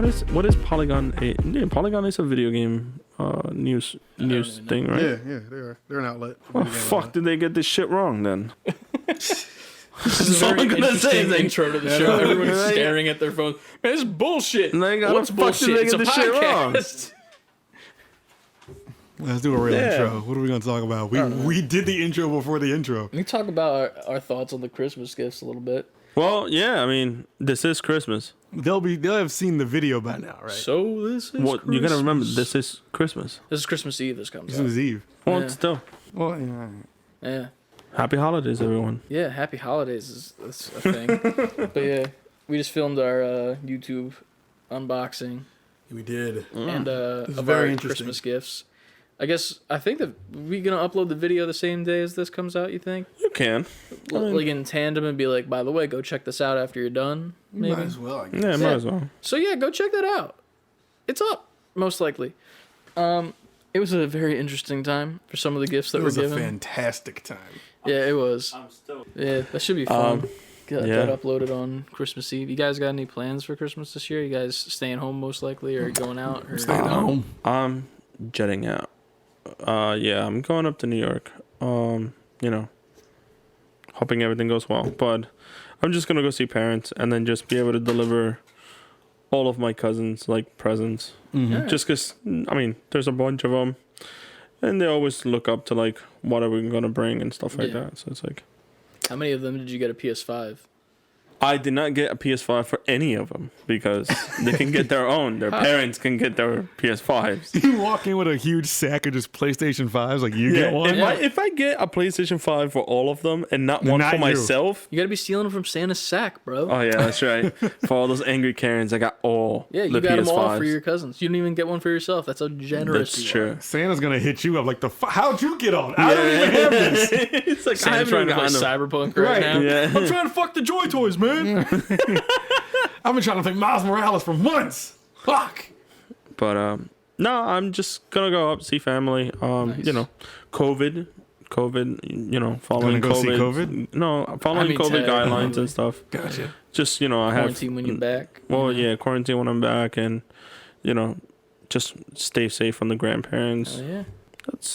what is Polygon? Polygon is a video game news thing, right? Yeah, they are. They're an outlet. Oh, fuck, did they get this shit wrong then? This is a very interesting intro to the show. Everyone's staring at their phones. Man, this is bullshit. What's bullshit? Did they get this shit wrong? Let's do a real intro. What are we going to talk about? We did the intro before the intro. Let me talk about our thoughts on the Christmas gifts a little bit. Well, yeah, I mean, this is Christmas. They'll have seen the video by now, right? So this is Christmas. You gotta remember, this is Christmas. This is Christmas Eve. This comes out. Christmas Eve. Well, still. Well, yeah. Yeah. Happy holidays, everyone. Yeah, happy holidays is a thing. But yeah, we just filmed our YouTube unboxing. We did. And of very our interesting. Christmas gifts. I think that we're going to upload the video the same day as this comes out, you think? You can. Like in tandem and be like, by the way, go check this out after you're done. Maybe. Might as well, I guess. Yeah, might as well. So yeah, go check that out. It's up, most likely. It was a very interesting time for some of the gifts that were given. It was a fantastic time. Yeah, it was. I'm stoked. Yeah, that should be fun. Get yeah. that uploaded on Christmas Eve. You guys got any plans for Christmas this year? You guys staying home most likely, or going out? Or Staying home. I'm jetting out. Yeah, I'm going up to New York. Hoping everything goes well. But I'm just gonna go see parents and then just be able to deliver all of my cousins like presents. Mm-hmm. Yeah. Just because, I mean, there's a bunch of them, and they always look up to like what are we gonna bring and stuff like that. So it's like, how many of them did you get a PS5? I did not get a PS5 for any of them because they can get their own. Their parents can get their PS5s. You walk in with a huge sack of just PlayStation 5s, like you get one. If I get a PlayStation 5 for all of them and not one Not for you. myself. You gotta be stealing them from Santa's sack, bro. Oh, yeah, that's right. For all those angry Karens, I got all Yeah, you the got PS5s. them all for your cousins. You didn't even get one for yourself. That's how generous That's you true. are. Santa's gonna hit you up like how'd you get on? I don't even have this. It's like Santa's trying to play Cyberpunk right now. Yeah. I'm trying to fuck the Joy Toys, man. I've been trying to play Miles Morales for months. Fuck. But no, I'm just gonna go up see family. Nice. COVID. Following Gonna go COVID. see COVID? No, following COVID guidelines and stuff. Gotcha. Just I have Quarantine when you're back. Well, yeah, quarantine when I'm back, and just stay safe from the grandparents. Oh, yeah.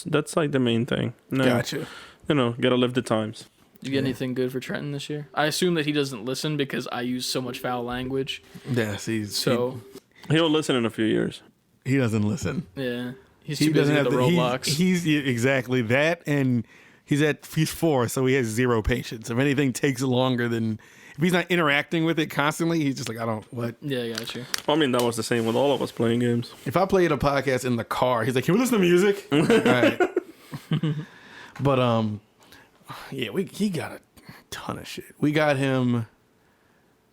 That's like the main thing. No, Gotcha. Gotta live the times. Did you get anything good for Trenton this year? I assume that he doesn't listen because I use so much foul language. Yeah, So, He'll listen in a few years. he doesn't listen. yeah. He's too busy with the Roblox. He's exactly that, and he's 4, so he has zero patience. If anything takes longer than if he's not interacting with it constantly, he's just like, I don't what. Yeah, I got you. I mean, that was the same with all of us playing games. If I played a podcast in the car, he's like, "Can we listen to music?" All right. But yeah, he got a ton of shit. We got him.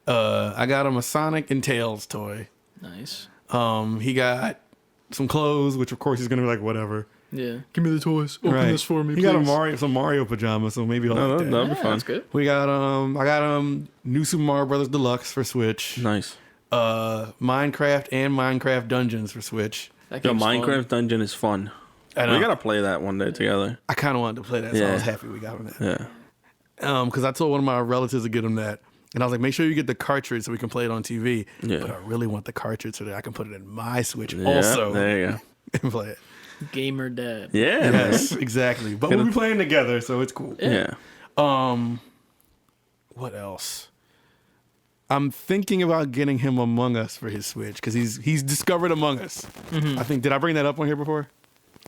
I got him a Sonic and Tails toy. Nice. He got some clothes, which of course he's gonna be like, whatever. Yeah. Give me the toys. Open Right. this for me, He please. got some Mario pajamas, so maybe he'll like that. That'll be fun. That's good. We got I got New Super Mario Brothers Deluxe for Switch. Nice. Minecraft and Minecraft Dungeons for Switch. That The game's fun. Minecraft dungeon is fun. I know. We gotta play that one day together. I kind of wanted to play that, so I Yeah. was happy we got him that. Yeah. Because I told one of my relatives to get him that, and I was like, make sure you get the cartridge so we can play it on TV. Yeah. But I really want the cartridge so that I can put it in my Switch Yeah, also there you go. and play it. Gamer dad. Yeah. Yes, exactly. But we'll be playing together, so it's cool. Yeah. What else? I'm thinking about getting him Among Us for his Switch because he's discovered Among Us. Mm-hmm. I think, did I bring that up on here before?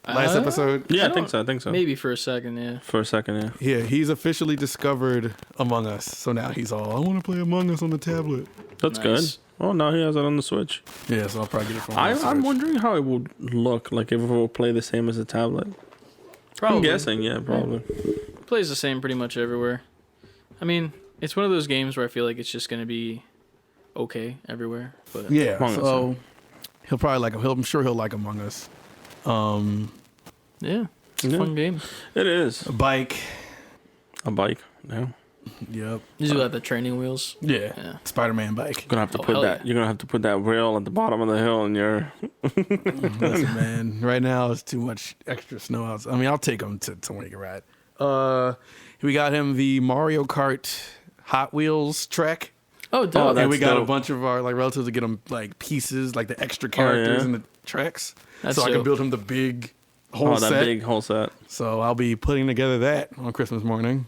Last episode? Yeah, I think so. Maybe for a second, yeah. For a second, yeah. Yeah, he's officially discovered Among Us. So now he's all, I want to play Among Us on the tablet. That's Nice. good. Oh, now he has it on the Switch. Yeah, so I'll probably get it from my I'm Switch. wondering how it would look like if it will play the same as a tablet. Probably. I'm guessing, yeah, probably. Plays the same pretty much everywhere. I mean, it's one of those games where I feel like it's just going to be okay everywhere. But Yeah, Among Us, so he'll probably like him. I'm sure he'll like Among Us. yeah, it's a Yeah. fun game. It is. A bike. A bike. Yeah. Yep. You do have the training wheels. Yeah. Yeah. Spider-Man bike. You're gonna have to Oh, put hell that. yeah. You're gonna have to put that rail at the bottom of the hill, and you're. Listen, man. Right now it's too much extra snow out. I mean, I'll take him to somewhere he can ride. We got him the Mario Kart Hot Wheels track. Oh, dope. And we got a dope. bunch of our like relatives to get him like pieces, like the extra characters yeah? in the tracks, That's so I can dope. build him the big whole that set. big whole set. So I'll be putting together that on Christmas morning.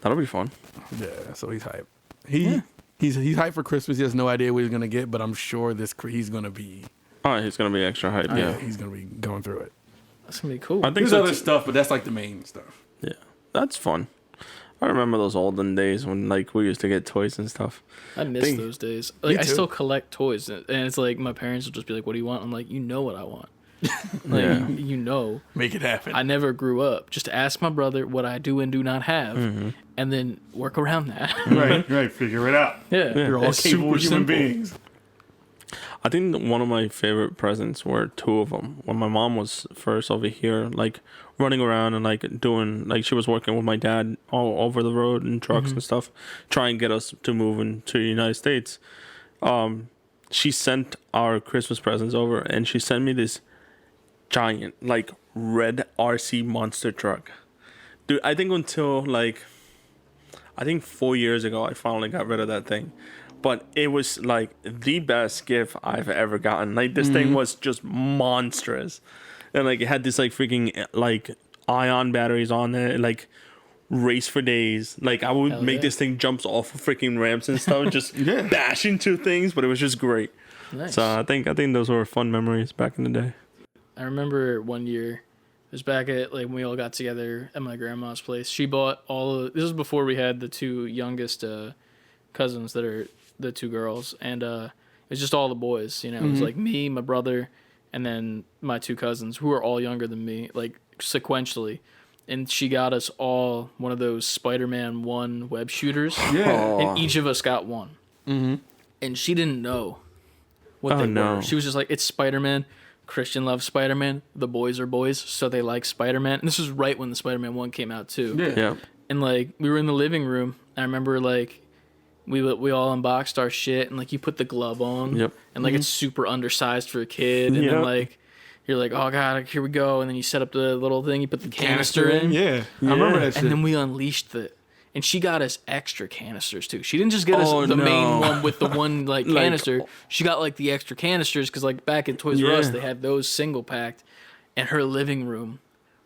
That'll be fun. Yeah, so he's hyped. He's hyped for Christmas. He has no idea what he's gonna get, but I'm sure he's gonna be. Oh, he's gonna be extra hype. Yeah. He's gonna be going through it. That's gonna be cool. I think There's so other too. stuff, but that's like the main stuff. Yeah, that's fun. I remember those olden days when like we used to get toys and stuff. I miss think- those days. Like I too. still collect toys, and it's like my parents will just be like, "What do you want?" I'm like, "You know what I want." Like Yeah. you know. Make it happen. I never grew up. Just ask my brother what I do and do not have, and then work around that. right. Figure it out. Yeah, You're all it's capable super human simple. beings. I think that one of my favorite presents were two of them. When my mom was first over here, like running around and like doing, like she was working with my dad all over the road in trucks and stuff, trying to get us to move into the United States. She sent our Christmas presents over, and she sent me this giant, like red RC monster truck. Dude, I think until like, I think 4 years ago, I finally got rid of that thing. But it was like the best gift I've ever gotten. Like this thing was just monstrous, and like it had this like freaking like ion batteries on it, like race for days. Like I would Hell make yeah. this thing jumps off of freaking ramps and stuff, and just bash into things. But it was just great. Nice. So I think those were fun memories back in the day. I remember one year, it was back at like when we all got together at my grandma's place. She bought this was before we had the two youngest cousins that are the two girls, and it was just all the boys. You know, it was like me, my brother, and then my two cousins who are all younger than me, like sequentially. And she got us all one of those Spider-Man 1 web shooters. Yeah. And each of us got one. Mm-hmm. And she didn't know what they no. were. She was just like, it's Spider-Man. Christian loves Spider-Man. The boys are boys, so they like Spider-Man. And this was right when the Spider-Man 1 came out, too. Yeah. And, like, we were in the living room. I remember, like, we all unboxed our shit, and, like, you put the glove on. Yep. And, like, it's super undersized for a kid. And then, Yep. like, you're like, oh, God, here we go. And then you set up the little thing. You put the canister in. Yeah. I remember that shit. And then we unleashed and she got us extra canisters too. She didn't just get us the no. main one with the one like Like- canister. She got like the extra canisters because like back at Toys R Us Yeah. they had those single packed, and her living room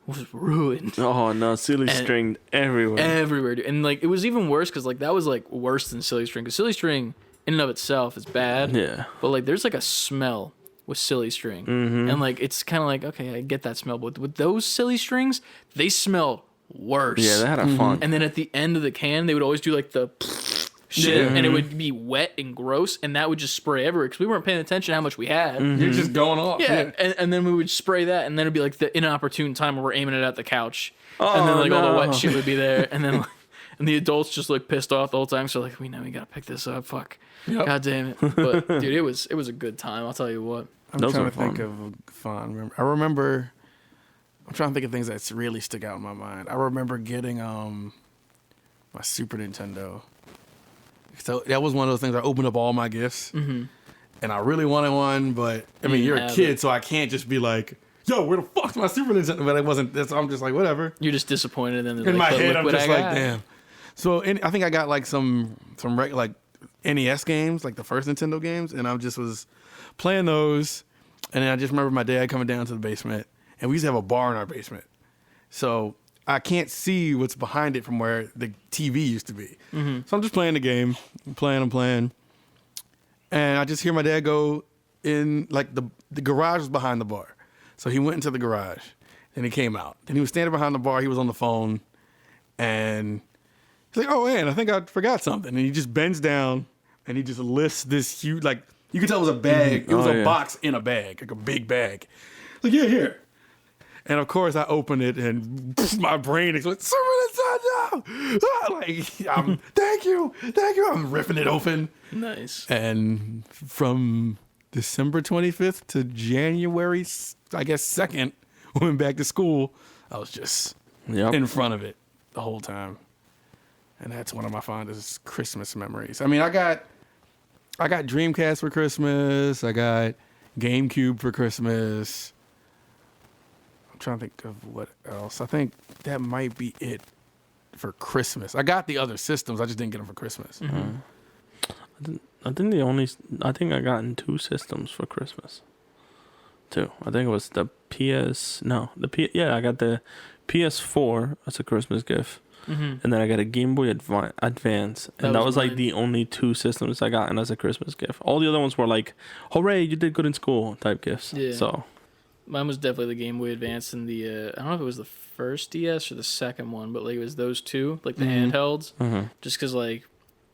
was ruined Oh no, silly string everywhere. everywhere. Dude. And like it was even worse because like that was like worse than Silly String. Because Silly String in and of itself is bad. Yeah. But like there's like a smell with Silly String, and like it's kind of like okay, I get that smell, but with those Silly Strings, they smell worse. Yeah, they had a fun. And then at the end of the can, they would always do like the shit, and it would be wet and gross, and that would just spray everywhere because we weren't paying attention to how much we had. You're just going off. Yeah, and then we would spray that, and then it'd be like the inopportune time where we're aiming it at the couch, and then like all the wet shit would be there, and then and the adults just look pissed off the whole time. So like, we know we gotta pick this up. Fuck, god damn it. But dude, it was a good time. I'll tell you what. I'm Those trying were to think of fun. I remember. I'm trying to think of things that really stick out in my mind. I remember getting my Super Nintendo. So that was one of those things. I opened up all my gifts, and I really wanted one, but I mean, you're a have kid, it. so I can't just be like, "Yo, where the fuck's my Super Nintendo?" But it wasn't. I'm just like, whatever. You're just disappointed in In my head, I'm what just I like, got. damn. So I think I got like some like NES games, like the first Nintendo games, and I just was playing those. And then I just remember my dad coming down to the basement, and we used to have a bar in our basement. So I can't see what's behind it from where the TV used to be. So I'm just playing the game, I'm playing. And I just hear my dad go in, like the garage was behind the bar. So he went into the garage, then he came out. Then he was standing behind the bar, he was on the phone, and he's like, oh man, I think I forgot something. And he just bends down, and he just lifts this huge, like, you could tell it was a bag. It was a box in a bag, like a big bag. Like, yeah, here. And of course, I opened it, and my brain is like, Super Nintendo! Like, thank you. I'm ripping it open. Nice. And from December 25th to January, I guess, 2nd, when we went back to school, I was just in front of it the whole time. And that's one of my fondest Christmas memories. I mean, I got Dreamcast for Christmas. I got GameCube for Christmas. I'm trying to think of what else. I think that might be it for Christmas. I got the other systems. I just didn't get them for Christmas. I I think I gotten 2 systems for Christmas. 2. I think it was the I got the PS4 as a Christmas gift. And then I got a Game Boy Advance, and that was like the only 2 systems I got as a Christmas gift. All the other ones were like, "Hooray, you did good in school" type gifts. Yeah. So mine was definitely the Game Boy Advance and the I don't know if it was the first DS or the second one, but like it was those 2, like the handhelds. Just because like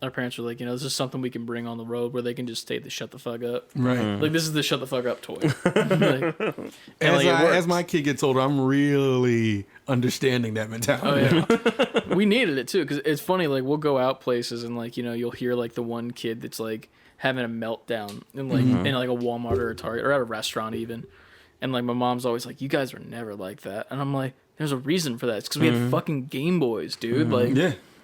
our parents were like, this is something we can bring on the road where they can just stay to shut the fuck up. Right. Like this is the shut the fuck up toy. As my kid gets older, I'm really understanding that mentality. Oh, yeah. We needed it too, because it's funny. Like we'll go out places and like you'll hear like the one kid that's like having a meltdown in like in like a Walmart or a Target or at a restaurant even, and like my mom's always like, "You guys were never like that," and I'm like, "There's a reason for that. It's because we had fucking Game Boys, dude. Like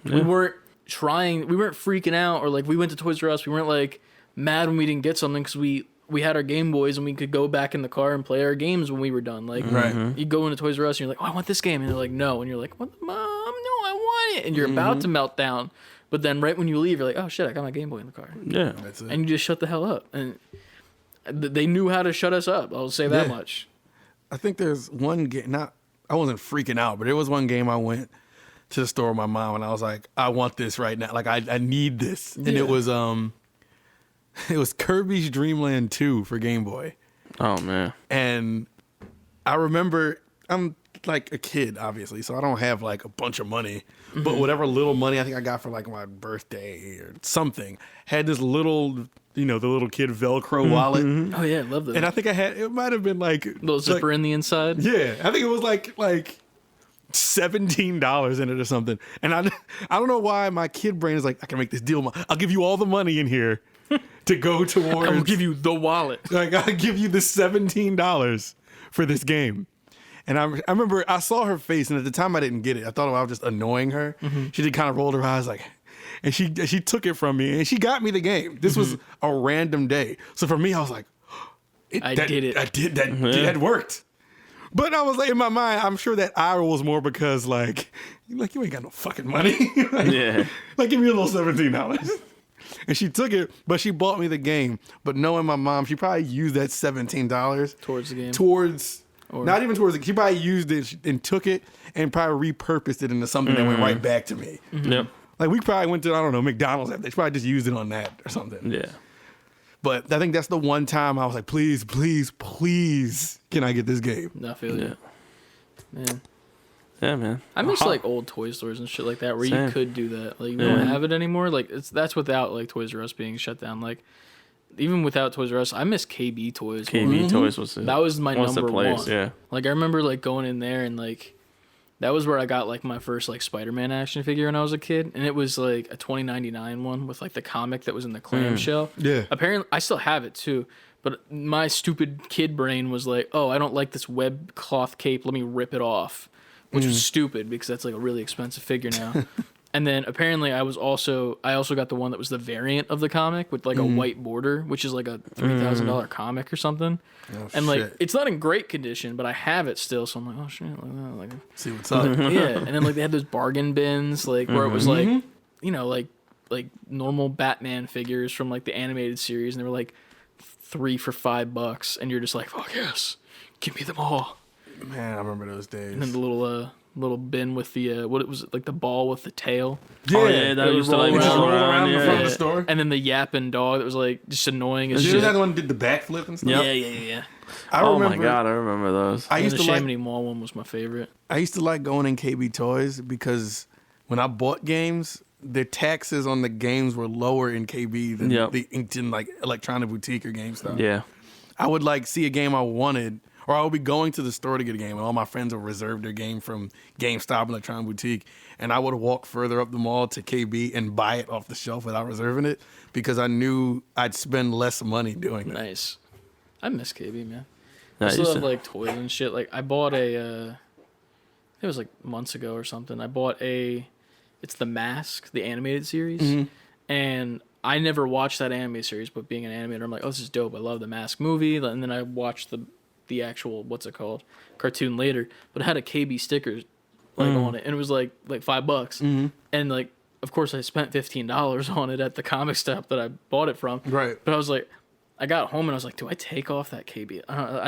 we weren't freaking out, or like we went to Toys R Us. We weren't like mad when we didn't get something because we had our Game Boys and we could go back in the car and play our games when we were done. Like you go into Toys R Us and you're like, "Oh, I want this game," and they're like, "No," and you're like, "What, Mom? No, I want it," and you're about to melt down, but then right when you leave, you're like, "Oh shit, I got my Game Boy in the car." Yeah, that's it. And you just shut the hell up, and they knew how to shut us up. I'll say that much. I think there's one game. I wasn't freaking out, but there was one game I went to the store with my mom and I was like, I want this right now. Like I need this. And it was Kirby's Dream Land 2 for Game Boy. Oh man. And I remember I'm like a kid, obviously, so I don't have like a bunch of money. But whatever little money I think I got for like my birthday or something had this little, the little kid Velcro wallet. Oh yeah, I love that. And I think it might have been like little zipper in the inside. Yeah, I think it was like $17 in it or something. And I don't know why my kid brain is like, I can make this deal. I'll give you all the money in here to go towards. I will give you the wallet. Like I'll give you the $17 for this game. And I remember I saw her face, and at the time I didn't get it. I thought I was just annoying her. She did kind of roll her eyes like, and she took it from me, and she got me the game. This was a random day. So for me, I was like, I did it. I did that. That worked. But I was like, in my mind, I'm sure that ire was more because like you ain't got no fucking money. Like give me a little $17. And she took it, but she bought me the game. But knowing my mom, she probably used that $17 towards the game. Not even towards it. She probably used it and took it and probably repurposed it into something that went right back to me. Yep. Like we probably went to, I don't know, McDonald's after. She probably just used it on that or something. Yeah. But I think that's the one time I was like, please, please, please, can I get this game? I feel you. Man. Yeah, man. I miss like old toy stores and shit like that where you could do that. Like you don't have it anymore. Like that's without like Toys R Us being shut down. Like even without Toys R Us, I miss KB Toys. Toys was that was my number place, one. Yeah. Like I remember like going in there and like that was where I got like my first like Spider-Man action figure when I was a kid, and it was like a $20.99 one with like the comic that was in the clamshell. Yeah. Apparently, I still have it too. But my stupid kid brain was like, "Oh, I don't like this web cloth cape. Let me rip it off," which was stupid because that's like a really expensive figure now. And then apparently I also got the one that was the variant of the comic with like a white border, which is like a $3,000 comic or something. Oh, and like it's not in great condition, but I have it still, so I'm like, oh shit, like see what's up. Yeah. And then like they had those bargain bins, like where it was like, like normal Batman figures from like the animated series, and they were like 3 for $5, and you're just like, fuck yes, give me them all. Man, I remember those days. And then the little bin with the what it was like the ball with the tail. Yeah, that used to like roll around in front of the store. And then the yapping dog that was like just annoying as Did shit. you that one did the backflip and stuff? Yeah. Oh my god, I remember those. I used to the Chamonix Mall one was my favorite. I used to like going in KB Toys because when I bought games, the taxes on the games were lower in KB than in like Electronic Boutique or GameStop. Yeah. I would like see a game I wanted, or I would be going to the store to get a game, and all my friends would reserve their game from GameStop and Electronic Boutique, and I would walk further up the mall to KB and buy it off the shelf without reserving it because I knew I'd spend less money doing that. Nice. I miss KB, man. I still have like toys and shit. Like I bought it was like months ago or something. I bought it's The Mask, the animated series, and I never watched that anime series, but being an animator, I'm like, oh, this is dope. I love the Mask movie, and then I watched the actual cartoon later, but it had a KB sticker like on it, and it was like $5, and like of course, I spent $15 on it at the comic shop that I bought it from. Right. But I was like, I got home and I was like, do I take off that KB?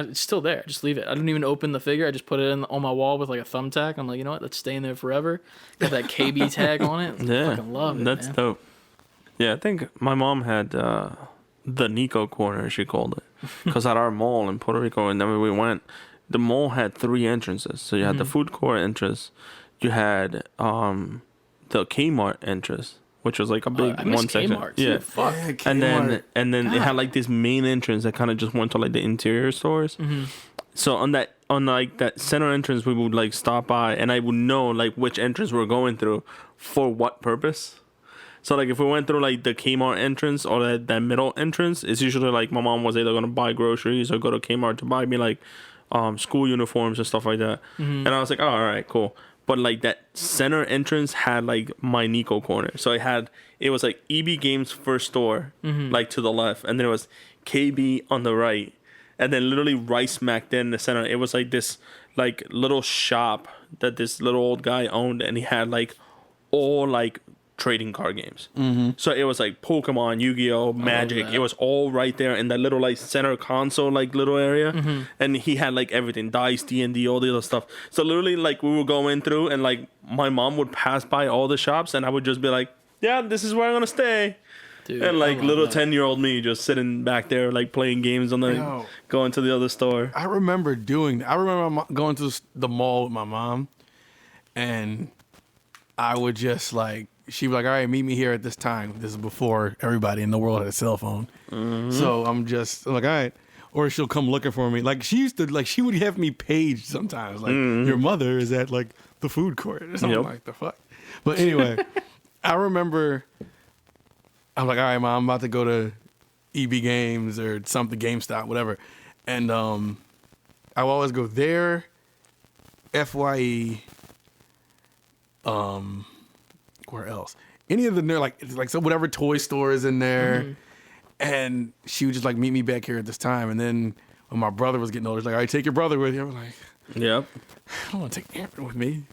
It's still there. Just leave it. I didn't even open the figure. I just put it on my wall with like a thumbtack. I'm like, you know what? That's staying there forever. Got that KB tag on it. Yeah, I fucking love it. that's man. dope. Yeah, I think my mom had the Nico corner, she called it, because at our mall in Puerto Rico, and then we went, the mall had 3 entrances. So you had the food court entrance, you had the Kmart entrance, which was like a big I miss one section. Kmart, too. Yeah, Fuck. Yeah, and then it had like this main entrance that kind of just went to like the interior stores. So on like that center entrance, we would like stop by, and I would know like which entrance we're going through for what purpose. So like if we went through like the Kmart entrance or that middle entrance, it's usually like my mom was either gonna buy groceries or go to Kmart to buy me like school uniforms and stuff like that. And I was like, oh, all right, cool. But like that center entrance had like my Nico corner. So it was like EB Games first store, like to the left, and then it was KB on the right, and then literally right smack there in the center, it was like this like little shop that this little old guy owned, and he had like all like trading card games. So it was like Pokemon, Yu-Gi-Oh, Magic. It was all right there in that little like center console like little area, and he had like everything, dice, D&D, all the other stuff. So literally like we were going through, and like my mom would pass by all the shops, and I would just be like, yeah, this is where I'm gonna stay. Dude, And like little that. 10-year-old me just sitting back there like playing games on the going to the other store. I remember doing that. I remember going to the mall with my mom, and I would just like, she'd be like, all right, meet me here at this time. This is before everybody in the world had a cell phone. So I'm just like, all right. Or she'll come looking for me. Like she used to, like she would have me paged sometimes. Like your mother is at like the food court or something like the fuck. But anyway, I remember I'm like, all right, mom, I'm about to go to EB Games or something, GameStop, whatever. And I will always go there, FYE, where else? Any of the like so whatever toy store is in there. And she would just like meet me back here at this time. And then when my brother was getting older, she's like, all right, take your brother with you. I was like, Yep. I don't want to take Aaron with me.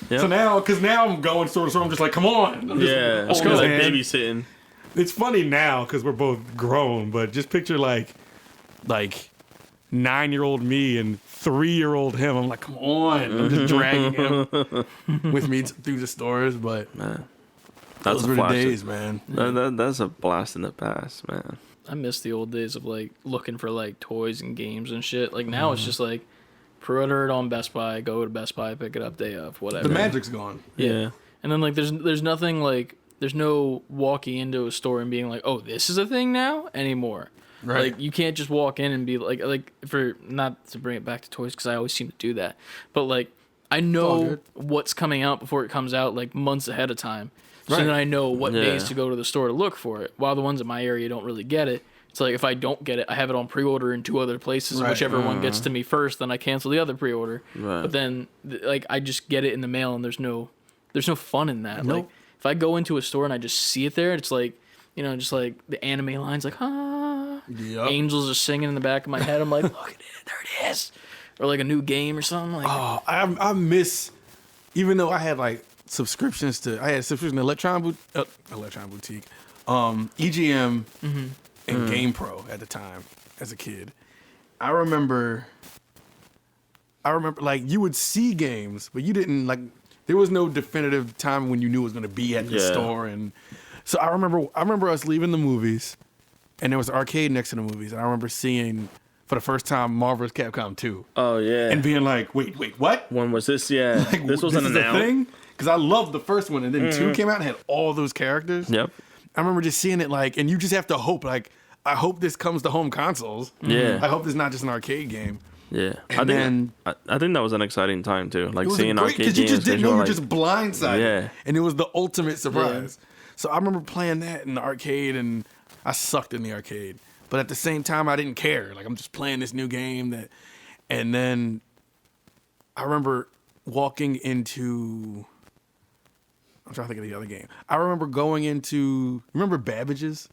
So now, because now I'm going sort of, so I'm just like, come on. I'm just Yeah. It's holding kind of his like hand. babysitting. It's funny now because we're both grown, but just picture like 9-year-old me and 3-year-old him. I'm like, come on. I'm just dragging him with me through the stores. But Man. That's those a were the blast. days, man. That's a blast in the past, man. I miss the old days of like looking for like toys and games and shit. Like now it's just like pre-order it on Best Buy, go to Best Buy, pick it up day of, whatever. The magic's gone. Yeah. And then like there's nothing like there's no walking into a store and being like, oh, this is a thing now anymore. Right. Like you can't just walk in and be like for not to bring it back to toys because I always seem to do that, but like I all know good. what's coming out before it comes out like months ahead of time. So Right. then I know what days Yeah. to go to the store to look for it. While the ones in my area don't really get it. It's like if I don't get it, I have it on pre-order in 2 other places. Right. Whichever one gets to me first, then I cancel the other pre-order. Right. But then like I just get it in the mail, and there's no fun in that. Nope. Like if I go into a store and I just see it there, it's like just like the anime lines, like Yep. angels are singing in the back of my head. I'm like, look at it, there it is. Or like a new game or something. Like Oh, I miss, even though I had like subscriptions to Electron Boutique, EGM, and GamePro at the time as a kid. I remember like you would see games, but you didn't like. There was no definitive time when you knew it was going to be at the Yeah. store, and so I remember us leaving the movies, and there was an arcade next to the movies, and I remember seeing for the first time Marvel vs. Capcom 2, Oh yeah. and being like, wait, what? When was this? Yeah. Like, this wasn't is announced. a thing? Because I loved the first one, and then 2 came out and had all those characters. Yep. I remember just seeing it like, and you just have to hope, like, I hope this comes to home consoles. Yeah. I hope this is not just an arcade game. Yeah. And I think that was an exciting time too. Like It was seeing great arcade because you games. just didn't know you were just blindsided. Yeah. And it was the ultimate surprise. So I remember playing that in the arcade, and I sucked in the arcade. But at the same time, I didn't care. Like, I'm just playing this new game and then I remember walking into, I'm trying to think of the other game. I remember going into, remember Babbage's?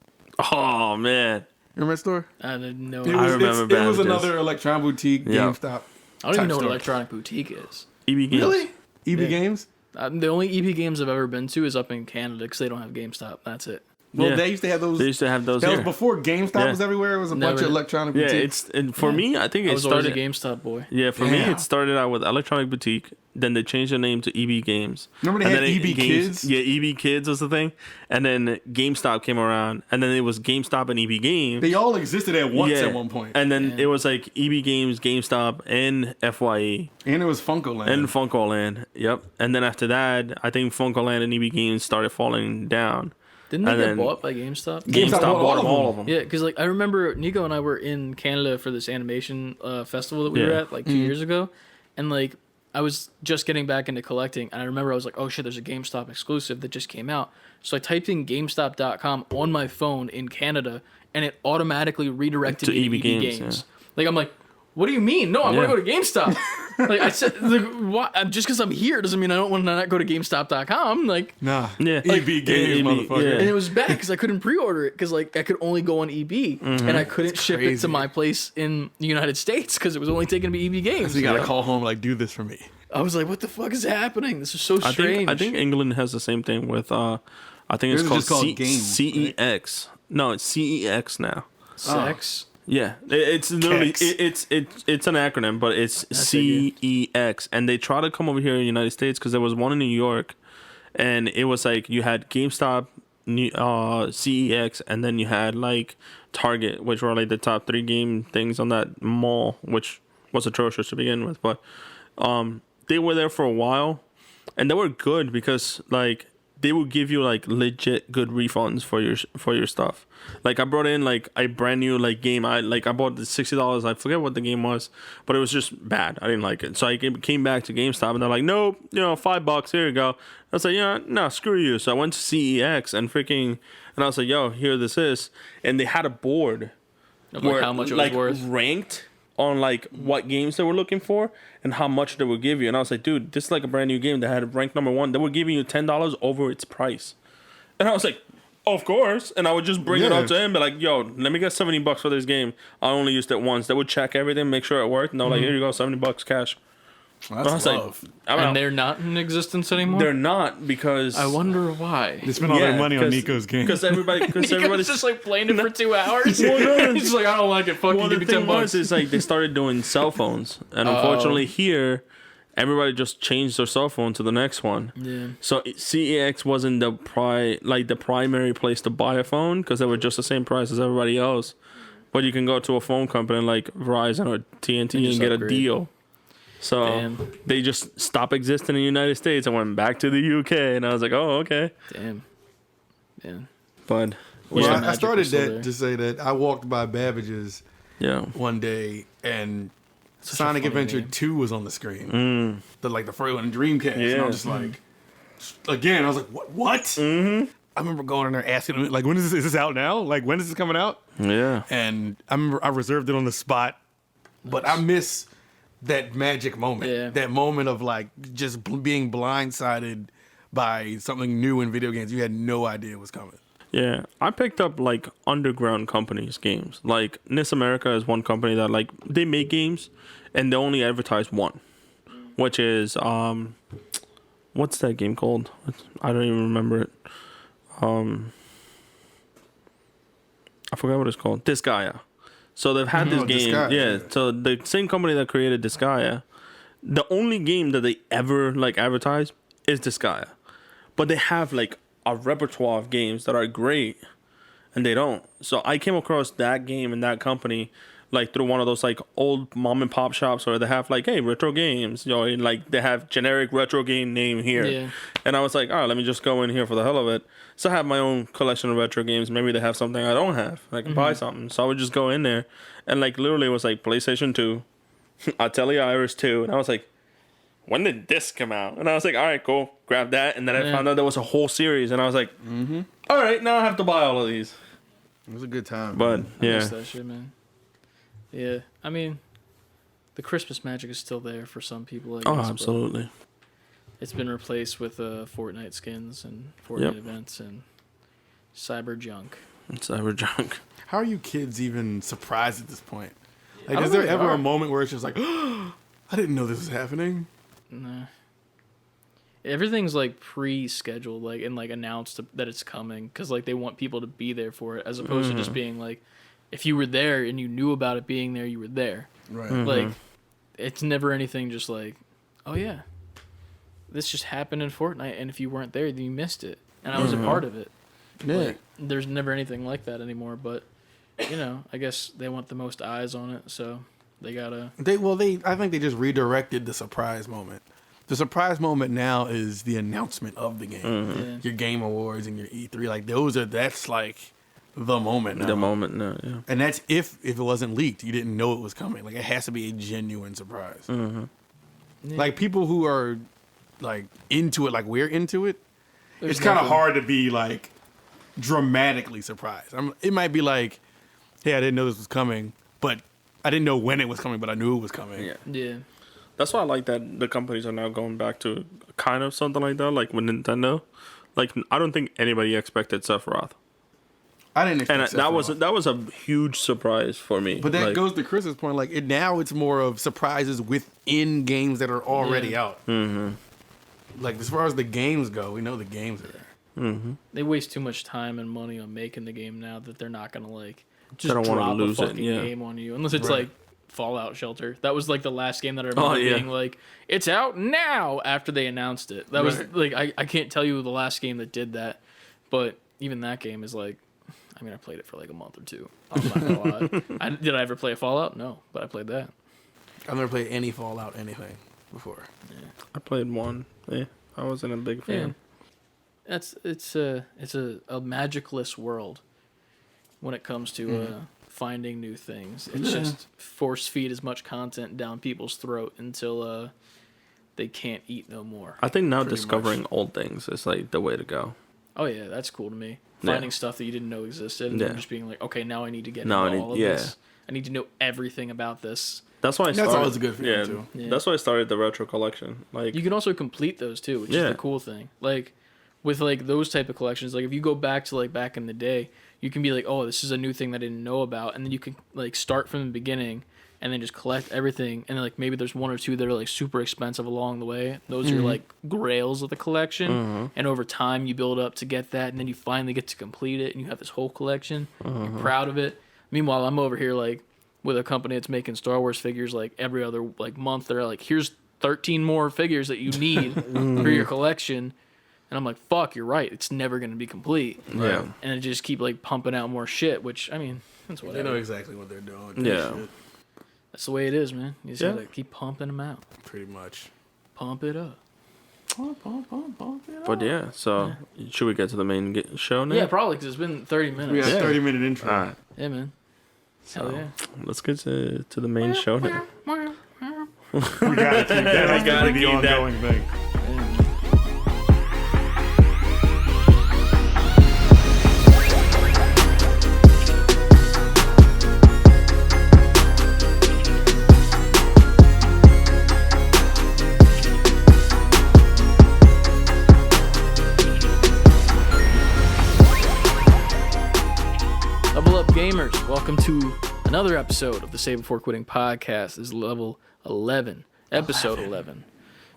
Oh man. Remember that store? I didn't know. It I was, remember it was Babbage's. another Electron Boutique, Yeah. GameStop. I don't even know what store. Electronic Boutique is. EB Games. Really? EB Yeah. Games? The only EP games I've ever been to is up in Canada because they don't have GameStop. That's it. Well, Yeah. they used to have those. They used to have those That was here. before GameStop Yeah. was everywhere. It was a bunch Never- of electronic Yeah, boutiques. for me, I think I it was always a started. GameStop boy. Yeah, for me, Yeah. it started out with Electronic Boutique. Then they changed the name to EB Games. Remember they And had then EB Kids? Yeah, EB Kids was the thing. And then GameStop came around. And then it was GameStop and EB Games. They all existed at once Yeah. at one point. And then Yeah. it was like EB Games, GameStop, and FYE. And it was Funko Land. And Funkoland. Yep. And then after that, I think Funkoland and EB Games started falling down. Didn't they And get then- bought by GameStop? GameStop bought bought all of all of them. Yeah, because like I remember Nico and I were in Canada for this animation festival that we were Yeah. at like 2 years ago, and like I was just getting back into collecting, and I remember I was like, oh shit, there's a GameStop exclusive that just came out. So I typed in GameStop.com on my phone in Canada, and it automatically redirected To me EB to EB Games, Games. Like I'm like, what do you mean? No, I want to go to GameStop. Like I said, like, what? Just because I'm here doesn't mean I don't want to not go to GameStop.com. Like. Nah. Yeah. EB Games, EB, motherfucker. yeah. And it was bad because I couldn't pre-order it because like I could only go on EB and I couldn't ship it crazy. to my place in the United States because it was only taking me EB Games. So you gotta call home like, do this for me. I was like, what the fuck is happening? This is so strange. I think England has the same thing with I think it's Theirs is called, just called Games, CEX. No, it's CEX now. sex. Yeah, it's literally Kex. it's an acronym, but it's CEX, and they try to come over here in the United States because there was one in New York, and it was like you had GameStop, CEX, and then you had like Target, which were like the top 3 game things on that mall, which was atrocious to begin with, but they were there for a while, and they were good because like they would give you like legit good refunds for your stuff. Like I brought in like a brand new like game. I bought the $60. I forget what the game was, but it was just bad. I didn't like it. So I came back to GameStop and they're like, nope, $5. Here you go. I was like, yeah, no, screw you. So I went to CEX and I was like, yo, here this is, and they had a board Of like how much it was worth. ranked on like what games they were looking for and how much they would give you. And I was like, dude, this is like a brand new game that had ranked number 1. They were giving you $10 over its price. And I was like, of course. And I would just bring it up to him, be like, yo, let me get $70 for this game. I only used it once. They would check everything, make sure it worked, and they're like, here you go, $70 cash. Well, I was that's love. like, I mean, And they're not in existence anymore. they're not because I wonder why. They spent all their money on Nico's game. because everybody's Nico's just like playing it for 2 hours. Well, no, He's just like, I don't like it. Fuck well, you. Give the me thing $10. was, is like they started doing cell phones, and unfortunately here, everybody just changed their cell phone to the next one. Yeah. So CEX wasn't the primary place to buy a phone because they were just the same price as everybody else. But you can go to a phone company like Verizon or TNT and get upgrade. a deal. So Damn. they just stopped existing in the United States and went back to the UK, and I was like, oh, okay. Damn. Yeah. But Well, yeah, I Magic started was still that there. to say that I walked by Babbage's yeah. one day and Such a Sonic funny Adventure name. 2 was on the screen. The first one, Dreamcast. And Yeah. I'm just like, again, I was like, what? Mm-hmm. I remember going in there asking him, like, when is this out now? Like, when is this coming out? Yeah. And I remember I reserved it on the spot, but I miss that magic moment. Yeah. That moment of like just being blindsided by something new in video games. You had no idea was coming. Yeah, I picked up like underground companies games. Like NIS America is one company that like they make games and they only advertise one, which is what's that game called? I don't even remember it. I forgot what it's called. Disgaea. So they've had this game. Disgaea. Yeah. So the same company that created Disgaea, the only game that they ever like advertise is Disgaea. But they have like a repertoire of games that are great and they don't. So I came across that game and that company like through one of those like old mom and pop shops where they have like, hey, retro games, and like they have generic retro game name here. Yeah. And I was like, all right, let me just go in here for the hell of it. So I have my own collection of retro games. Maybe they have something I don't have. I can buy something. So I would just go in there and like literally it was like PlayStation 2, Atelier Iris 2. And I was like, when did this come out? And I was like, all right, cool. Grab that. And then I found out there was a whole series. And I was like, all right, now I have to buy all of these. It was a good time. But I yeah. miss that shit, man. Yeah, I mean, the Christmas magic is still there for some people. I guess, Oh, but absolutely. It's been replaced with Fortnite skins and Fortnite Yep. events and cyber junk. It's Cyberpunk. How are you kids even surprised at this point? Like, I is don't there think ever they a are. moment where it's just like, I didn't know this was happening? Nah. everything's like pre-scheduled, like and like announced that it's coming because like they want people to be there for it, as opposed to just being like, if you were there and you knew about it being there, you were there. Right. Like, it's never anything just like, oh yeah, this just happened in Fortnite, and if you weren't there, then you missed it, and I was a part of it. Yeah. Like, there's never anything like that anymore, but you know, I guess they want the most eyes on it, so they gotta. I think they just redirected the surprise moment. The surprise moment now is the announcement of the game. Yeah. Your Game Awards and your E3, like that's like the moment now. The moment now, yeah. And that's if it wasn't leaked, you didn't know it was coming. Like it has to be a genuine surprise. Yeah. Like people who are like into it, like we're into it. It's kind of hard to be like dramatically surprised. It might be like, hey, I didn't know this was coming, but I didn't know when it was coming, but I knew it was coming. Yeah. Yeah. That's why I like that the companies are now going back to kind of something like that, like with Nintendo. Like, I don't think anybody expected Sephiroth. I didn't expect And that was a huge surprise for me. But that like, goes to Chris's point. Like now, it's more of surprises within games that are already out. Mm-hmm. Like as far as the games go, we know the games are there. Mm-hmm. They waste too much time and money on making the game now that they're not gonna like just They don't wanna drop lose a it, fucking yeah. game on you unless it's Right. like Fallout Shelter. That was like the last game that I remember yeah. being like, it's out now after they announced it. That was Right. like I can't tell you the last game that did that, but even that game is like, I mean, I played it for like a month or two. I'm not gonna lie. Did I ever play a Fallout? No, but I played that. I've never played any Fallout anything before. I played one. Yeah, I wasn't a big fan. It's a magicless world when it comes to finding new things. It's just force feed as much content down people's throat until they can't eat no more. I think now Pretty discovering old things is like the way to go. Oh yeah, that's cool to me. Yeah. Finding stuff that you didn't know existed and Yeah. then just being like, okay, now I need to get Now I into need- all of yeah. this. I need to know everything about this. That's why I That's started. always a good feeling, yeah, too. Yeah. That's why I started the retro collection. Like, You can also complete those too, which is Yeah. the cool thing. Like with like those type of collections, like if you go back to like back in the day, you can be like, oh, this is a new thing that I didn't know about, and then you can like start from the beginning and then just collect everything, and then like maybe there's one or two that are like super expensive along the way. Those are like grails of the collection, and over time you build up to get that, and then you finally get to complete it, and you have this whole collection. You're proud of it. Meanwhile, I'm over here like with a company that's making Star Wars figures like every other like month. They're like, here's 13 more figures that you need for your collection. And I'm like, fuck, you're right. It's never going to be complete. yeah, And it just keep like pumping out more shit, which I mean, that's They whatever. know exactly what they're doing. Yeah. Shit, That's the way it is, man. You just Yeah. gotta keep pumping them out. pretty much. Pump it up. but yeah. So should we get to the main show now? Yeah, probably because it's been 30 minutes. We got a Yeah. 30-minute intro. All right. Yeah, man. Hell So yeah. let's get to the main show now. We gotta keep that. Has to gotta be the keep that. ongoing thing. Yeah, man. Level up, gamers. Welcome to another episode of the Save Before Quitting podcast. This is level 11, episode 11.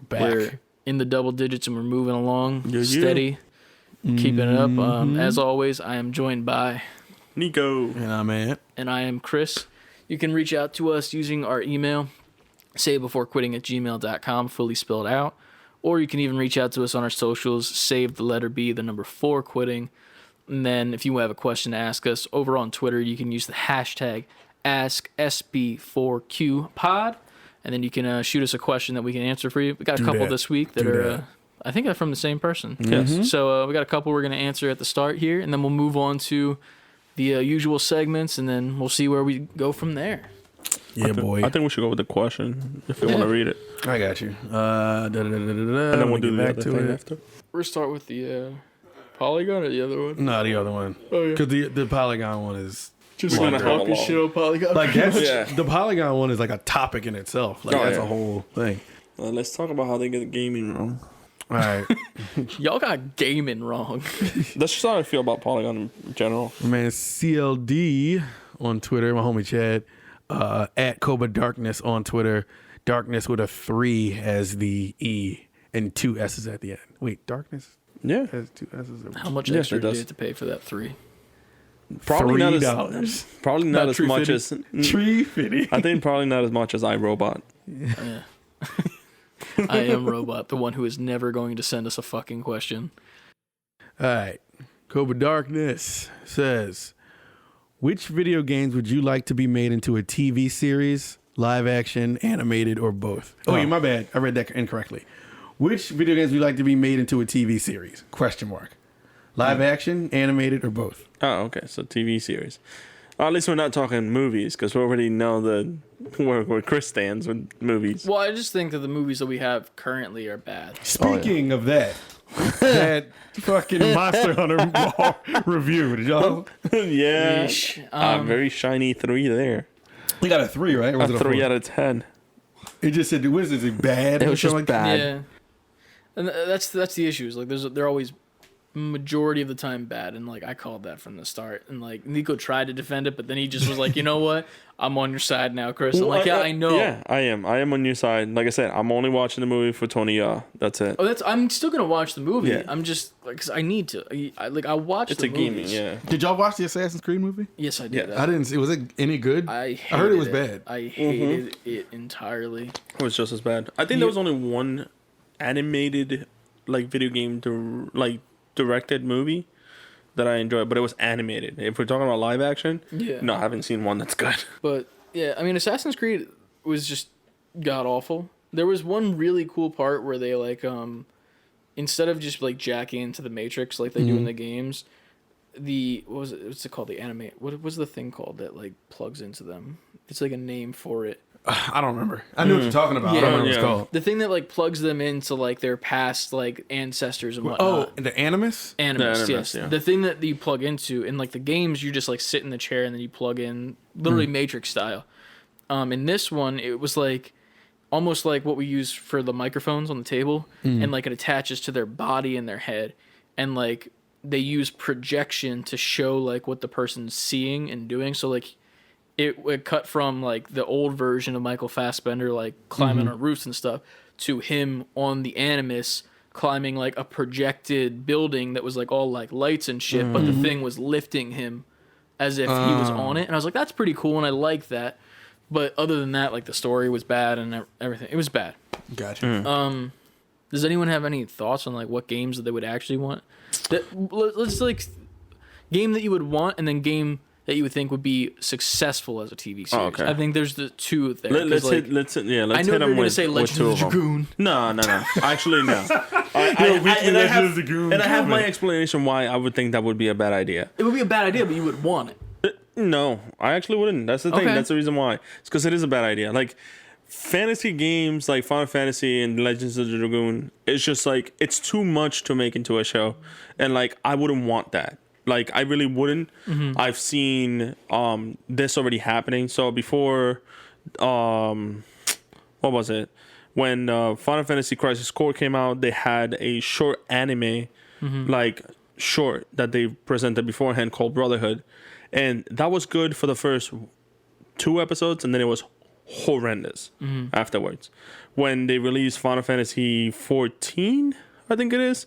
Back. We're in the double digits and we're moving along Yeah, yeah. steady, keeping it up. As always, I am joined by, Nico. Yeah, man. and I am Chris. You can reach out to us using our email, savebeforequitting@gmail.com, fully spelled out. Or you can even reach out to us on our socials, save the letter B, the number 4 quitting. And then if you have a question to ask us over on Twitter, you can use the hashtag AskSB4QPod. And then you can shoot us a question that we can answer for you. We got a Do couple that. this week that Do are, that. I think they're from the same person. Yes. So we got a couple we're going to answer at the start here. And then we'll move on to the usual segments. And then we'll see where we go from there. Yeah, boy. I think we should go with the question if you want to read it, I got you. and then we'll do the back other to thing it. after. We'll start with the Polygon or the other one? No, the other one. Oh, yeah. Because the Polygon one is Just We're gonna have a talking long- shit on Polygon. like that's Yeah. the Polygon one is like a topic in itself. Like Oh, that's yeah. a whole thing. Let's talk about how they get the gaming wrong. All right, Y'all got gaming wrong. That's just how I feel about Polygon in general. man. CLD on Twitter, my homie Chad, at Koba Darkness on Twitter. Darkness with a 3 as the E, and 2 S's at the end. Wait, darkness Yeah. has 2 S's. How much Yes, extra it do you does. have to pay for that 3? Probably not $3. as probably not as much as $3.50. I think probably not as much as iRobot. Yeah. I am Robot, the one who is never going to send us a fucking question. All right. Cobra Darkness says, which video games would you like to be made into a TV series, live action, animated, or both? Oh, yeah, my bad. I read that incorrectly. Which video games would you like to be made into a TV series? Question mark. Live action, animated, or both? Oh, okay. So TV series. At least we're not talking movies because we already know where Chris stands with movies. Well, I just think that the movies that we have currently are bad. Speaking of that fucking Monster Hunter review, did y'all? Yeah. Yeesh. Very shiny 3 there. We got a 3, right? Or was A it 3 4? out of 10. It just said, what is this, bad? It or was something just like bad. Yeah, and that's the issue. Is like they're always majority of the time bad, and like I called that from the start. And like Nico tried to defend it, but then he just was like, you know what? I'm on your side now, Chris. I'm like, yeah, I know. Yeah, I am. I am on your side. Like I said, I'm only watching the movie for Tony That's it. Oh, I'm still gonna watch the movie. Yeah. I'm just like, cause I need to. I watch. It's the a gaming, movies. yeah. Did y'all watch the Assassin's Creed movie? Yes, I did. I didn't see. Was it any good? I heard it was bad. I hated it entirely. It was just as bad. I think there was only one animated, like video game, directed movie that I enjoyed, but it was animated. If we're talking about live action, Yeah. no, I haven't seen one that's good. But yeah, I mean, Assassin's Creed was just god awful. There was one really cool part where they like instead of just like jacking into the Matrix like they do in the games, what's it called? The anime. What was the thing called that like plugs into them? It's like a name for it. I don't remember. I knew what you're talking about. I don't remember what it's called. The thing that like plugs them into like their past like ancestors and whatnot. Oh, the Animus? Animus, yes. yeah. The thing that you plug into in like the games, you just like sit in the chair and then you plug in, literally Matrix style. In this one, it was like almost like what we use for the microphones on the table, and like it attaches to their body and their head, and like they use projection to show like what the person's seeing and doing. So like it cut from like the old version of Michael Fassbender like climbing on roofs and stuff to him on the Animus climbing like a projected building that was like all like lights and shit, but the thing was lifting him as if he was on it. And I was like, that's pretty cool, and I like that. But other than that, like the story was bad and everything. It was bad. Gotcha. Does anyone have any thoughts on like what games that they would actually want? Let's like game that you would want, and then game that you would think would be successful as a TV series. Oh, okay. I think there's the two there. Let's like, let's I hit know them you're gonna with, say with Legend two of of the them. Dragoon. No. Actually, no. I have my explanation why I would think that would be a bad idea. It would be a bad idea, but you would want it. No, I actually wouldn't. That's the thing. Okay. That's the reason why. It's because it is a bad idea. Like fantasy games like Final Fantasy and Legends of the Dragoon, it's just like it's too much to make into a show, and like I wouldn't want that. Like I really wouldn't. I've seen this already happening. So before what was it? When Final Fantasy Crisis Core came out, they had a short anime like short that they presented beforehand called Brotherhood. And that was good for the first 2 episodes, and then it was horrendous afterwards. When they released Final Fantasy 14, I think it is,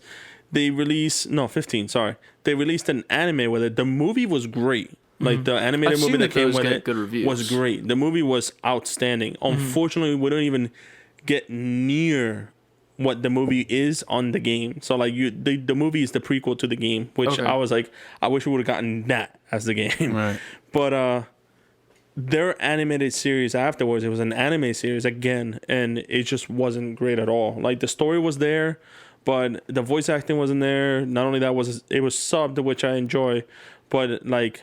they released... No, 15, sorry. They released an anime with it. The movie was great. Like, the animated movie that came with it good reviews. was great. The movie was outstanding. Unfortunately, we don't even get near what the movie is on the game. So like the movie is the prequel to the game, which I was like, I wish we would have gotten that as the game. Right. But their animated series afterwards, it was an anime series again, and it just wasn't great at all. Like the story was there, but the voice acting wasn't there. Not only that, it was subbed, which I enjoy, but like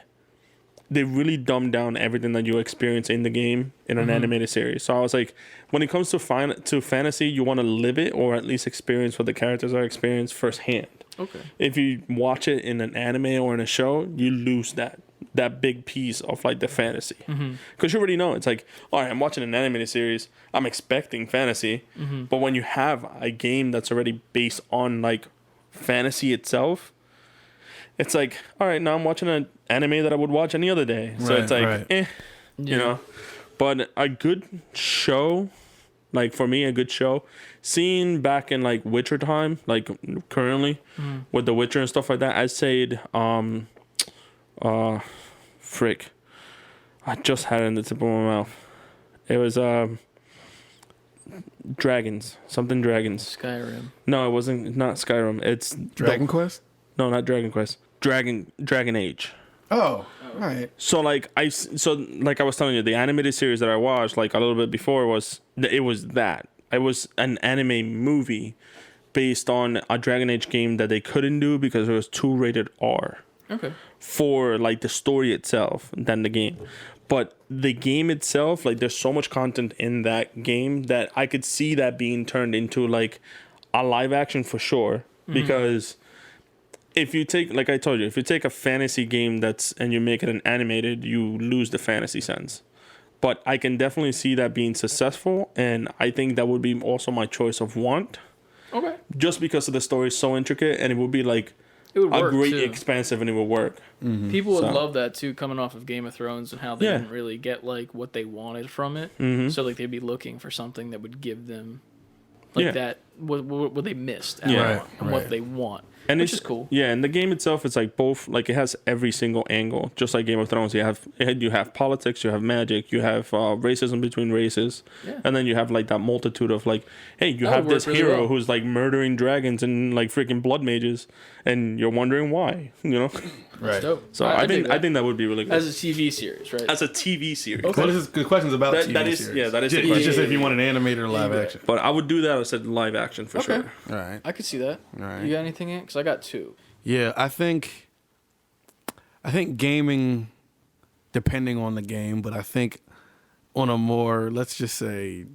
they really dumbed down everything that you experience in the game in an animated series. So I was like, when it comes to fantasy, you want to live it or at least experience what the characters are experiencing firsthand. Okay. If you watch it in an anime or in a show, you lose that big piece of like the fantasy. Because you already know, it's like, all right, I'm watching an animated series, I'm expecting fantasy. But when you have a game that's already based on like fantasy itself, it's like, all right, now I'm watching an anime that I would watch any other day. So it's like, you know. But a good show Like for me, a good show. Seeing back in like Witcher time, like currently with The Witcher and stuff like that, I'd say frick. I just had it in the tip of my mouth. It was dragons. Something dragons. Skyrim. No, it wasn't. Not Skyrim. It's Dragon Quest. No, not Dragon Quest. Dragon Age. Oh, all right. So like I was telling you, the animated series that I watched like a little bit before was that. It was an anime movie based on a Dragon Age game that they couldn't do because it was too rated R. Okay. For like the story itself than the game. But the game itself, like there's so much content in that game that I could see that being turned into like a live action for sure. Because if you take, like I told you, if you take a fantasy game and you make it an animated, you lose the fantasy sense. But I can definitely see that being successful, and I think that would be also my choice of want. Okay. Just because of the story is so intricate, and it would be like It would a work great too. expansive, and it would work. People would So. love that too, coming off of Game of Thrones and how they Yeah. didn't really get like what they wanted from it. So like they'd be looking for something that would give them like Yeah. that what they missed out Yeah. on and what they want, And which it's is cool. Yeah, and the game itself is like both, like it has every single angle, just like Game of Thrones. You have politics, you have magic, you have racism between races, Yeah. and then you have like that multitude of like, hey, you That have would this work really hero well. who's like murdering dragons and like freaking blood mages, and you're wondering why, you know? Right. Dope. So I think that would be really good as a TV series, right? as a TV series. Well, this is good questions about That- TV that is- series. yeah, that is Just, the question. just if you want an animated or live action. But I would do that. I said live action for Okay. sure. All right. I could see that. All right. You got anything in? Because I got two. Yeah, I think gaming, depending on the game, but I think on a more, let's just say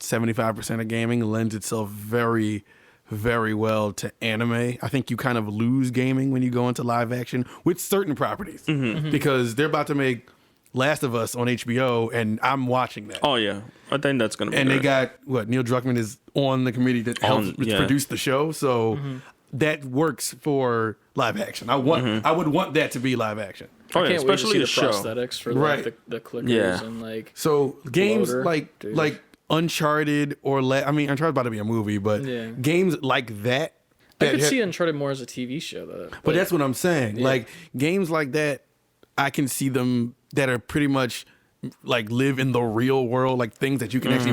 75% of gaming lends itself very, very well to anime. I think you kind of lose gaming when you go into live action with certain properties because they're about to make Last of Us on HBO and I'm watching that. Oh yeah, I think that's gonna be. And they great. got Neil Druckmann is on the committee that helps yeah. produce the show, so that works for live action. I would want that to be live action. Oh I yeah, can't wait to especially see the the show. prosthetics for Right. like the clickers Yeah. and like So games Loader, like dude. like Uncharted or Uncharted's about to be a movie, but Yeah. games like that. I that could ha- see Uncharted more as a TV show though. but that's what I'm saying. Yeah. Like games like that, I can see them that are pretty much like live in the real world, like things that you can actually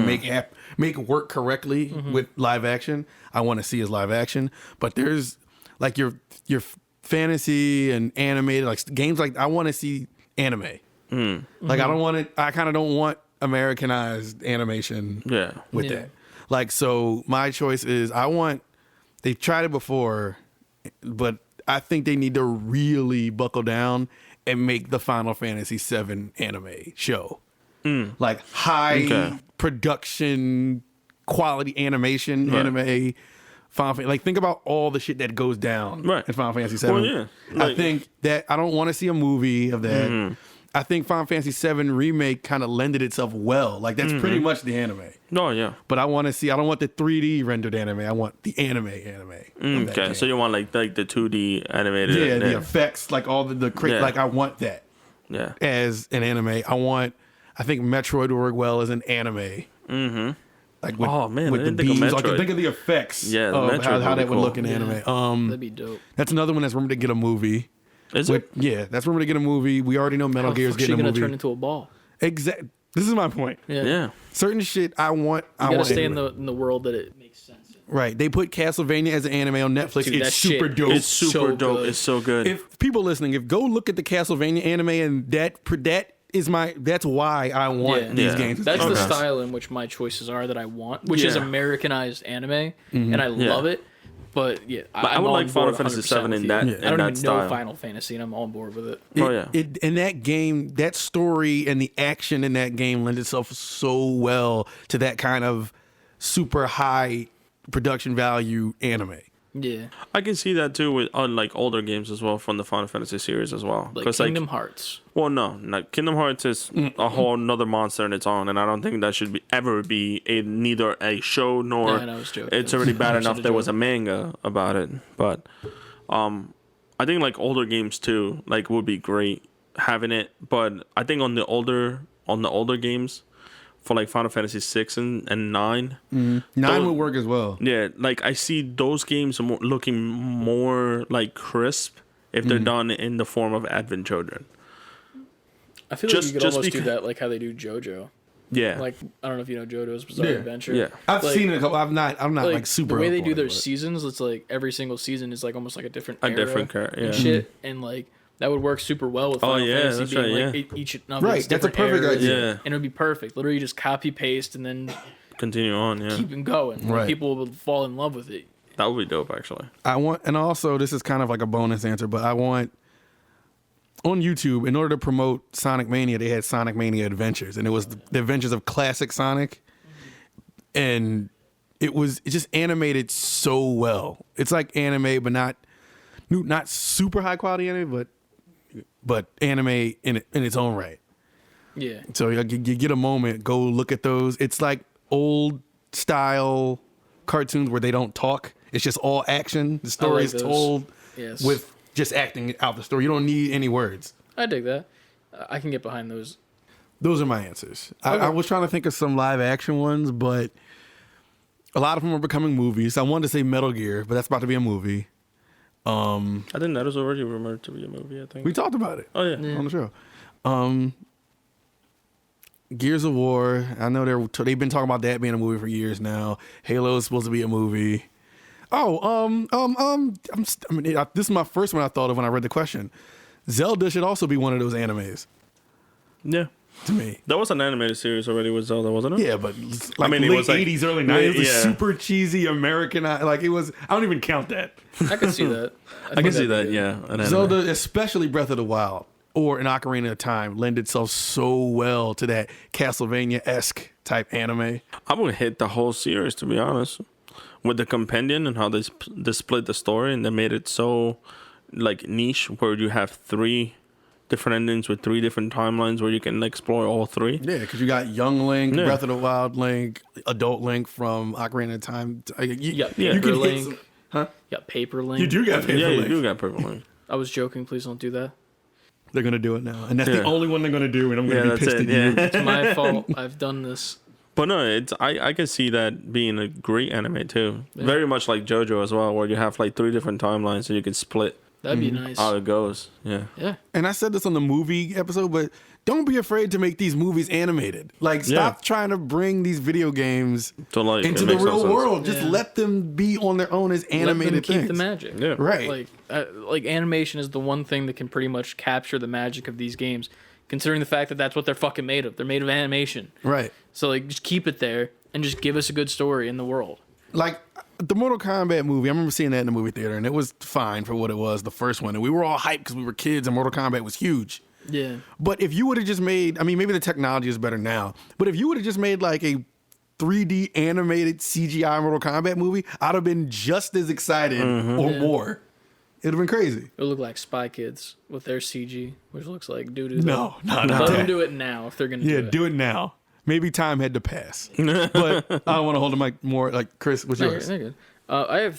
make work correctly with live action. I want to see as live action, but there's like your fantasy and animated like games like I want to see anime. Like I don't want it. I kind of don't want Americanized animation Yeah. with Yeah. that. Like so, my choice is they've tried it before, but I think they need to really buckle down and make the Final Fantasy VII anime show. Like high Okay. production quality animation anime. Like think about all the shit that goes down Right. in Final Fantasy VII. Well, yeah. I Like- think that I don't want to see a movie of that. I think Final Fantasy VII remake kind of lended itself well. Like that's pretty much the anime. No, yeah. But I want to see. I don't want the 3D rendered anime. I want the anime. of that Okay, game. so you want like the 2D animated? Yeah, the effects, like all the Yeah. like I want that yeah. as an anime. I think Metroid would work well as an anime. Like with, Oh, man, with I the didn't think of beams. Like Metroid. think of the effects. Yeah, the of Metroid how would that be would cool. look in Yeah. anime. That'd be dope. That's another one that's rumored to get a movie. Is it? That's rumored to get a movie. We already know Metal How Gear's the fuck's she getting a gonna movie. turn into a ball? Exactly. This is my point. Yeah. Certain shit I want. You I gotta want stay in anime. the world that it makes sense in. Right. They put Castlevania as an anime on Netflix. Dude, that it's super shit dope. It's super So dope. good. It's so good. If people listening, go look at the Castlevania anime, and that's why I want Yeah. these Yeah. games. That's the Okay. style in which my choices are that I want, which is Yeah. Americanized anime, and I Yeah. love it. But yeah, But I I'm would on like Final board Fantasy 100% VII with in you. that- I in don't that even know style. Final Fantasy, and I'm on board with it. Oh, yeah. In that game, that story and the action in that game lends itself so well to that kind of super high production value anime. Yeah, I can see that too with on like older games as well from the Final Fantasy series as well. like 'Cause, Kingdom Hearts. well, no, Kingdom Hearts is a whole nother monster in its own, and I don't think that should ever be neither a show nor. No, I know, I was joking. It's already bad I enough should've there was a joked. manga about it, but I think like older games too would be great having it. But I think on the older games, for like Final Fantasy 6 and 9. 9 would work as well. Yeah, like I see those games looking more like crisp if they're done in the form of Advent Children. I feel like you could almost do that like how they do JoJo. Yeah. Like, I don't know if you know JoJo's Bizarre Adventure. Yeah. I've like, seen it a couple. I'm not like super. The way they up do on their it, but- seasons, it's like every single season is like almost like a different era character, yeah. and shit, and like that would work super well with Final Fantasy that's being right, like each of Right, its that's a different perfect eras, idea. Yeah. and it would be perfect. Literally, you just copy paste and then Continue on, yeah. keep them going. Like, Right. people will fall in love with it. That would be dope, actually. I want, and also this is kind of like a bonus answer, but I want on YouTube, in order to promote Sonic Mania, they had Sonic Mania Adventures, and it was the adventures of classic Sonic, and it just animated so well. It's like anime, but not super high quality anime, but anime in its own right. Yeah, So you get a moment, go look at those. It's like old style cartoons where they don't talk. It's just all action. The story is those. told Yes. with just acting out the story. You don't need any words. I dig that. I can get behind those. Those are my answers. Okay. I was trying to think of some live action ones, but a lot of them are becoming movies. I wanted to say Metal Gear, but that's about to be a movie. I think that is already rumored to be a movie, I think. We talked about it Oh, yeah. on the show. Gears of War. I know they've been talking about that being a movie for years now. Halo is supposed to be a movie. This is my first one I thought of when I read the question. Zelda should also be one of those animes Yeah. to me. That was an animated series already with Zelda, wasn't it? Yeah, but like mean, it late was like- 80s, early 90s, it was yeah. super cheesy American. Like it was, I don't even count that. I can see that. I can see that, yeah. An anime. Zelda, especially Breath of the Wild or an Ocarina of Time, lend itself so well to that Castlevania-esque type anime. I would hit the whole series, to be honest. With the compendium and how they split the story and they made it so like niche where you have 3 different endings with 3 different timelines where you can explore all 3. Yeah, because you got Young Link, Yeah. Breath of the Wild Link, Adult Link from Ocarina of Time. Yeah, you Paper can hit Link. some- huh? Yeah, Paper Link. You do got Paper Yeah, Link. you do got Purple Link. I was joking. Please don't do that. They're gonna do it now, and that's Yeah. the only one they're gonna do. And I'm gonna Yeah, be that's pissed it. at you. Yeah. It's my fault. I've done this. But no, I can see that being a great anime too. Yeah. Very much like JoJo as well, where you have like 3 different timelines so you can split That'd be nice. how it goes. Yeah. Yeah. And I said this on the movie episode, but don't be afraid to make these movies animated. Like, stop trying to bring these video games So like into it the makes no real sense. world. Just Yeah. let them be on their own as animated Let them keep things. the magic. Yeah. Right. Like animation is the one thing that can pretty much capture the magic of these games, considering the fact that that's what they're fucking made of. They're made of animation. Right. So like, just keep it there and just give us a good story in the world. Like the Mortal Kombat movie, I remember seeing that in the movie theater, and it was fine for what it was, the first one. And we were all hyped because we were kids and Mortal Kombat was huge. Yeah. But if you would have just made, I mean, maybe the technology is better now, but if you would have just made like a 3D animated CGI Mortal Kombat movie, I'd have been just as excited or more. It'd have been crazy. It'll look like Spy Kids with their CG, which looks like doo-doo. No, not Let them that. do it now if they're gonna Yeah, do it. do it now. Maybe time had to pass. But I don't want to hold the mic more. Like, Chris, what's No, yours? you're good. I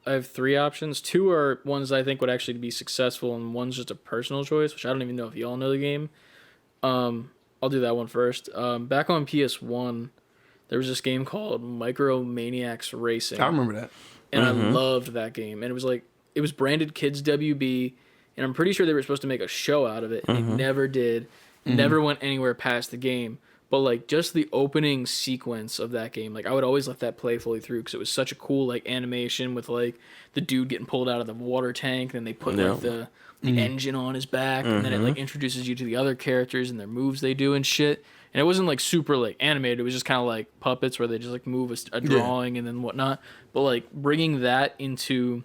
have 3 options. 2 are ones I think would actually be successful, and one's just a personal choice, which I don't even know if y'all know the game. I'll do that one first. Back on PS1, there was this game called Micromaniacs Racing. I remember that. And I loved that game. And it was branded Kids WB, and I'm pretty sure they were supposed to make a show out of it, and they never did. Never went anywhere past the game. But like just the opening sequence of that game, like I would always let that play fully through because it was such a cool like animation with like the dude getting pulled out of the water tank, and then they put like the engine on his back, and then it like introduces you to the other characters and their moves they do and shit. And it wasn't like super like animated; it was just kind of like puppets where they just like move a drawing and then whatnot. But like bringing that into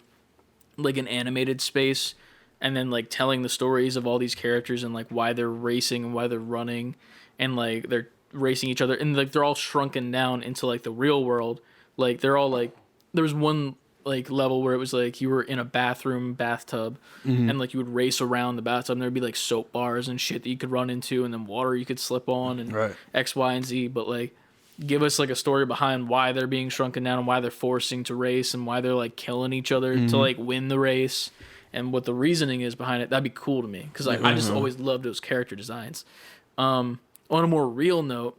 like an animated space, and then like telling the stories of all these characters and like why they're racing and why they're running, and like they're racing each other, and like they're all shrunken down into like the real world. Like they're all like, there was one like level where it was like you were in a bathtub, and like you would race around the bathtub, and there'd be like soap bars and shit that you could run into, and then water you could slip on, and Right. X, Y, and Z. But like, give us like a story behind why they're being shrunken down and why they're forcing to race and why they're like killing each other to like win the race, and what the reasoning is behind it. That'd be cool to me because like I just always loved those character designs. On a more real note,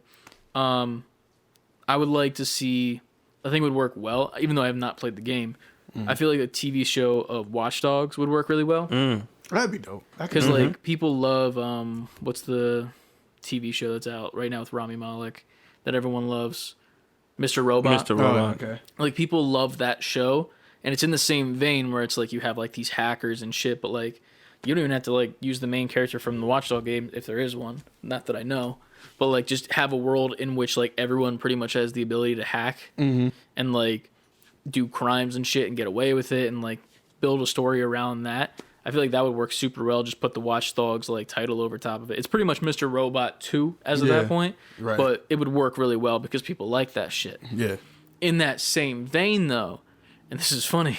I would like to see. I think it would work well, even though I have not played the game. I feel like a TV show of Watch Dogs would work really well. That'd be dope. Because like people love what's the TV show that's out right now with Rami Malek that everyone loves, Mr. Robot. Mr. Robot. Oh, okay. Like people love that show, and it's in the same vein where it's like you have like these hackers and shit, but like you don't even have to like use the main character from the Watchdog game if there is one. Not that I know, but like just have a world in which like everyone pretty much has the ability to hack and like do crimes and shit and get away with it and like build a story around that. I feel like that would work super well. Just put the Watch Dogs like title over top of it. It's pretty much Mr. Robot 2 as of that point, right. But it would work really well because people like that shit. Yeah. In that same vein, though, and this is funny,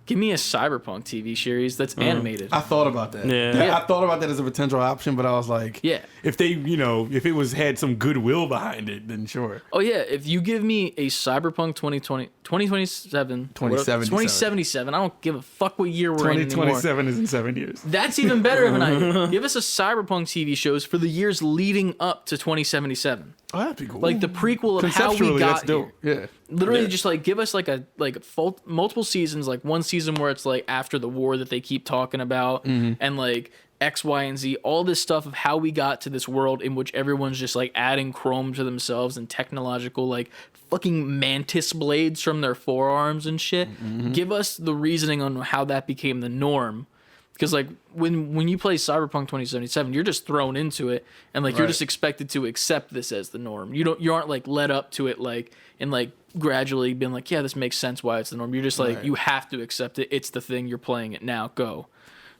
give me a Cyberpunk TV series that's animated. I thought about that. Yeah. I thought about that as a potential option, but I was like, Yeah. if they, if it was had some goodwill behind it, then sure. Oh yeah, if you give me a Cyberpunk 2027, 2077, I don't give a fuck what year we're in anymore. 2027 is in 7 years. That's even better of an idea. Give us a Cyberpunk TV shows for the years leading up to 2077. Oh, that'd be cool. Like the prequel of how we Conceptually, got that's dope. here. Yeah. Literally, just like give us like multiple seasons, like one season where it's like after the war that they keep talking about, and like X, Y, and Z, all this stuff of how we got to this world in which everyone's just like adding chrome to themselves and technological like fucking mantis blades from their forearms and shit. Give us the reasoning on how that became the norm. Because like when you play Cyberpunk 2077, you're just thrown into it and like you're just expected to accept this as the norm. You aren't like led up to it like and like gradually being like, yeah, this makes sense why it's the norm. You're just like you have to accept it. It's the thing, you're playing it now. Go.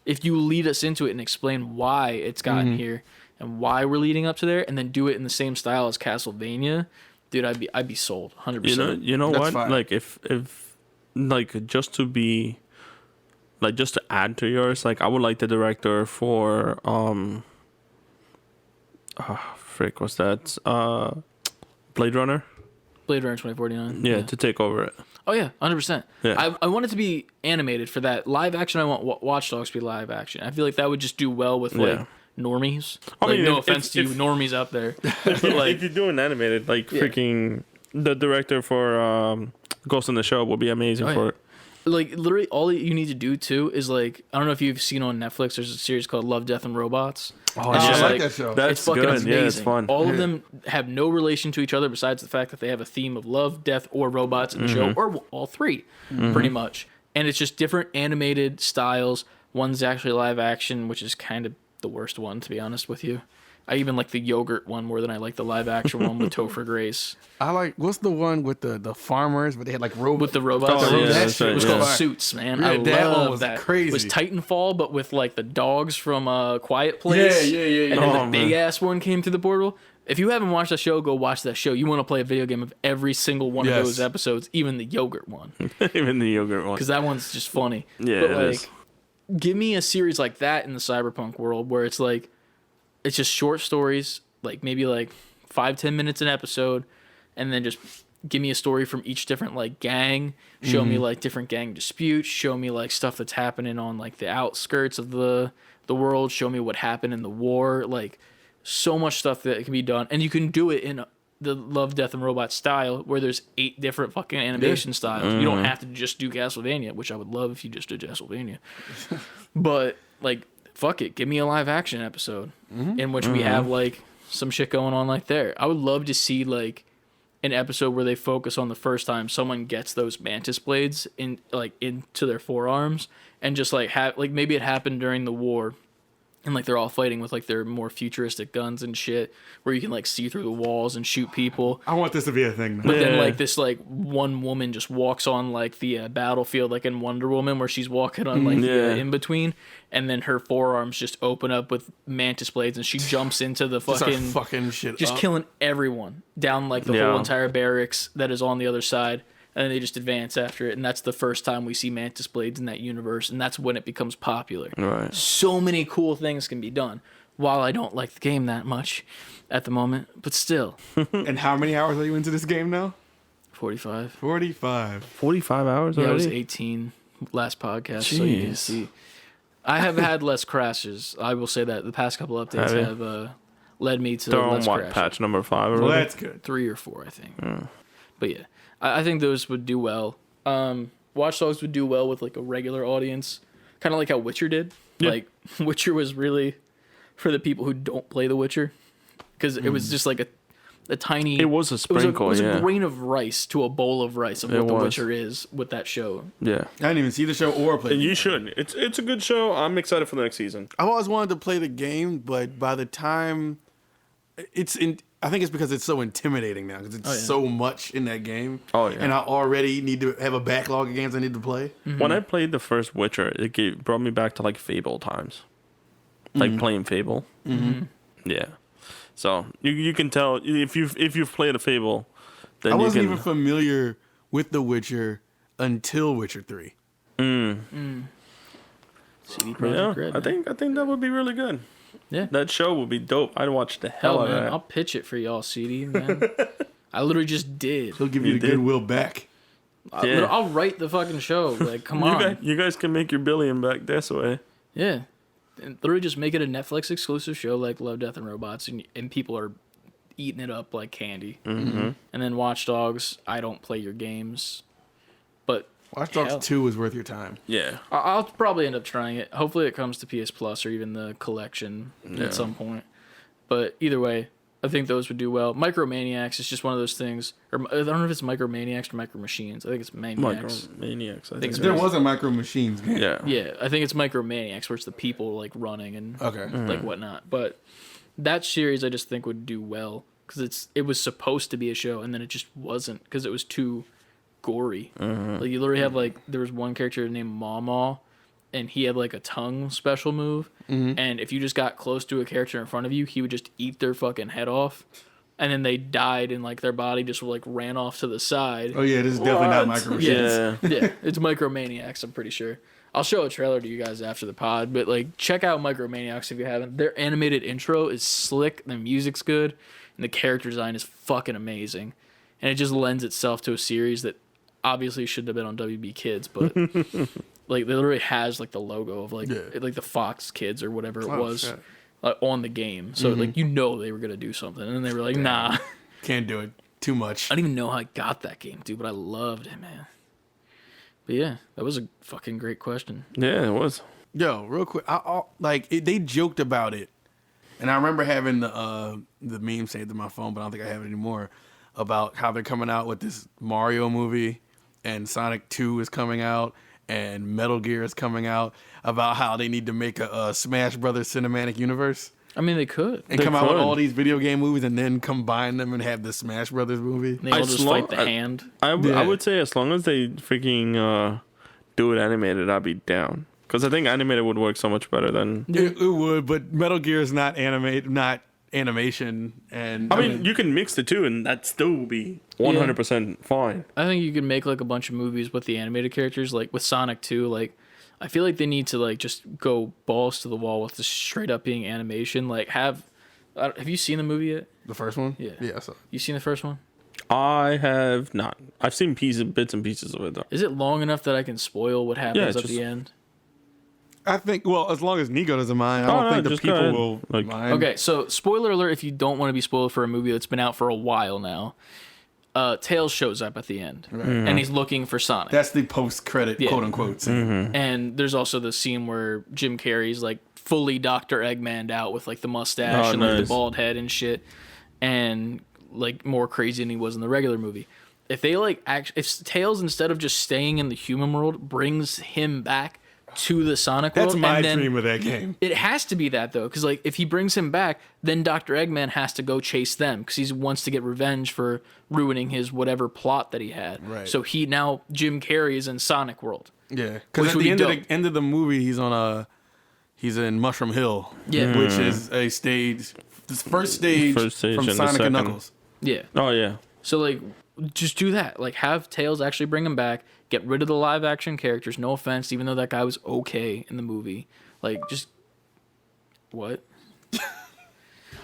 If you lead us into it and explain why it's gotten here and why we're leading up to there, and then do it in the same style as Castlevania, dude, I'd be sold 100%. You know That's what? fine. Like if like just to be like just to add to yours, like I would like the director for what's that? Blade Runner. Blade Runner 2049. Yeah, to take over it. Oh yeah, 100%. Yeah. I want it to be animated for that. Live action, I want Watch Dogs to be live action. I feel like that would just do well with like normies. I Like mean, no if- offense to you if- normies out there. But like if you're doing animated, like freaking the director for Ghost in the Shell would be amazing for it. like literally all you need to do too is like I don't know if you've seen on Netflix. There's a series called Love, Death, and Robots. Oh, It's yeah. just I like that show. That's it's fucking good. amazing. Yeah, it's fun. All of them have no relation to each other besides the fact that they have a theme of love, death, or robots in the show, or all three, pretty much. And it's just different animated styles. One's actually live action, which is kind of the worst one, to be honest with you. I even like the yogurt one more than I like the live action one with Topher Grace. I like, what's the one with the farmers, but they had like robots? With the robots. Oh, yeah, that that's shit right, It was yeah. called Suits, man. Yeah, I that one love was that. crazy. It was Titanfall, but with like the dogs from Quiet Place. Yeah. And then Oh, the big ass one came through the portal. If you haven't watched that show, go watch that show. You want to play a video game of every single one of Yes. those episodes, even the yogurt one, Even the yogurt one. because that one's just funny. Yeah, but it like, is. give me a series like that in the Cyberpunk world where it's like, it's just short stories, like maybe like 5-10 minutes an episode, and then just give me a story from each different like gang. Show me like different gang disputes. Show me like stuff that's happening on like the outskirts of the world. Show me what happened in the war. Like so much stuff that can be done, and you can do it in the Love, Death, and Robot style, where there's 8 different fucking animation styles. You don't have to just do Castlevania, which I would love if you just did Castlevania. But like, fuck it, give me a live action episode in which we have like some shit going on like there. I would love to see like an episode where they focus on the first time someone gets those mantis blades in like into their forearms, and just like have like maybe it happened during the war. And, like, they're all fighting with, like, their more futuristic guns and shit, where you can, like, see through the walls and shoot people. I want this to be a thing. But then, Yeah. like, this, like, one woman just walks on, like, the battlefield, like in Wonder Woman, where she's walking on, like, the in-between. And then her forearms just open up with mantis blades, and she jumps into the Start fucking... fucking shit just up. killing everyone down, like, the whole entire barracks that is on the other side. And then they just advance after it, and that's the first time we see mantis blades in that universe, and that's when it becomes popular. Right. So many cool things can be done. While I don't like the game that much at the moment, but still, And how many hours are you into this game now? 45. 45. 45 hours Yeah, I already? was 18 last podcast, so you can Jeez. see. I have had less crashes. I will say that the past couple updates Have you? have led me to They're on Let's what, Crash. patch number 5 already? Well, that's good. 3 or 4, I think. But yeah, I think those would do well. Watch Dogs would do well with like a regular audience, kind of like how Witcher did. Yeah. Like Witcher was really for the people who don't play The Witcher, because it was just like a tiny. It was a sprinkle, It was yeah. a grain of rice to a bowl of rice of It what The was. Witcher is with that show. Yeah. I didn't even see the show or play. You should. It's a good show. I'm excited for the next season. I've always wanted to play the game, but by the time I think it's because it's so intimidating now because it's so much in that game. Oh, yeah. And I already need to have a backlog of games I need to play. When I played the first Witcher, it brought me back to like Fable times, like playing Fable. Yeah, so you can tell if you've played a Fable, then I you wasn't can. even familiar with The Witcher until Witcher 3. CD Yeah, Projekt Red. I think that would be really good. Yeah. That show would be dope. I'd watch the hell Hell, out of man, that. I'll pitch it for y'all, CD, man. I literally just did. He'll give You you the did? goodwill back. Yeah. I'll write the fucking show. Like, come on. You guys can make your billion back this way. Yeah. And literally just make it a Netflix exclusive show like Love, Death, and Robots, and people are eating it up like candy. And then Watch Dogs, I don't play your games, but Watch Dogs hell, 2 is worth your time. Yeah. I'll probably end up trying it. Hopefully it comes to PS Plus or even the collection Yeah. at some point. But either way, I think those would do well. Micromaniacs is just one of those things. Or I don't know if it's Micromaniacs or Micro Machines. I think it's Maniacs. Maniacs. I think think so. There was a Micro Machines game. Yeah. Yeah, I think it's Micromaniacs where it's the people like running and Okay. like whatnot. But that series I just think would do well because it was supposed to be a show and then it just wasn't because it was too gory. Like you literally have like there was one character named Mawmaw and he had like a tongue special move, and if you just got close to a character in front of you, he would just eat their fucking head off. And then they died, and like their body just like ran off to the side. Oh yeah, this is definitely not Micro Machines. Yeah. Yeah, it's Micromaniacs, I'm pretty sure. I'll show a trailer to you guys after the pod, but like check out Micromaniacs if you haven't. Their animated intro is slick, the music's good, and the character design is fucking amazing. And it just lends itself to a series that obviously shouldn't have been on WB Kids, but like it literally has like the logo of like like the Fox Kids or whatever it was shit. on the game. So like you know they were gonna do something, and then they were like, nah. Can't do it. Too much. I don't even know how I got that game, dude, but I loved it, man. But yeah, that was a fucking great question. Yeah, it was. Yo, real quick, they joked about it, and I remember having the meme saved to my phone, but I don't think I have it anymore. About how they're coming out with this Mario movie, and Sonic 2 is coming out, and Metal Gear is coming out. About how they need to make a Smash Brothers cinematic universe I mean, they could. and They come out with could. all these video game movies, and then combine them and have the Smash Brothers movie. They all I just slow- fight the I- hand. I Yeah. would say as long as they freaking do it animated, I'd be down. Because I think animated would work so much better than. It would, but Metal Gear is not not animation, and I mean, you can mix the two, and that still will be 100% fine. I think you could make like a bunch of movies with the animated characters, like with Sonic 2. Like, I feel like they need to like just go balls to the wall with the straight up being animation. Like, have you seen the movie yet? the first one. Yeah. Yeah. So You seen the first one? I have not. I've seen bits and pieces of it though. Is it long enough that I can spoil what happens at just- the end? I think, well, as long as Nico doesn't mind, I Oh, don't no, think the just go people ahead. will Like- mind. Okay, so spoiler alert if you don't want to be spoiled for a movie that's been out for a while now. Tails shows up at the end, and he's looking for Sonic. That's the post-credit, Yeah. quote unquote. Scene. And there's also the scene where Jim Carrey's like fully Dr. Eggman'd out with like the mustache Oh, and like the nice. bald head and shit, and like more crazy than he was in the regular movie. If they like if Tails, instead of just staying in the human world, brings him back to the Sonic That's world, my and then dream of that game. it has to be that though, because like if he brings him back, then Dr. Eggman has to go chase them because he wants to get revenge for ruining his whatever plot that he had. Right. So Jim Carrey is in Sonic World. Yeah, Which because at would the be end of the movie, he's in Mushroom Hill, Yeah. which is a stage, this first stage, First stage from and the Sonic and second. Knuckles. Yeah. Oh yeah. So like, just do that. Like, have Tails actually bring him back. Get rid of the live action characters. No offense, even though that guy was okay in the movie. Like, just what?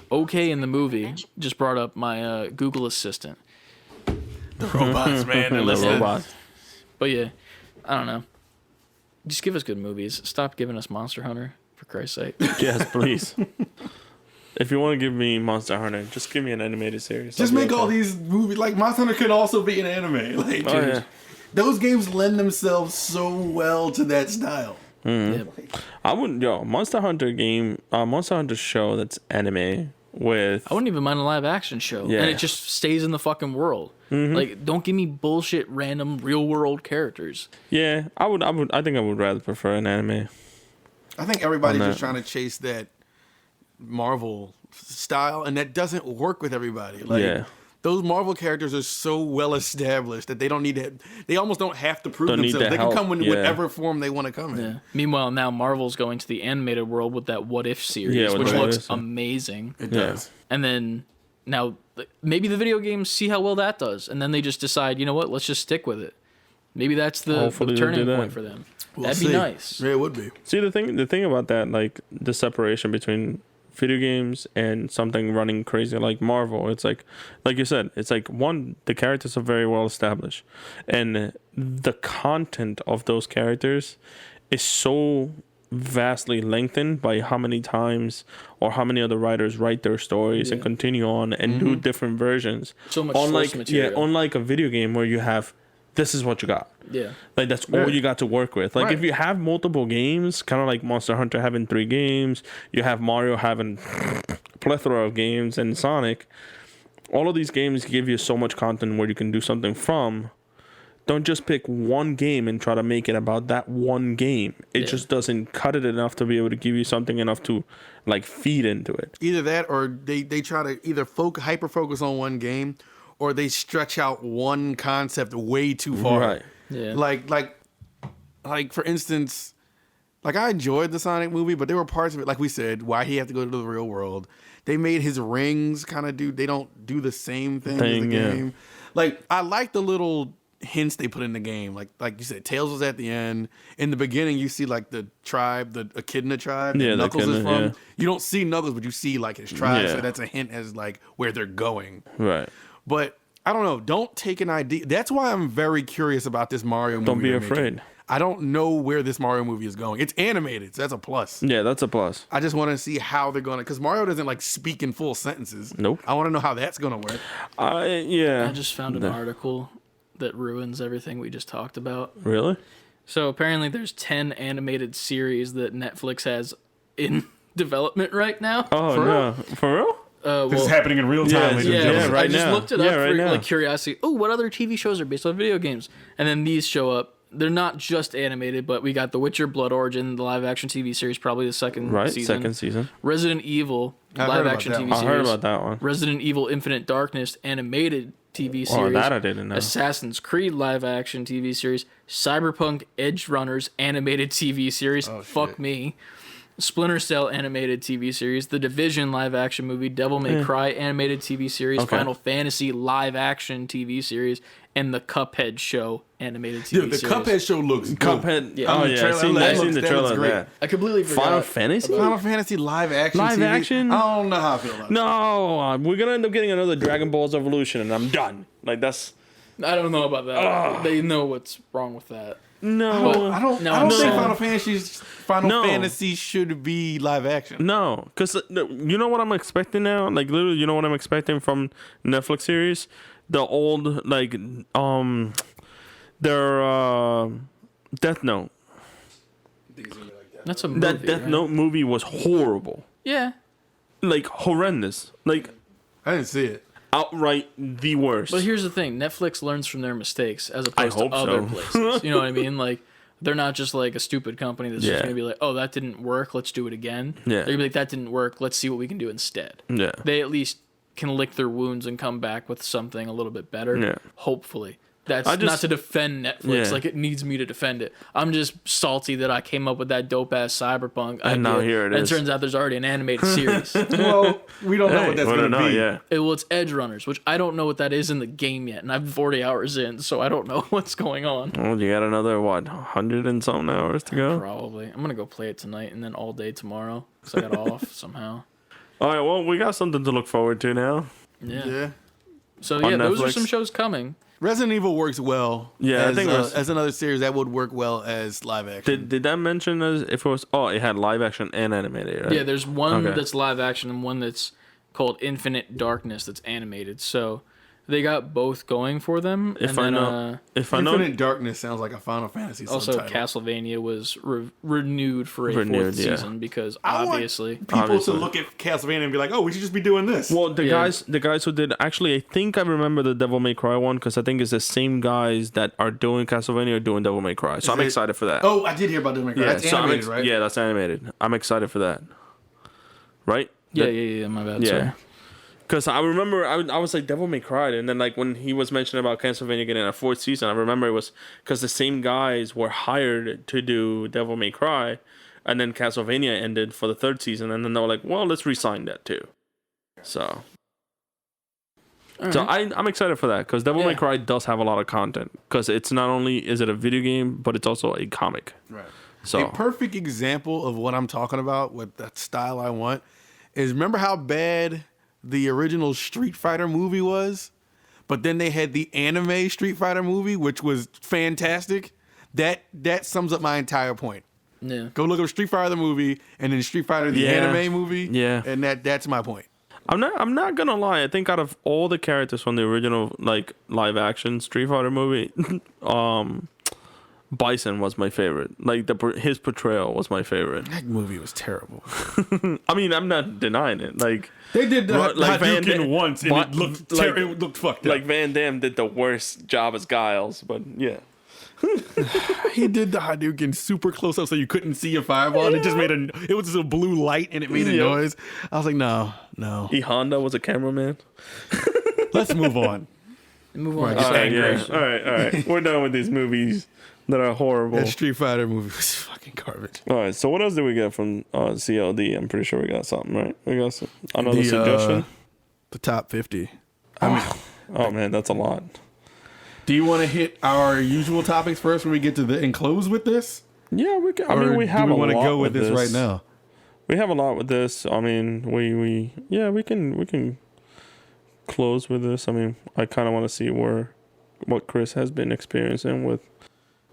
Okay in the movie. Just brought up my Google Assistant. The robots, man, they're The listening. robots. But yeah, I don't know. Just give us good movies. Stop giving us Monster Hunter, for Christ's sake. Yes, please. If you want to give me Monster Hunter, just give me an animated series. Just make all these movies. Like, Monster Hunter could also be an anime. Like, yeah. those games lend themselves so well to that style. Yep. I wouldn't, Monster Hunter game, Monster Hunter show that's anime with. I wouldn't even mind a live action show, Yeah. and it just stays in the fucking world. Like, don't give me bullshit, random, real world characters. Yeah, I think I would rather prefer an anime. I think everybody's On just that. trying to chase that Marvel style, and that doesn't work with everybody. Like, Yeah. those Marvel characters are so well established that they don't need to. They almost don't have to prove Don't need themselves. the They can help, come in yeah. whatever form they want to come in. Yeah. Meanwhile, now Marvel's going to the animated world with that What If series, Yeah, with which the What looks If. amazing. It Yeah. does. And then now maybe the video games see how well that does, and then they just decide, you know what, let's just stick with it. Maybe that's the Hopefully they turning do that. point for them. We'll That'd see. be nice. Yeah, it would be. See, the thing about that, like the separation between video games and something running crazy like Marvel, it's like you said, it's like one, the characters are very well established, and the content of those characters is so vastly lengthened by how many times or how many other writers write their stories and continue on and do different versions. So much unlike source material. unlike a video game where you have this is what you got. Yeah. Like that's all you got to work with. Like Right. if you have multiple games, kind of like Monster Hunter having 3 games, you have Mario having a plethora of games, and Sonic, all of these games give you so much content where you can do something from. Don't just pick one game and try to make it about that one game. It just doesn't cut it enough to be able to give you something enough to like feed into it. Either that, or they try to either hyper focus on one game, or they stretch out one concept way too far. Right. Yeah. Like for instance, like I enjoyed the Sonic movie, but there were parts of it, like we said, why he had to go to the real world. They made his rings kind of they don't do the same thing as the yeah. game. Like I like the little hints they put in the game. Like you said, Tails was at the end. In the beginning, you see like the tribe, the Echidna tribe that Yeah, the Knuckles is Echidna, from. yeah. You don't see Knuckles, but you see like his tribe. Yeah. So that's a hint as like where they're going. Right. But I don't know. Don't take an idea. That's why I'm very curious about this Mario movie. Don't be they're making. afraid. I don't know where this Mario movie is going. It's animated, so that's a plus. Yeah, that's a plus. I just want to see how they're going to, because Mario doesn't like speak in full sentences. Nope. I want to know how that's going to work. I just found an article that ruins everything we just talked about. Really? So apparently there's 10 animated series that Netflix has in development right now. Oh For no, for real? This is happening in real time. ladies and Yeah, gentlemen. right I just now. looked it Yeah, up right for now. like curiosity. Oh, what other TV shows are based on video games? And then these show up. They're not just animated, but we got The Witcher: Blood Origin, the live action TV series, probably the second Right, season. second season. Resident Evil I've heard live about action that TV one. I series. heard about that one. Resident Evil: Infinite Darkness animated TV series. Oh, that I didn't know. Assassin's Creed live action TV series. Cyberpunk Edge Runners animated TV series. Oh, Fuck shit. me. Splinter Cell animated TV series, The Division live action movie, Devil May Cry animated TV series, Okay. Final Fantasy live action TV series, and the Cuphead show animated TV Dude, the series. Cuphead show looks dope. Cuphead. Yeah. Oh The yeah, trailer- I've seen that the looks trailer of great. that. I completely forgot. Final Fantasy? Final Fantasy live action. Live TV. action? I don't know how I feel about it. No, we're gonna end up getting another Dragon Ball's Evolution, and I'm done. Like that's I don't know about that. They know what's wrong with that. no, I don't No, think no. Final No. Fantasy should be live action. no, because you know what I'm expecting now. Like literally, you know what I'm expecting from Netflix series, the old like their Death Note. That's a movie. That Death right? Note movie was horrible, Yeah. like horrendous, like I didn't see it. outright the worst. But here's the thing: Netflix learns from their mistakes as opposed to hope other so. places. You know what I mean? Like they're not just like a stupid company that's Yeah. just gonna be like, "Oh, that didn't work. Let's do it again." Yeah. They're gonna be like, "That didn't work. Let's see what we can do instead." Yeah. They at least can lick their wounds and come back with something a little bit better. Yeah. Hopefully. That's I not just- to defend Netflix Yeah. like it needs me to defend it. I'm just salty that I came up with that dope ass Cyberpunk idea. And now here it and is. it turns out there's already an animated series. Well, we don't know what that's going to be. Yeah. Well, it's Edge Runners, which I don't know what that is in the game yet, and I'm 40 hours in, so I don't know what's going on. Well, you got another 100 and something hours to go. Probably. I'm gonna go play it tonight and then all day tomorrow because I got off somehow. All right, well, we got something to look forward to now. Yeah. Yeah. So On yeah, those are Netflix. some shows coming. Resident Evil works well. Yeah, as, I think as another series that would work well as live action. Did that mention as if it was? Oh, it had live action and animated. Right? Yeah, there's one Okay. that's live action and one that's called Infinite Darkness that's animated. So they got both going for them. If and I then, know, if I know, Infinite Darkness sounds like a Final Fantasy also subtitle. Castlevania was renewed for a Renewed, fourth yeah. season because I want obviously people Obviously. to look at Castlevania and be like, "Oh, we should just be doing this." well, the Yeah. guys who did actually, I think I remember the Devil May Cry one because I think it's the same guys that are doing Castlevania are doing Devil May Cry. So I'm it- excited for that. Oh, I did hear about Devil May Cry. That's so I'm animated, right? Yeah, that's animated. I'm excited for that. Right? yeah, my bad. Yeah. Sorry. Because I remember I was like Devil May Cry, and then like when he was mentioning about Castlevania getting a fourth season, I remember it was because the same guys were hired to do Devil May Cry, and then Castlevania ended for the third season, and then they were like, well, let's re-sign that too. So, I'm excited for that because Devil May Yeah. Cry does have a lot of content because it's not only is it a video game, but it's also a comic. Right. So A perfect example of what I'm talking about with that style I want is remember how bad the original Street Fighter movie was, but then they had the anime Street Fighter movie, which was fantastic. That sums up my entire point. Yeah. Go look up Street Fighter the movie and then Street Fighter the Yeah. anime movie. Yeah. And that's my point. I'm not gonna lie. I think out of all the characters from the original like live action Street Fighter movie, Bison was my favorite. Like his portrayal was my favorite. That movie was terrible. I mean, I'm not denying it. Like They did the like Van Hadouken Damme- once and but- it looked like- it looked fucked up. like Van Damme did the worst job as Giles, but yeah. He did the Hadouken super close up so you couldn't see a fireball and it just made it was just a blue light and it made a Yep. noise. I was like, no. E Honda was a cameraman. Let's move on. Move on. Right, to all right, Cyberpunk. yeah. All right. We're done with these movies that are horrible. That Street Fighter movie was fucking garbage. All right. So what else did we get from CLD? I'm pretty sure we got something, right? We got another The, suggestion. The top 50. Oh man, that's a lot. Do you want to hit our usual topics first when we get to the and close with this? Yeah, we can. I Or mean, we have do a we want to lot go with this right now? We have a lot with this. I mean, we can close with this. I mean, I kind of want to see what Chris has been experiencing with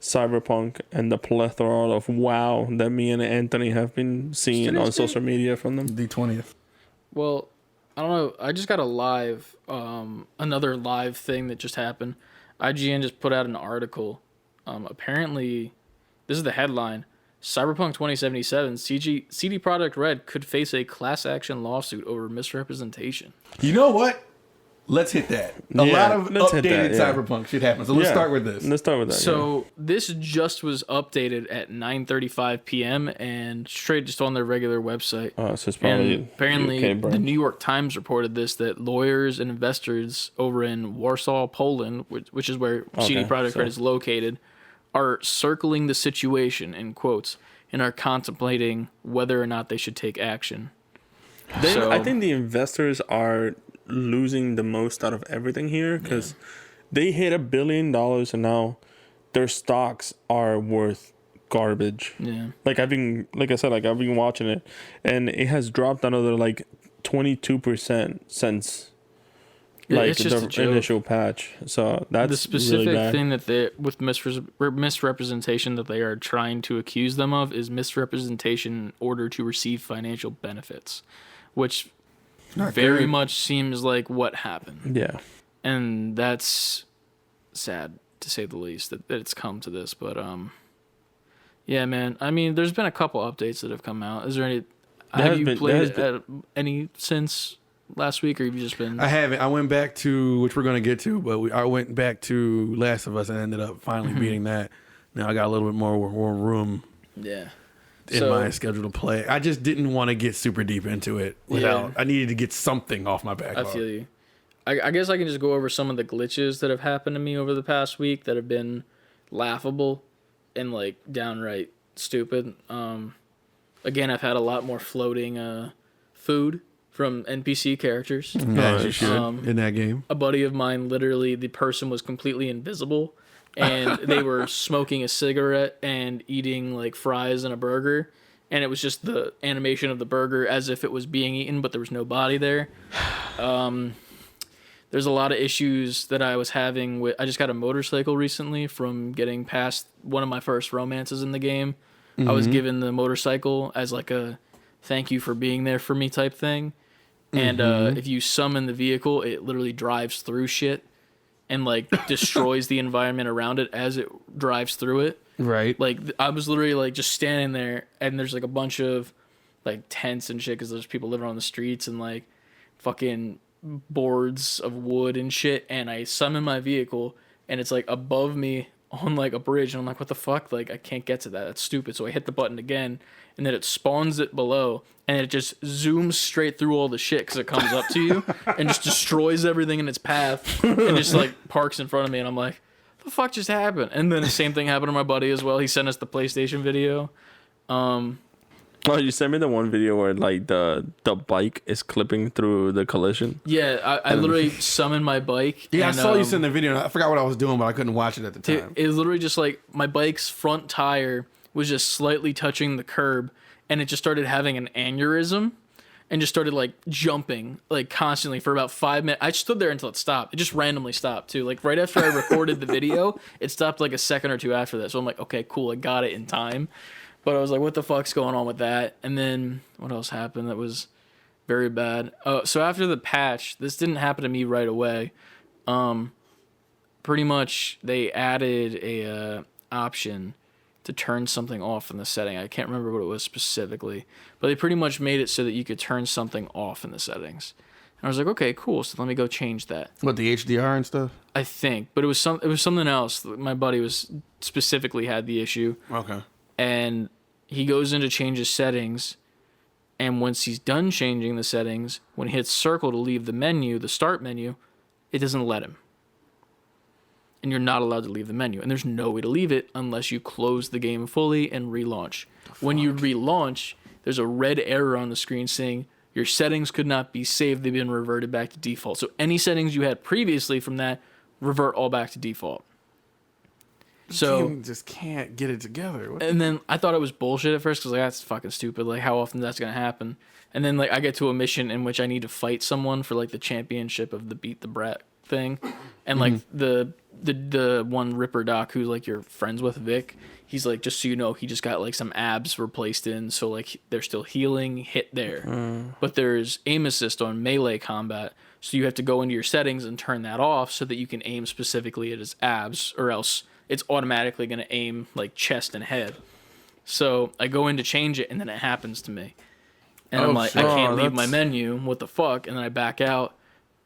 Cyberpunk and the plethora of wow that me and Anthony have been seeing on social media from them. The 20th. Well, I don't know. I just got a live, another live thing that just happened. IGN just put out an article. Apparently, this is the headline. Cyberpunk 2077, CD Projekt Red could face a class action lawsuit over misrepresentation. You know what? Let's hit that. A Yeah, lot of let's hit updated that, yeah. Cyberpunk shit happens. So let's start with this. Let's start with that. So this just was updated at 9:35 p.m. and straight just on their regular website. So it's probably And apparently, UK brand. the New York Times reported this, that lawyers and investors over in Warsaw, Poland, which is where CD Projekt Red is located, are circling the situation, in quotes, and are contemplating whether or not they should take action. I think the investors are losing the most out of everything here because they hit $1 billion and now their stocks are worth garbage. Yeah. Like I've been watching it and it has dropped another like 22% since like it's just a the joke. initial patch. So that's The specific really bad. thing that they with misrepresentation that they are trying to accuse them of is misrepresentation in order to receive financial benefits, which very much seems like what happened. Yeah. And that's sad to say the least that it's come to this. But yeah, man. I mean, there's been a couple updates that have come out. Is there any? Have you played any since last week, or have you just been? I haven't. I went back to, which we're going to get to, but I went back to Last of Us and ended up finally beating that. Now I got a little bit more room Yeah. in my schedule to play. I just didn't want to get super deep into it without. I needed to get something off my backlog. I feel you. I guess I can just go over some of the glitches that have happened to me over the past week that have been laughable and like downright stupid. Again, I've had a lot more floating food from NPC characters. As you should in that game. A buddy of mine, literally, the person was completely invisible, and they were smoking a cigarette and eating like fries and a burger, and it was just the animation of the burger as if it was being eaten, but there was no body there. there's a lot of issues that I was having with. I just got a motorcycle recently from getting past one of my first romances in the game. I was given the motorcycle as like a thank you for being there for me type thing. And if you summon the vehicle, it literally drives through shit and like destroys the environment around it as it drives through it. Right. Like I was literally like just standing there, and there's like a bunch of like tents and shit because there's people living on the streets and like fucking boards of wood and shit. And I summon my vehicle, and it's like above me on like a bridge, and I'm like, what the fuck? Like I can't get to that. That's stupid. So I hit the button again, and then it spawns it below, and it just zooms straight through all the shit because it comes up to you and just destroys everything in its path and just like parks in front of me, and I'm like, the fuck just happened? And then the same thing happened to my buddy as well. He sent us the PlayStation video. Oh, you sent me the one video where like the bike is clipping through the collision. Yeah, I literally summoned my bike. Yeah, and, I saw you send the video. I forgot what I was doing, but I couldn't watch it at the time. It was literally just like my bike's front tire was just slightly touching the curb, and it just started having an aneurysm and just started like jumping like constantly for about 5 minutes. I stood there until it stopped. It just randomly stopped too. Like right after I recorded the video, it stopped like a second or two after that. So I'm like, okay, cool, I got it in time. But I was like, what the fuck's going on with that? And then what else happened that was very bad? Oh, so after the patch, this didn't happen to me right away. Pretty much they added a option to turn something off in the setting. I can't remember what it was specifically, but they pretty much made it so that you could turn something off in the settings. And I was like, okay, cool. So let me go change that. What, the HDR and stuff? I think, but it was something else. My buddy was specifically had the issue. Okay. And he goes in to change his settings, and once he's done changing the settings, when he hits circle to leave the menu, the start menu, it doesn't let him. And you're not allowed to leave the menu. And there's no way to leave it unless you close the game fully and relaunch. When you relaunch, there's a red error on the screen saying your settings could not be saved. They've been reverted back to default. So any settings you had previously from that revert all back to default. So you just can't get it together. And then I thought it was bullshit at first because like that's fucking stupid. Like how often that's gonna happen? And then like I get to a mission in which I need to fight someone for like the championship of the beat the brat thing, and like the one Ripper Doc who's like you're friends with Vic. He's like, just so you know, he just got like some abs replaced in, so like they're still healing. Hit there, but there's aim assist on melee combat, so you have to go into your settings and turn that off so that you can aim specifically at his abs, or else it's automatically going to aim like chest and head. So I go in to change it, and then it happens to me. And I'm like, I can't leave my menu. What the fuck? And then I back out.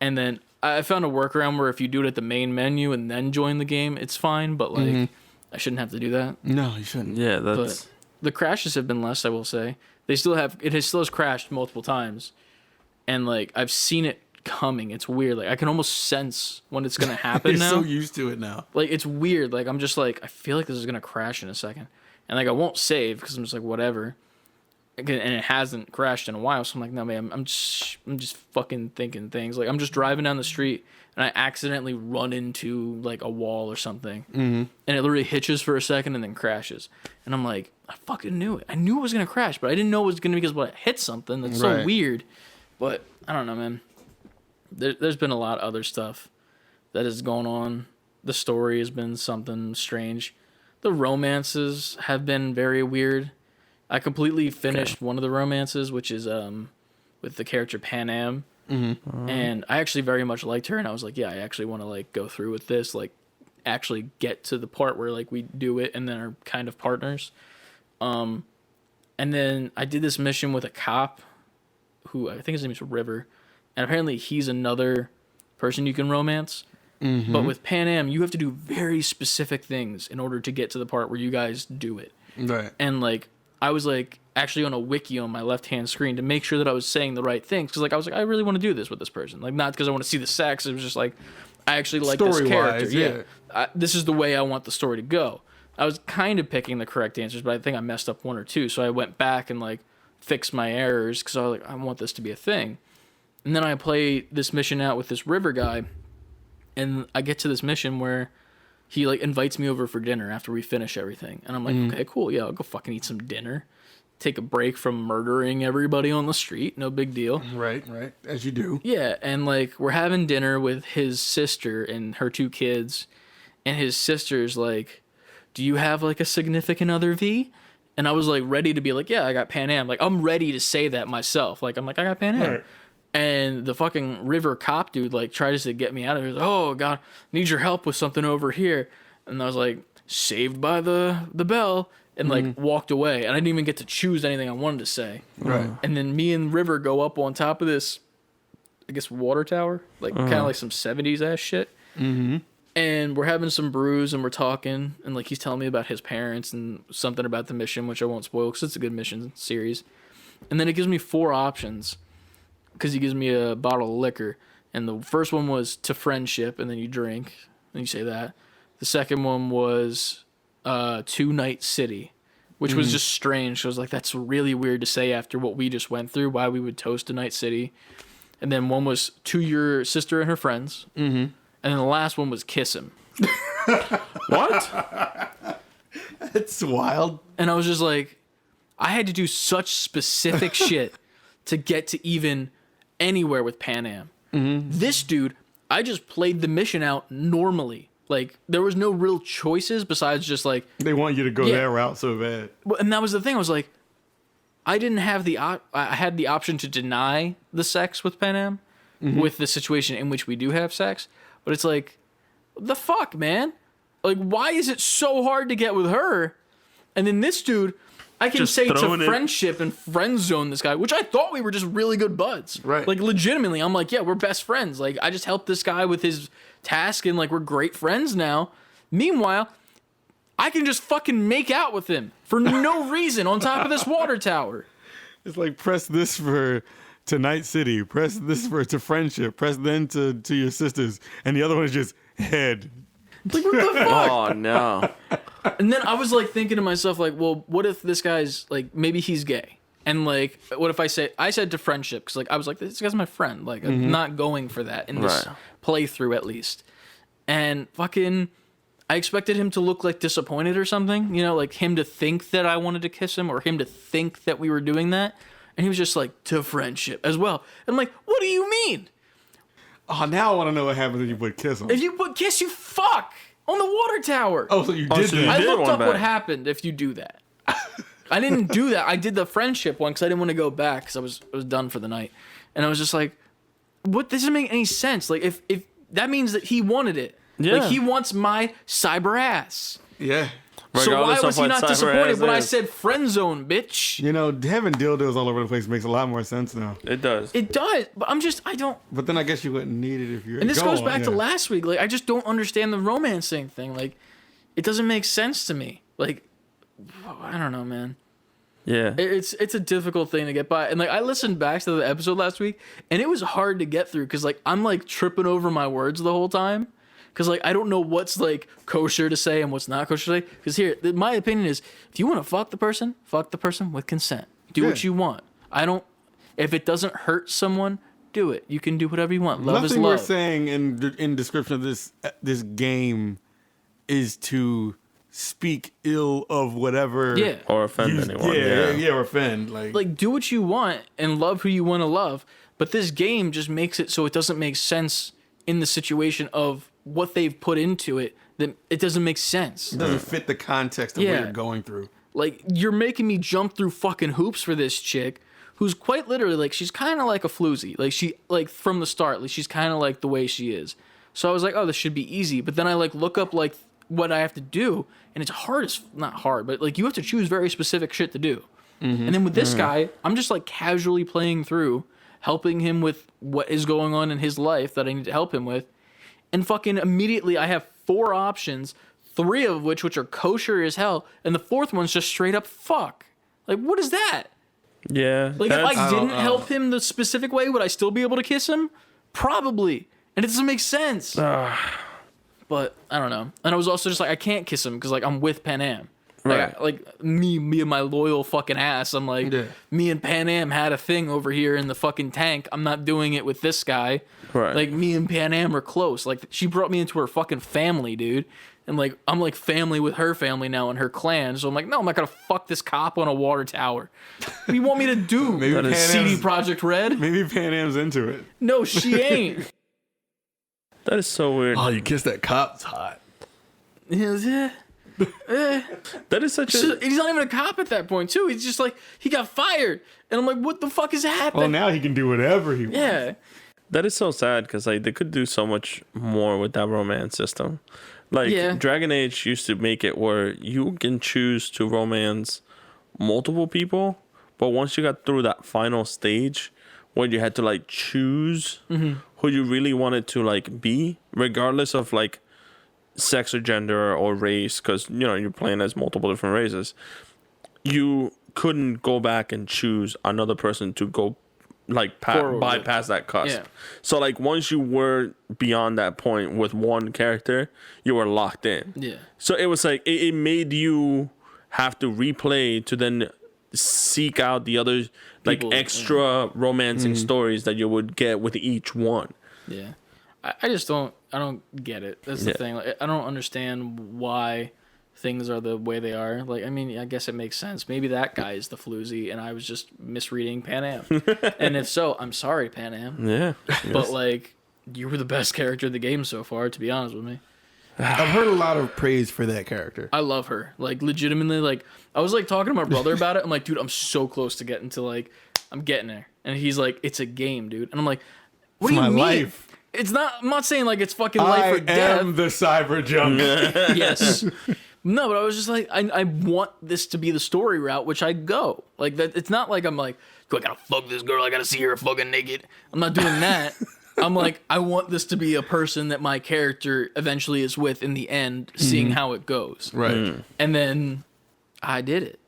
And then I found a workaround where if you do it at the main menu and then join the game, it's fine. But like, I shouldn't have to do that. No, you shouldn't. Yeah, that's... But the crashes have been less, I will say. They still have... It still has crashed multiple times. And like, I've seen it coming. It's weird. Like I can almost sense when it's gonna happen. You're now so used to it now. Like it's weird. Like I'm just like I feel like this is gonna crash in a second, and like I won't save because I'm just like whatever, and it hasn't crashed in a while. So I'm like, no man, I'm just fucking thinking things. Like I'm just driving down the street and I accidentally run into like a wall or something, and it literally hitches for a second and then crashes, and I'm like, I fucking knew it. I knew it was gonna crash, but I didn't know it was gonna be because I hit something. That's so weird. But I don't know, man. There's been a lot of other stuff that has gone on. The story has been something strange. The romances have been very weird. I completely finished one of the romances, which is with the character Pan Am. And I actually very much liked her, and I was like, yeah, I actually want to like go through with this, like actually get to the part where like we do it and then are kind of partners. And then I did this mission with a cop who I think his name is River. And apparently he's another person you can romance. But with Pan Am, you have to do very specific things in order to get to the part where you guys do it. Right. And like, I was like actually on a wiki on my left-hand screen to make sure that I was saying the right things. Because like, I was like, I really want to do this with this person. Like, not because I want to see the sex. It was just like, I actually like this character. Yeah. This is the way I want the story to go. I was kind of picking the correct answers, but I think I messed up one or two. So I went back and like fixed my errors because I was like, I want this to be a thing. And then I play this mission out with this River guy, and I get to this mission where he like invites me over for dinner after we finish everything. And I'm like, okay, cool, yeah, I'll go fucking eat some dinner. take a break from murdering everybody on the street. No big deal. Right, as you do. Yeah, and like we're having dinner with his sister and her 2 kids, and his sister's like, "Do you have like a significant other, V?" And I was like ready to be like, "Yeah, I got Pan Am." Like I'm ready to say that myself. Like I'm like, "I got Pan Am." Right. And the fucking river cop dude like tries to get me out of here. He's like, "Oh God, need your help with something over here." And I was like, "Saved by the bell." And like walked away, and I didn't even get to choose anything I wanted to say. Right. And then me and River go up on top of this, I guess, water tower, like kind of like some 70s ass shit. Mm-hmm. And we're having some brews, and we're talking, and like he's telling me about his parents and something about the mission, which I won't spoil because it's a good mission series. And then it gives me 4 options because he gives me a bottle of liquor, and the first one was to friendship, and then you drink, and you say that. The second one was to Night City, which was just strange. So I was like, that's really weird to say after what we just went through, why we would toast to Night City. And then one was to your sister and her friends. Mm-hmm. And then the last one was kiss him. What? It's wild. And I was just like, I had to do such specific shit to get to even anywhere with Pan Am. Mm-hmm. This dude, I just played the mission out normally. Like, there was no real choices besides just, like... They want you to go that route so bad. And that was the thing. I was like, I didn't have the... I had the option to deny the sex with Pan Am with the situation in which we do have sex. But it's like, the fuck, man? Like, why is it so hard to get with her? And then this dude... I can Just say to throwing it. friendship and friend zone this guy, which I thought we were just really good buds. Right. Like, legitimately, I'm like, yeah, we're best friends. Like, I just helped this guy with his task, and, like, we're great friends now. Meanwhile, I can just fucking make out with him for no reason on top of this water tower. It's like, press this for to Night City, press this for to friendship, press then to your sisters, and the other one is just head. It's like, what the fuck? Oh no. And then I was like thinking to myself, like, well, what if this guy's like, maybe he's gay, and like, what if I said to friendship, because like I was like, this guy's my friend, like I'm not going for that in this playthrough at least, and fucking, I expected him to look like disappointed or something, you know, like him to think that I wanted to kiss him or him to think that we were doing that, and he was just like to friendship as well. And I'm like, what do you mean? Oh, now I want to know what happens if you put kiss on. If you put kiss, you fuck on the water tower. Oh, so you did so you that. I did looked one up what back. happened if you do that. I didn't do that. I did the friendship one because I didn't want to go back because I was done for the night, and I was just like, "What? This doesn't make any sense. Like, if that means that he wanted it, Yeah. like he wants my cyber ass. Yeah. So why Regardless was of he what not cyber disappointed ass when I is. said friend zone, bitch? You know, having dildos all over the place makes a lot more sense now. It does. It does, but I don't. But then I guess you wouldn't need it if you're. And this goes back to last week. Like, I just don't understand the romancing thing. Like, it doesn't make sense to me. Like, I don't know, man. Yeah. It's a difficult thing to get by. And like I listened back to the episode last week, and it was hard to get through because like I'm like tripping over my words the whole time. Because like I don't know what's like kosher to say and what's not kosher to say. Because here, my opinion is, if you want to fuck the person with consent. Do what you want. If it doesn't hurt someone, do it. You can do whatever you want. Love is Nothing love. we're saying in description of this game is to speak ill of whatever. Yeah. Or offend anyone. Yeah, or offend. Like do what you want and love who you want to love. But this game just makes it so it doesn't make sense in the situation of what they've put into it. That it doesn't make sense. It doesn't fit the context of what you're going through. Like, you're making me jump through fucking hoops for this chick who's quite literally, like, she's kind of like a floozy. Like, she, like, from the start, like, she's kind of like the way she is. So I was like, oh, this should be easy. But then I, like, look up, like, what I have to do, and it's hard as, not hard, but, like, you have to choose very specific shit to do. Mm-hmm. And then with this guy, I'm just, like, casually playing through, helping him with what is going on in his life that I need to help him with. And fucking immediately I have 4 options, 3 of which are kosher as hell, and the 4th one's just straight up fuck. Like, what is that? Yeah. Like, if I didn't help him the specific way, would I still be able to kiss him? Probably. And it doesn't make sense. But, I don't know. And I was also just like, I can't kiss him because, like, I'm with Pan Am. Like, me and my loyal fucking ass. I'm like, me and Pan Am had a thing over here in the fucking tank. I'm not doing it with this guy. Right. Like, me and Pan Am are close. Like, she brought me into her fucking family, dude. And like, I'm like family with her family now and her clan. So I'm like, no, I'm not gonna fuck this cop on a water tower. What do you want me to do? Maybe CD Projekt Red? Maybe Pan Am's into it. No, she ain't. That is so weird. Oh, you kissed that cop. It's hot. Yeah. That is such a... He's not even a cop at that point, too. He's just like, he got fired. And I'm like, what the fuck is happening? Well, now he can do whatever he wants. Yeah. That is so sad because like they could do so much more with that romance system. Like Dragon Age used to make it where you can choose to romance multiple people, but once you got through that final stage where you had to like choose who you really wanted to like be, regardless of like sex or gender or race, because you know you're playing as multiple different races, you couldn't go back and choose another person to go like bypass that cusp. Yeah. So like once you were beyond that point with one character, you were locked in. Yeah. So it was like it made you have to replay to then seek out the other like extra romancing stories that you would get with each one. Yeah. I just don't get it. That's the thing. Like, I don't understand why things are the way they are. Like, I mean, I guess it makes sense. Maybe that guy is the floozy and I was just misreading Pan Am. And if so, I'm sorry, Pan Am. Yeah. But like, you were the best character in the game so far, to be honest with me. I've heard a lot of praise for that character. I love her. Like, legitimately, like, I was like talking to my brother about it. I'm like, dude, I'm so close to getting to like, I'm getting there. And he's like, it's a game, dude. And I'm like, what do you mean? Life. It's not, I'm not saying like it's fucking life or death. I am the cyber junk. Yes. No, but I was just like, I want this to be the story route, which I go. Like, that. It's not like I'm like, I gotta fuck this girl, I gotta see her fucking naked. I'm not doing that. I'm like, I want this to be a person that my character eventually is with in the end, seeing how it goes. Right. And then I did it.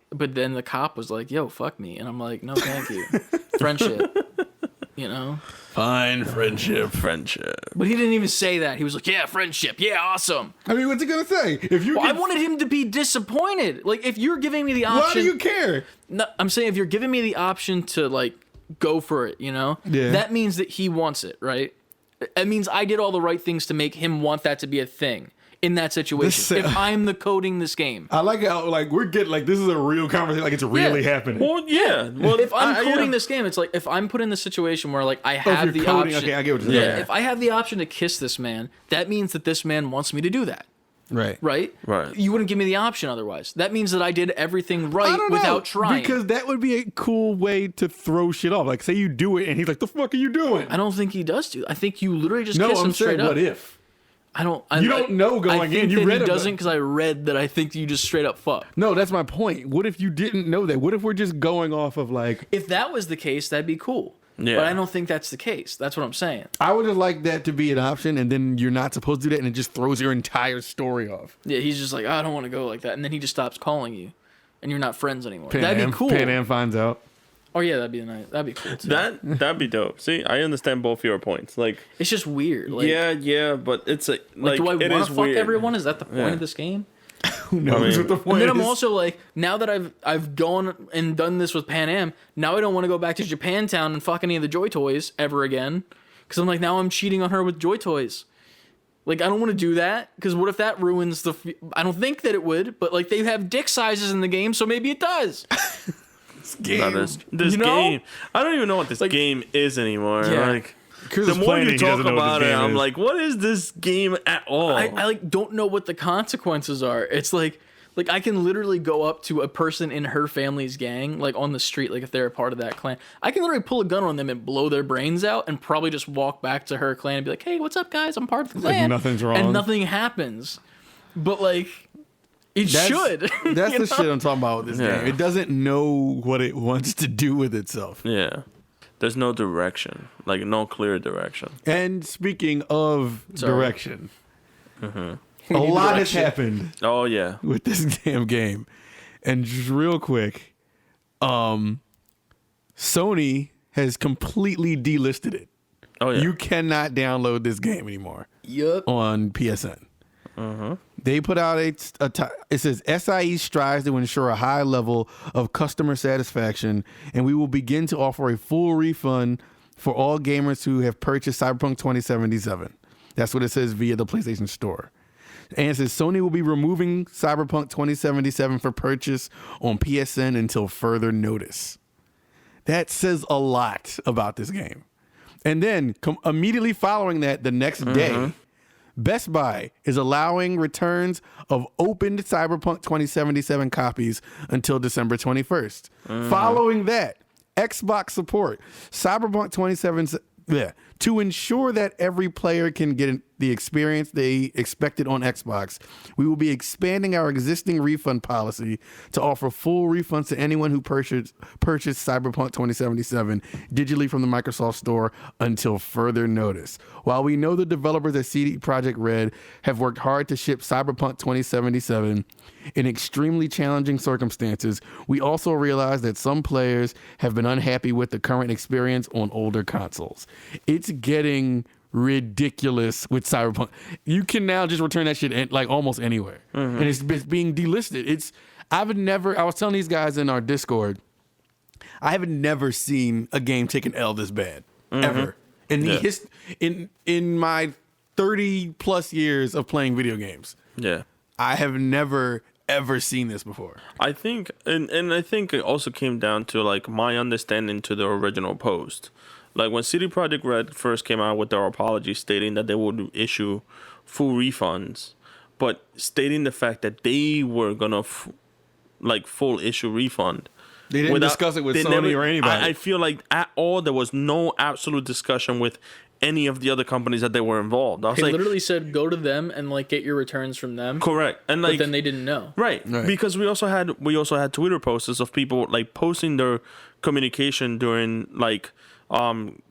But then the cop was like, yo, fuck me. And I'm like, no, thank you. Friendship. You know? Fine, friendship. But he didn't even say that. He was like, yeah, friendship. Yeah, awesome. I mean, what's he gonna say? If you, I wanted him to be disappointed. Like, if you're giving me the option, why do you care? No, I'm saying if you're giving me the option to like go for it, you know, that means that he wants it, right? It means I did all the right things to make him want that to be a thing in that situation. If I'm the coding this game, I like how like we're getting like this is a real conversation, like it's really happening. Well, yeah. Well, if I'm coding this game, it's like if I'm put in the situation where like I have the option. Okay, I get what you're saying. If I have the option to kiss this man, that means that this man wants me to do that. Right. Right? You wouldn't give me the option otherwise. That means that I did everything right without trying. Because that would be a cool way to throw shit off. Like, say you do it, and he's like, "The fuck are you doing?" I don't think he does do. I think you literally just kiss him straight up. What if? I don't. You don't know going in. You read it. He Doesn't because I read that I think you just straight up fuck. No, that's my point. What if you didn't know that? What if we're just going off of like? If that was the case, that'd be cool. Yeah. But I don't think that's the case. That's what I'm saying. I would have liked that to be an option, and then you're not supposed to do that, and it just throws your entire story off. Yeah, he's just like, I don't want to go like that, and then he just stops calling you, and you're not friends anymore. That'd be cool. Pan Am finds out. Oh yeah, that'd be nice. That'd be cool too. That'd be dope. See, I understand both your points. Like, it's just weird. Like, yeah, but it's like do I want to fuck weird. everyone? Is that the point of this game? Who knows what the point is? And then is? I'm also like, now that I've gone and done this with Pan Am, now I don't want to go back to Japantown and fuck any of the Joy Toys ever again. Because I'm like, now I'm cheating on her with Joy Toys. Like, I don't want to do that, because what if that ruins the... I don't think that it would, but like, they have dick sizes in the game, so maybe it does. This game. I don't even know what this game is anymore. Yeah. Like, the more you talk about it, I'm like, what is this game at all? I like don't know what the consequences are. It's like I can literally go up to a person in her family's gang, like on the street, like if they're a part of that clan. I can literally pull a gun on them and blow their brains out, and probably just walk back to her clan and be like, "Hey, what's up, guys? I'm part of the clan." Like nothing's wrong, and nothing happens. But like, it should. That's the shit I'm talking about with this game. It doesn't know what it wants to do with itself. Yeah. There's no direction, like no clear direction. And speaking of direction, a lot has happened. Oh yeah, with this damn game. And just real quick, Sony has completely delisted it. Oh yeah, you cannot download this game anymore. Yup. On PSN. They put out it says SIE strives to ensure a high level of customer satisfaction, and we will begin to offer a full refund for all gamers who have purchased Cyberpunk 2077. That's what it says via the PlayStation Store. And it says Sony will be removing Cyberpunk 2077 for purchase on PSN until further notice. That says a lot about this game. And then immediately following that, the next day, Best Buy is allowing returns of opened Cyberpunk 2077 copies until December 21st. Following that, Xbox support Cyberpunk 2077 to ensure that every player can get the experience they expected on Xbox. We will be expanding our existing refund policy to offer full refunds to anyone who purchased Cyberpunk 2077 digitally from the Microsoft Store until further notice. While we know the developers at CD Projekt Red have worked hard to ship Cyberpunk 2077 in extremely challenging circumstances, we also realize that some players have been unhappy with the current experience on older consoles. It's getting ridiculous with Cyberpunk. You can now just return that shit like almost anywhere, and it's being delisted. I was telling these guys in our Discord, I have never seen a game take an L this bad ever in in my 30 plus years of playing video games. Yeah, I have never ever seen this before. I think, and I think it also came down to like my understanding to the original post. Like when CD Projekt Red first came out with their apology stating that they would issue full refunds, but stating the fact that they were gonna full issue refund. They didn't discuss it with Sony or anybody. I feel like at all there was no absolute discussion with any of the other companies that they were involved. I was They literally said go to them and like get your returns from them. Correct. And like, but then they didn't know. Right. Because we also had Twitter posts of people like posting their communication during like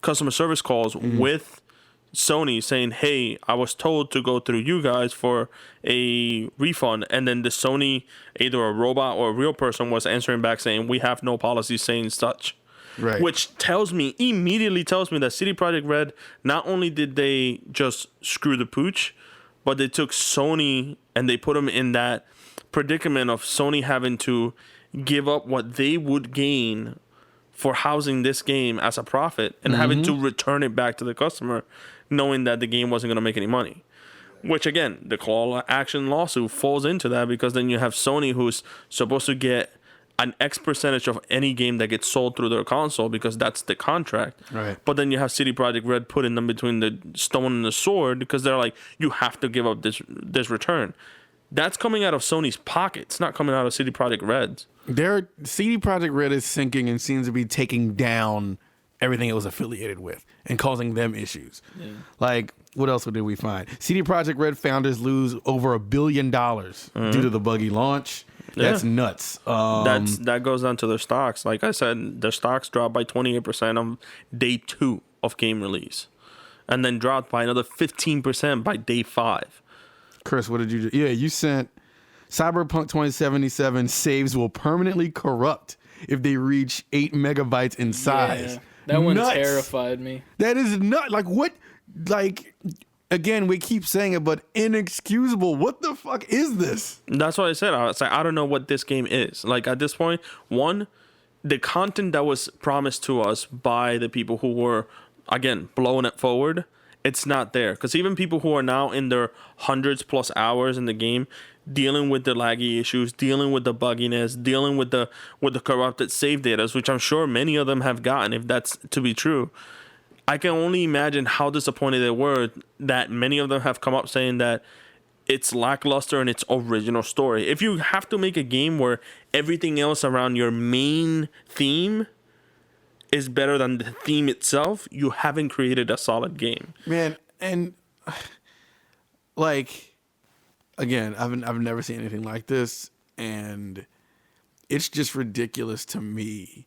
customer service calls with Sony saying, hey, I was told to go through you guys for a refund, and then the Sony, either a robot or a real person, was answering back saying, we have no policy saying such. Right. Which immediately tells me that CD Projekt Red, not only did they just screw the pooch, but they took Sony and they put them in that predicament of Sony having to give up what they would gain for housing this game as a profit and having to return it back to the customer, knowing that the game wasn't going to make any money. Which, again, the claw action lawsuit falls into that, because then you have Sony, who's supposed to get an X percentage of any game that gets sold through their console, because that's the contract. Right. But then you have CD Projekt Red putting them between the stone and the sword, because they're like, you have to give up this return. That's coming out of Sony's pockets, not coming out of CD Projekt Red's. CD Projekt Red is sinking and seems to be taking down everything it was affiliated with and causing them issues. Yeah. Like, what else did we find? CD Projekt Red founders lose over $1 billion due to the buggy launch. That's nuts. That goes down to their stocks. Like I said, their stocks dropped by 28% on day 2 of game release, and then dropped by another 15% by day 5. Chris, what did you do? Yeah, you sent Cyberpunk 2077 saves will permanently corrupt if they reach 8 megabytes in size. Yeah, that one terrified me. That is not like what, like, again, we keep saying it, but inexcusable. What the fuck is this? That's what I said. I was like, I don't know what this game is. Like, at this point, one, the content that was promised to us by the people who were, again, blowing it forward, it's not there. Because even people who are now in their hundreds plus hours in the game, dealing with the laggy issues, dealing with the bugginess, dealing with the corrupted save data, which I'm sure many of them have gotten, if that's to be true. I can only imagine how disappointed they were that many of them have come up saying that it's lackluster in its original story. If you have to make a game where everything else around your main theme is better than the theme itself, you haven't created a solid game. Man, and like, again, I've never seen anything like this, and it's just ridiculous to me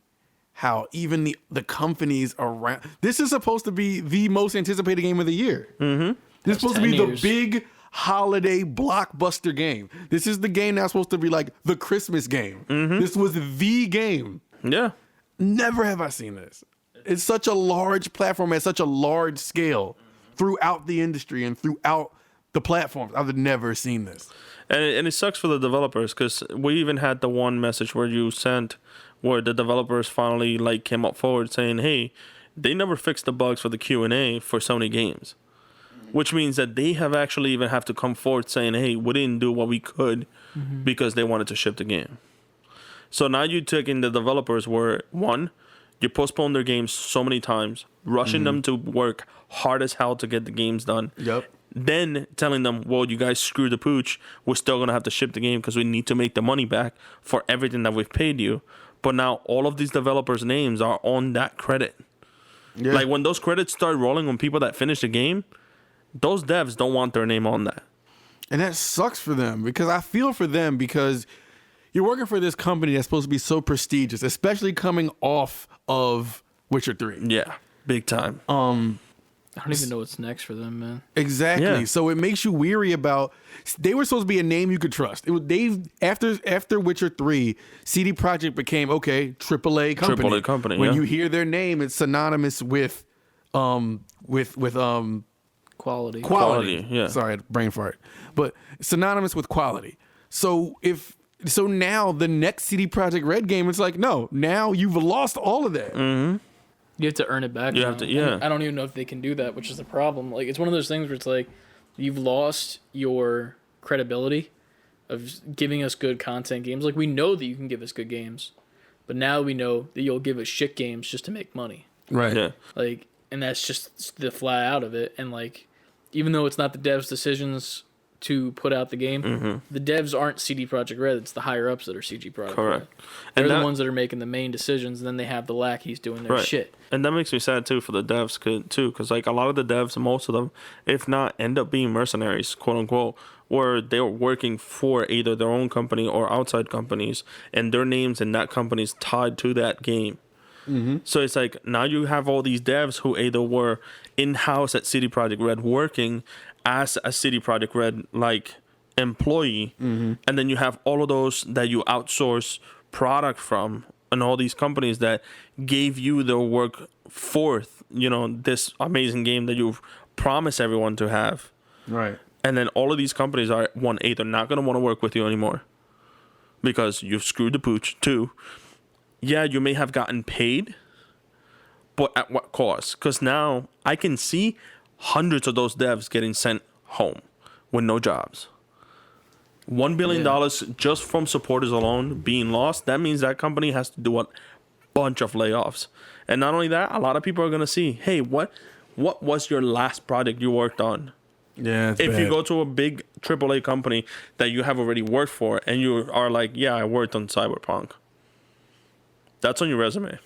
how even the companies around, this is supposed to be the most anticipated game of the year. Mm-hmm. This is supposed to be the big holiday blockbuster game. This is the game that's supposed to be like the Christmas game. Mm-hmm. This was the game. Yeah. Never have I seen this. It's such a large platform at such a large scale throughout the industry and throughout the platforms. I've never seen this. And it sucks for the developers because we even had the one message where you sent where the developers finally like came up forward saying, hey, they never fixed the bugs for the Q&A for Sony games, which means that they have actually even have to come forward saying, hey, we didn't do what we could because they wanted to ship the game. So now you're taking the developers where, one, you postpone their games so many times, rushing them to work hard as hell to get the games done. Yep. Then telling them, well, you guys screwed the pooch. We're still going to have to ship the game because we need to make the money back for everything that we've paid you. But now all of these developers' names are on that credit. Yeah. Like when those credits start rolling on people that finish the game, those devs don't want their name on that. And that sucks for them because I feel for them because you're working for this company that's supposed to be so prestigious, especially coming off of Witcher 3. Yeah, big time. I don't even know what's next for them, man. Exactly. Yeah. So it makes you weary about. They were supposed to be a name you could trust. It was after Witcher 3, CD Projekt became AAA company. AAA company. When yeah. you hear their name, it's synonymous with Quality. quality. Yeah. Sorry, I had a brain fart. But synonymous with quality. So now the next CD Projekt Red game, it's like, no, now you've lost all of that. You have to earn it back. You now. have to, yeah. And I don't even know if they can do that, which is the problem. Like, it's one of those things where it's like, you've lost your credibility of giving us good content games. Like, we know that you can give us good games, but now we know that you'll give us shit games just to make money. Right. Yeah. Like, and that's just the fly out of it. And like, even though it's not the devs' decisions to put out the game, the devs aren't CD Projekt Red. It's the higher ups that are CG Projekt Correct. Red. They're And the that- ones that are making the main decisions, and then they have the lackeys doing their shit. And that makes me sad too for the devs too, because like a lot of the devs, most of them, if not, end up being mercenaries, quote unquote, where they're working for either their own company or outside companies, and their names in that company is tied to that game. So it's like now you have all these devs who either were in house at CD Projekt Red working as a CD Projekt Red like employee, and then you have all of those that you outsource product from, and all these companies that gave you their work forth, this amazing game that you've promised everyone to have. Right. And then all of these companies are, one, either not going to want to work with you anymore because you've screwed the pooch. Two, yeah, you may have gotten paid, but at what cost? Because now I can see hundreds of those devs getting sent home with no jobs. $1 billion just from supporters alone being lost. That means that company has to do a bunch of layoffs. And not only that, a lot of people are going to see, hey, what was your last project you worked on? Yeah. If you go to a big AAA company that you have already worked for and you are like, yeah, I worked on Cyberpunk. That's on your resume.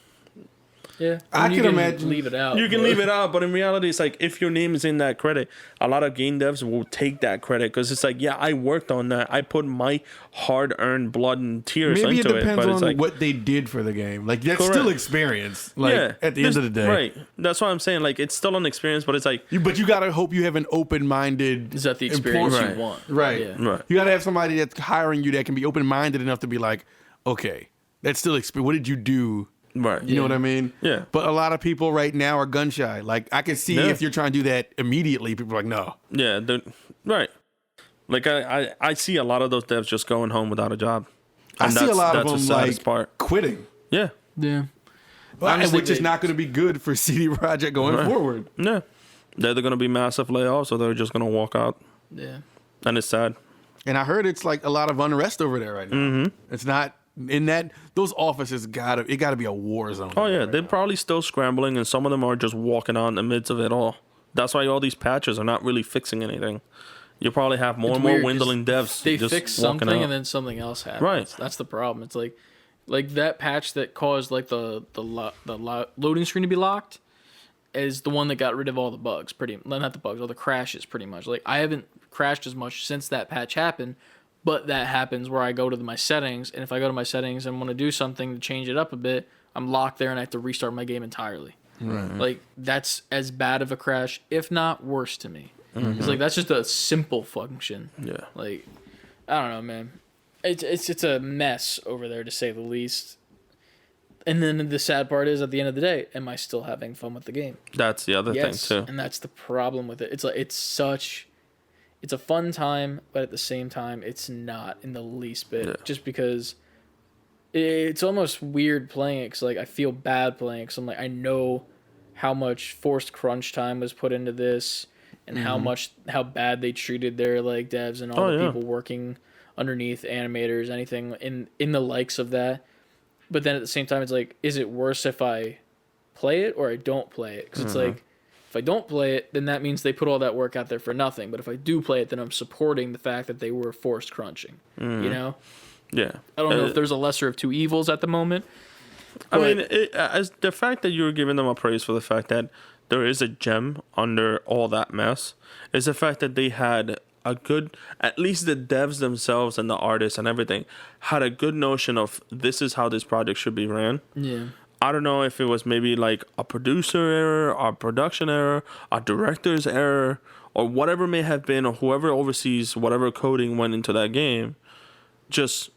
Yeah, I you can imagine- leave it out. You can leave it out, but in reality, it's like if your name is in that credit, a lot of game devs will take that credit because it's like, yeah, I worked on that. I put my hard-earned blood and tears Maybe into it depends but it's on like, what they did for the game. Like that's Correct. still experience. Like at the end of the day, right? That's what I'm saying. Like it's still an experience, but it's like, But you gotta hope you have an open-minded. Is that the experience Right. you want? Right. Yeah. right, You gotta have somebody that's hiring you that can be open-minded enough to be like, okay, that's still experience. What did you do? right. You know what I mean? Yeah. But a lot of people right now are gun shy. Like I can see Yeah. if you're trying to do that immediately, people are like, no. Yeah, right. Like I see a lot of those devs just going home without a job. I And see a that's- lot of that's the them saddest like part. quitting, Yeah, Yeah. which is not going to be good for CD Projekt going Right. forward. yeah. They're either going to be massive layoffs or they're just going to walk out, Yeah. and it's sad. And I heard it's like a lot of unrest over there right now. Mm-hmm. It's not in those offices. Gotta be a war zone. Oh yeah, right they're now. probably still scrambling, and some of them are just walking out in the midst of it all. That's why all these patches are not really fixing anything. You probably have more It's and more weird 'cause dwindling devs. They just fix walking something out. and then something else happens. Right. That's the problem. It's like that patch that caused like the loading screen to be locked is the one that got rid of all the bugs. Not the bugs, all the crashes. Pretty much. Like I haven't crashed as much since that patch happened. But that happens where I go to my settings, and if I go to my settings and want to do something to change it up a bit, I'm locked there and I have to restart my game entirely. Right. Like that's as bad of a crash, if not worse, to me. It's like that's just a simple function. Yeah. Like I don't know, man. It's a mess over there to say the least. And then the sad part is, at the end of the day, am I still having fun with the game? That's the other Yes, thing too. and that's the problem with it. It's like it's it's a fun time, but at the same time, it's not in the least bit. Yeah. Just because it's almost weird playing it, because like I feel bad playing it, because I'm like, I know how much forced crunch time was put into this, and how bad they treated their like devs and all the people working underneath, animators, anything in the likes of that. But then at the same time, it's like, is it worse if I play it or I don't play it? Because it's like, if I don't play it, then that means they put all that work out there for nothing. But if I do play it, then I'm supporting the fact that they were forced crunching. You know? Yeah. I don't know if there's a lesser of two evils at the moment. I mean, as the fact that you're giving them a praise for the fact that there is a gem under all that mess is the fact that they had a good, at least the devs themselves and the artists and everything had a good notion of this is how this project should be ran. Yeah. I don't know if it was maybe like a producer error, a production error, a director's error, or whatever may have been, or whoever oversees whatever coding went into that game, just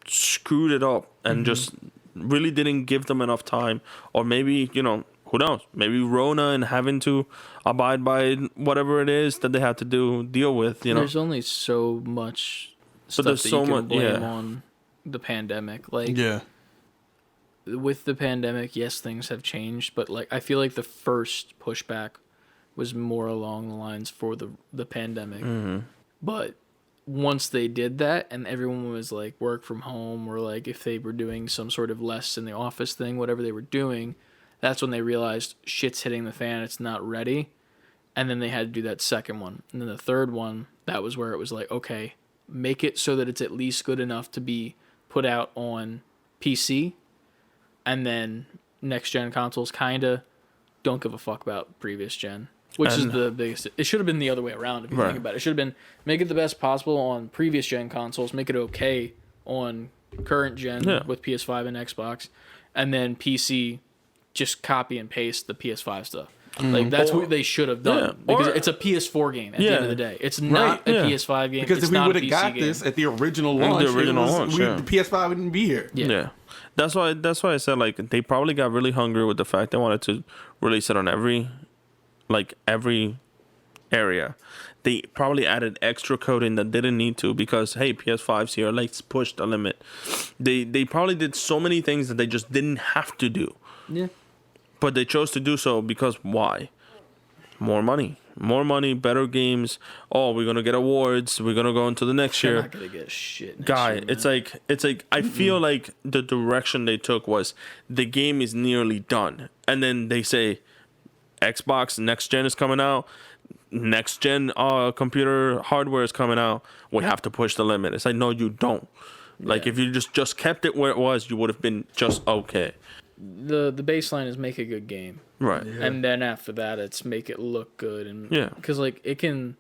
screwed it up and just really didn't give them enough time. Or maybe, you know, who knows? Maybe Rona and having to abide by whatever it is that they have to deal with, you know. There's only so much stuff there's that so you can much, blame on the pandemic. Like, Yeah. with the pandemic, yes, things have changed, but like I feel like the first pushback was more along the lines for the pandemic. But once they did that and everyone was like work from home, or like if they were doing some sort of less in the office thing, whatever they were doing, that's when they realized shit's hitting the fan, it's not ready. And then they had to do that second one. And then the third one, that was where it was like, okay, make it so that it's at least good enough to be put out on PC. And then next gen consoles kind of don't give a fuck about previous gen, which is the biggest. It should have been the other way around if you think about it. It should have been make it the best possible on previous gen consoles, make it okay on current gen with PS5 and Xbox, and then PC just copy and paste the PS5 stuff. Like that's what they should have done, because it's a PS4 game at the end of the day. It's not a PS5 game. Because it's if we not would a have PC got game. this at the original launch, the PS5 wouldn't be here. Yeah. That's why I said like they probably got really hungry with the fact they wanted to release it on every area. They probably added extra coding that didn't need to, because hey, PS5's here, let's push the limit. They probably did so many things that they just didn't have to do. Yeah. But they chose to do so because why? More money, better games. Oh, we're gonna get awards. We're gonna go into the next They're year. not gonna get shit. Guy, it's like I feel like the direction they took was the game is nearly done, and then they say Xbox next gen is coming out, next gen computer hardware is coming out. We have to push the limit. It's like, no, you don't. Like if you just kept it where it was, you would have been just okay. The baseline is make a good game, Right? and then after that, it's make it look good, and because like it can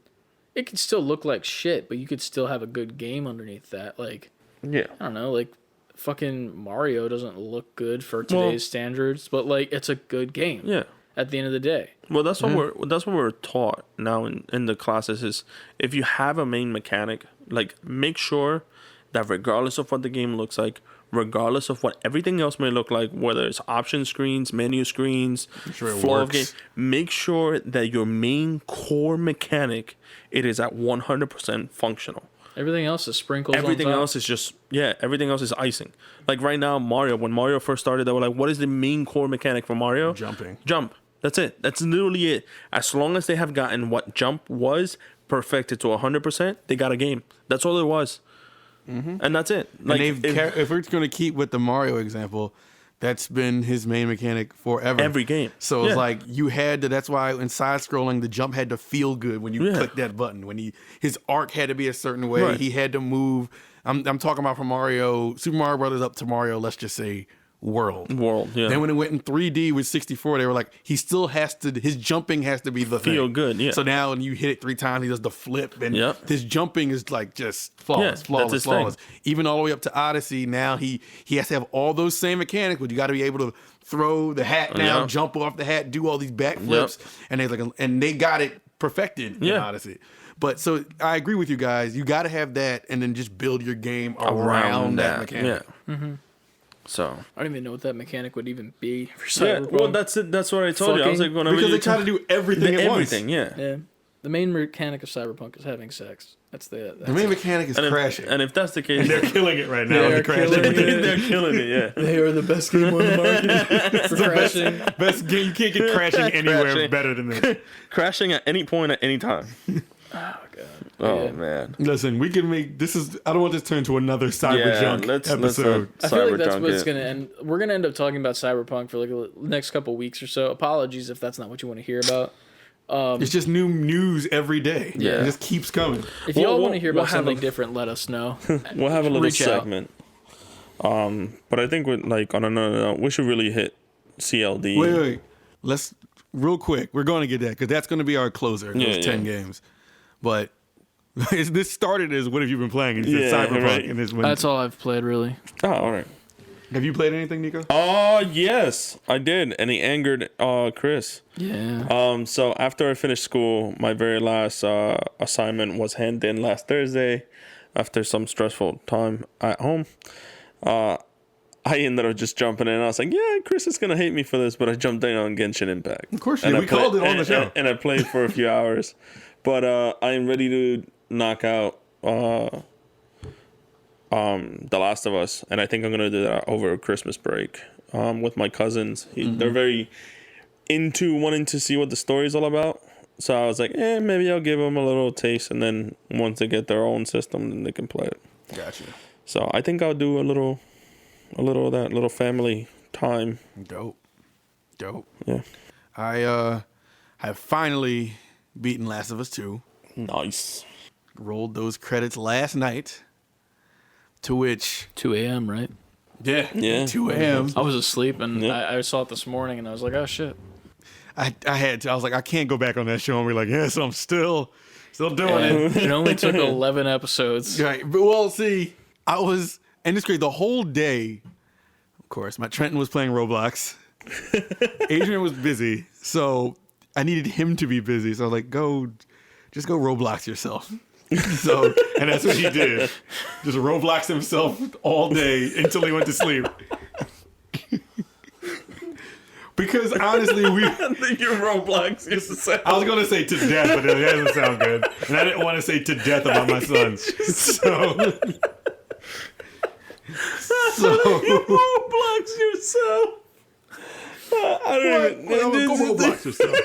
still look like shit, but you could still have a good game underneath that. Like I don't know, like fucking Mario doesn't look good for today's standards, but like it's a good game. Yeah. At the end of the day. Well, that's what we're taught now in the classes is if you have a main mechanic, like make sure that regardless of what the game looks like, regardless of what everything else may look like, whether it's option screens, menu screens, flow of game, make sure that your main core mechanic, it is at 100% functional. Everything else is sprinkles. Everything else is just everything else is icing. Like right now, Mario. When Mario first started, they were like, "What is the main core mechanic for Mario?" Jump. That's it. That's literally it. As long as they have gotten what jump was perfected to 100%, they got a game. That's all it was. And that's it. Like if we're going to keep with the Mario example, that's been his main mechanic forever. Every game. So it's like you had to. That's why in side scrolling, the jump had to feel good when you click that button. When his arc had to be a certain way, he had to move. I'm talking about from Super Mario Brothers up to Mario. Let's just say World. Yeah. Then when it went in 3D with 64, they were like, he still has to. His jumping has to be the feel thing. good. Yeah. So now when you hit it 3 times, he does the flip, and his jumping is like just flawless. Even all the way up to Odyssey, now he has to have all those same mechanics, but you got to be able to throw the hat down, jump off the hat, do all these backflips, and they got it perfected in Odyssey. But so I agree with you guys. You got to have that, and then just build your game around that mechanic. So I don't even know what that mechanic would even be for Cyberpunk. Well, that's it. That's what I told you. I was like, because they try to do everything at once. Yeah. The main mechanic of Cyberpunk is having sex. That's The main mechanic is crashing. And if that's the case, They're killing it right now. They with are the crash. killing it. they're killing it. Yeah. They are the best game on the market for crashing. Best game. You can't get crashing anywhere Crashing. better than this. Crashing at any point at any time. Oh god. Oh Yeah. man. Listen, we can make this is. I don't want this to turn into another cyber Yeah, junk let's episode. I feel like that's Cyberpunk what it's it. gonna end. We're gonna end up talking about Cyberpunk for like the next couple weeks or so. Apologies if that's not what you want to hear about. It's just new news every day. Yeah. It just keeps coming. If y'all We'll- want to hear we'll about have something a- different, let us know. We'll have a little Reach out. segment. But I think with like on another note, we should really hit CLD. Wait. Let's real quick. We're going to get that because that's going to be our closer. Those Yeah, 10 games. But this started as what have you been playing? And you Yeah, said Cyberpunk. right. And this when, That's all I've played really. Oh, all right. have you played anything, Nico? Oh yes, I did, and he angered Chris. Yeah. So after I finished school, my very last assignment was handed in last Thursday. After some stressful time at home, I ended up just jumping in. I was like, "Yeah, Chris is gonna hate me for this," but I jumped in on Genshin Impact. Of course you And did. I We called it on the and- show. and I played for a few hours. But I am ready to knock out The Last of Us, and I think I'm gonna do that over Christmas break with my cousins. They're very into wanting to see what the story's all about. So I was like, maybe I'll give them a little taste, and then once they get their own system, then they can play it. Gotcha. So I think I'll do a little of that little family time. Dope. Yeah, I have finally beaten Last of Us 2. nice. Rolled those credits last night. To which 2 a.m. right? yeah, Yeah. 2 a.m. I was asleep and Yeah. I saw it this morning and I was like, oh shit. I had to. I was like, I can't go back on that show and be like, yes, I'm still doing it. It only took 11 episodes. Right. But well, see, I was, and it's great. The whole day, of course, my Trenton was playing Roblox. Adrian was busy, so I needed him to be busy. So I was like, just go Roblox yourself. So, and that's what he did. Just Roblox himself all day until he went to sleep. Because honestly, Your Roblox used to say. I was going to say to death, but that doesn't sound good. And I didn't want to say to death about my son. So Roblox yourself. I don't even. go Roblox yourself.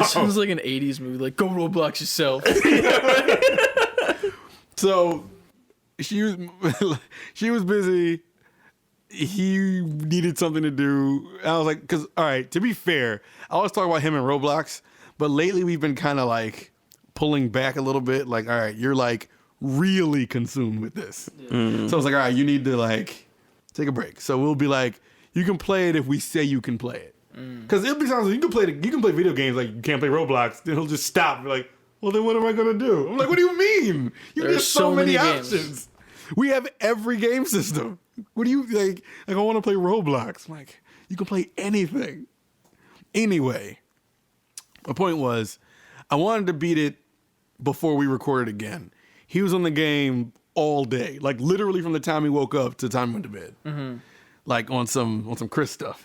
It sounds like an 80s movie, like, go Roblox yourself. So she was busy. He needed something to do. I was like, because, all right, to be fair, I always talk about him and Roblox, but lately we've been kind of like pulling back a little bit. Like, all right, you're like really consumed with this. So I was like, all right, you need to like take a break. So we'll be like, you can play it if we say you can play it. Because it'll be sometimes you can play video games like you can't play Roblox. Then he'll just stop. Be like, well, then what am I gonna do? I'm like, what do you mean? You There are have so so many many games. options. We have every game system. What do you like? Like, I want to play Roblox. I'm like, you can play anything. Anyway, my point was, I wanted to beat it before we recorded again. He was on the game all day, like literally from the time he woke up to the time he went to bed, like on some Chris stuff.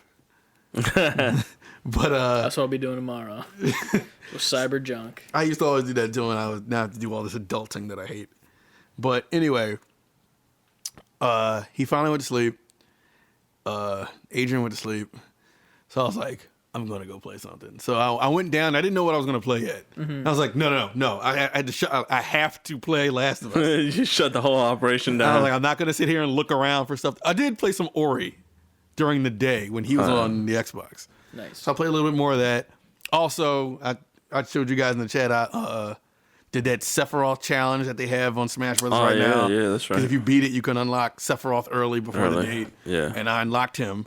But That's what I'll be doing tomorrow. With cyber junk. I used to always do that too, and I was now have to do all this adulting that I hate. But anyway, he finally went to sleep. Adrian went to sleep. So I was like, I'm gonna go play something. So I went down. I didn't know what I was gonna play yet. I was like, no. I had to. I have to play Last of Us. You shut the whole operation I was down. like, I'm not gonna sit here and look around for stuff. I did play some Ori during the day when he was on the Xbox. Nice. So I played a little bit more of that. Also, I showed you guys in the chat. I did that Sephiroth challenge that they have on Smash Bros. Right yeah, now. yeah, that's right. 'Cause if you beat it, you can unlock Sephiroth early before the date. Yeah. And I unlocked him,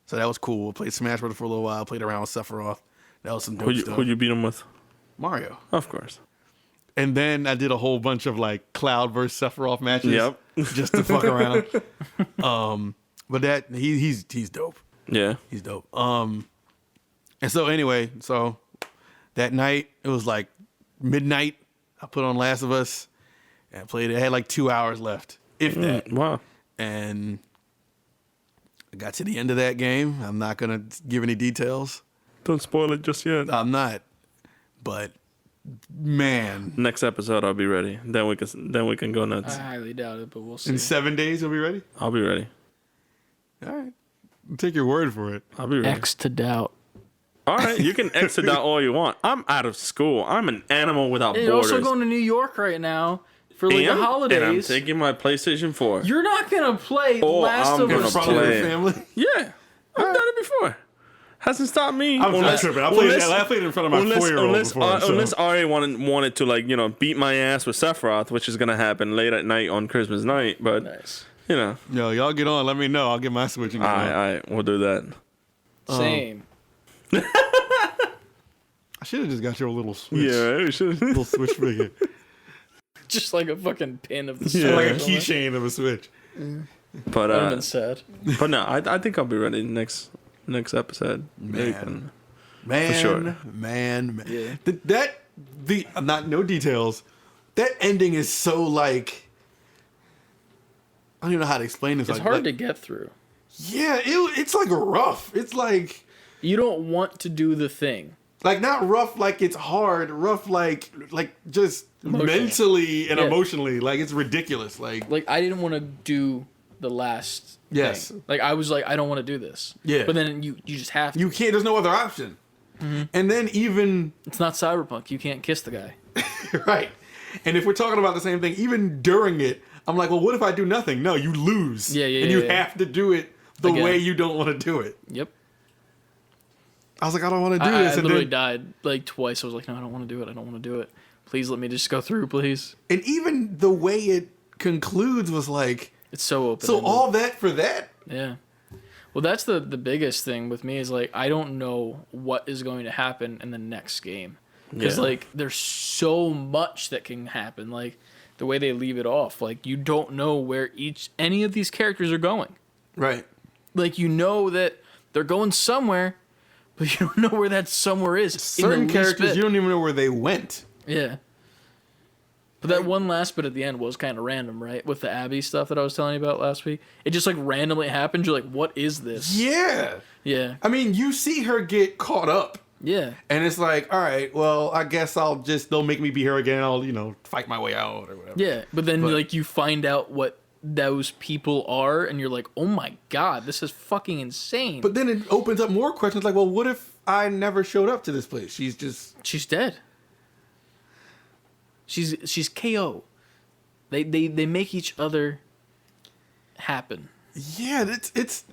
so that was cool. Played Smash Bros. For a little while. Played around with Sephiroth. That was some dope stuff. Who you beat him with? Mario. Of course. And then I did a whole bunch of like Cloud versus Sephiroth matches. Yep. Just to fuck around. But that he's dope. Yeah. He's dope. And so anyway, so that night it was like midnight. I put on Last of Us and I played it. I had like 2 hours left, if that. Wow. And I got to the end of that game. I'm not gonna give any details. Don't spoil it just yet. I'm not. But Man. Next episode, I'll be ready. Then we can go nuts. I highly doubt it, but we'll see. In 7 days, you'll be ready? I'll be ready. All right. I'll take your word for it. I'll be ready. X to doubt. All right, you can exit out all you want. I'm out of school. I'm an animal without You're borders. also going to New York right now for like the holidays. And I'm taking my PlayStation 4. You're not gonna play Last I'm of gonna Us Front 2. of play. your family? Yeah, I've done it before. Hasn't stopped me. I'm not tripping. I played it in front of my 4-year-old before. Unless Ari wanted to, like, beat my ass with Sephiroth, which is gonna happen late at night on Christmas night. But Nice. Yo, y'all get on. Let me know. I'll get my Switch. all right, we'll do that. Same. I should have just got your little Switch. Yeah, we should. Little Switch figure. Just like a fucking pin of the Yeah, Switch. like a keychain of a Switch. But That would have been sad. but no, I think I'll be ready next episode. Man. For sure. Man. Yeah. No details. That ending is so like, I don't even know how to explain this. It's hard to get through. Yeah, it's like rough. It's like You don't want to do the thing. not rough like it's hard. Rough like just Emotionally. mentally and Yeah. emotionally. Like it's ridiculous. Like Like I didn't want to do the last Yes. thing. Like I was like, I don't want to do this. Yeah. But then you just have to. you can't. There's no other option. And then even It's not Cyberpunk. You can't kiss the guy. right. And if we're talking about the same thing, even during it, I'm like, well, what if I do nothing? No, you lose. Yeah, And you have to do it the Again. way you don't want to do it. Yep. I was like, I don't want to do I this. And literally then, died like twice. I was like, no, I don't want to do it. I don't want to do it. Please let me just go through, please. and even the way it concludes was like, It's so open. so all that for that? Yeah. Well, that's the biggest thing with me is like I don't know what is going to happen in the next game because Yeah. like there's so much that can happen. Like the way they leave it off, like you don't know where any of these characters are going. Right. Like you know that they're going somewhere, but you don't know where that somewhere is. in the Certain least characters, bit. you don't even know where they went. Yeah. But that one last bit at the end was kind of random, right? With the Abby stuff that I was telling you about last week. It just like randomly happened. You're like, what is this? Yeah. Yeah. I mean, you see her get caught up. Yeah. And it's like, all right, well, I guess they'll make me be here again. I'll, fight my way out or whatever. Yeah. But then like you find out what those people are and you're like, oh my God, this is fucking insane. But then it opens up more questions like, well, what if I never showed up to this place? She's she's dead. She's KO. They make each other happen. yeah, it's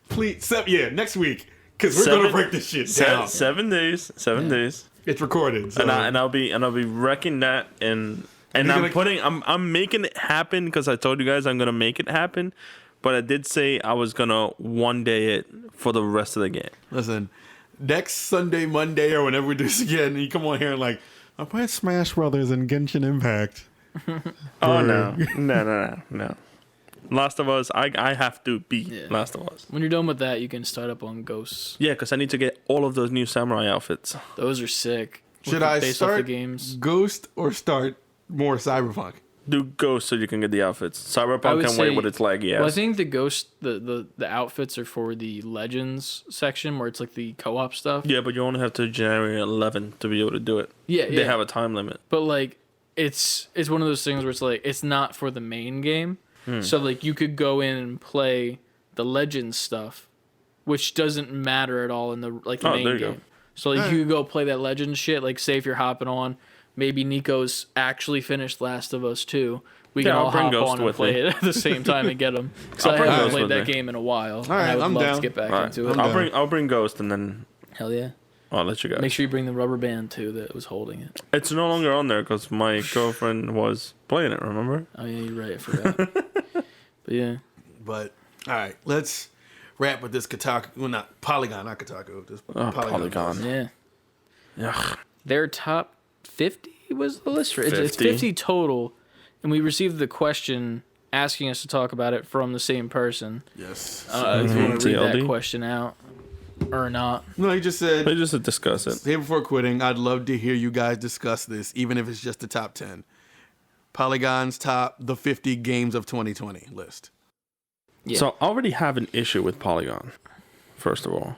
please, next week. Because we're going to break this shit down. 7 days. 7 days. It's recorded. So. And I'll be wrecking that and I'm making it happen because I told you guys I'm gonna make it happen, but I did say I was gonna one day it for the rest of the game. Listen, next Sunday, Monday, or whenever we do this again, you come on here and like, I played Smash Brothers and Genshin Impact. Oh no. Last of Us, I have to beat Last of Us. When you're done with that, you can start up on Ghosts. Yeah, because I need to get all of those new samurai outfits. Those are sick. Should I Based off the start games. Ghost or start more Cyberpunk? Do Ghost so you can get the outfits. I Cyberpunk would can say- wait with its laggy ass. Well, I think the Ghost, the outfits are for the Legends section where it's like the co-op stuff. Yeah, but you only have to January 11th to be able to do it. Yeah, They yeah. have a time limit. But like, it's one of those things where it's like it's not for the main game. So like you could go in and play the Legends stuff, which doesn't matter at all in the Oh, main there you game. go. So like you could go play that Legends shit. Like say if you're hopping on, maybe Nico's actually finished Last of Us 2. We can Yeah, I'll all bring hop Ghost on and with play me. it at the same time and get them. Because I'll I bring haven't Ghost played with that me. game in a while. All right, I would I'm love down. to get back All right. into it. I'm down. I'll bring Ghost and then Hell yeah. I'll let you guys. Make sure you bring the rubber band too that was holding it. It's no longer on there because my girlfriend was playing it. Remember? Oh yeah, you're right. I forgot. But yeah. But all right, let's wrap with this Kotaku. Well, not Polygon, not Kotaku. This Polygon. Yeah. Yeah. Their top 50 was the list. It's 50. 50 total. And we received the question asking us to talk about it from the same person. Yes. If you want to read that TLD? question out or not. No, he just said, They just discuss it. hey, before quitting, I'd love to hear you guys discuss this, even if it's just the top 10. Polygon's top, the 50 games of 2020 list. Yeah. So I already have an issue with Polygon, first of all,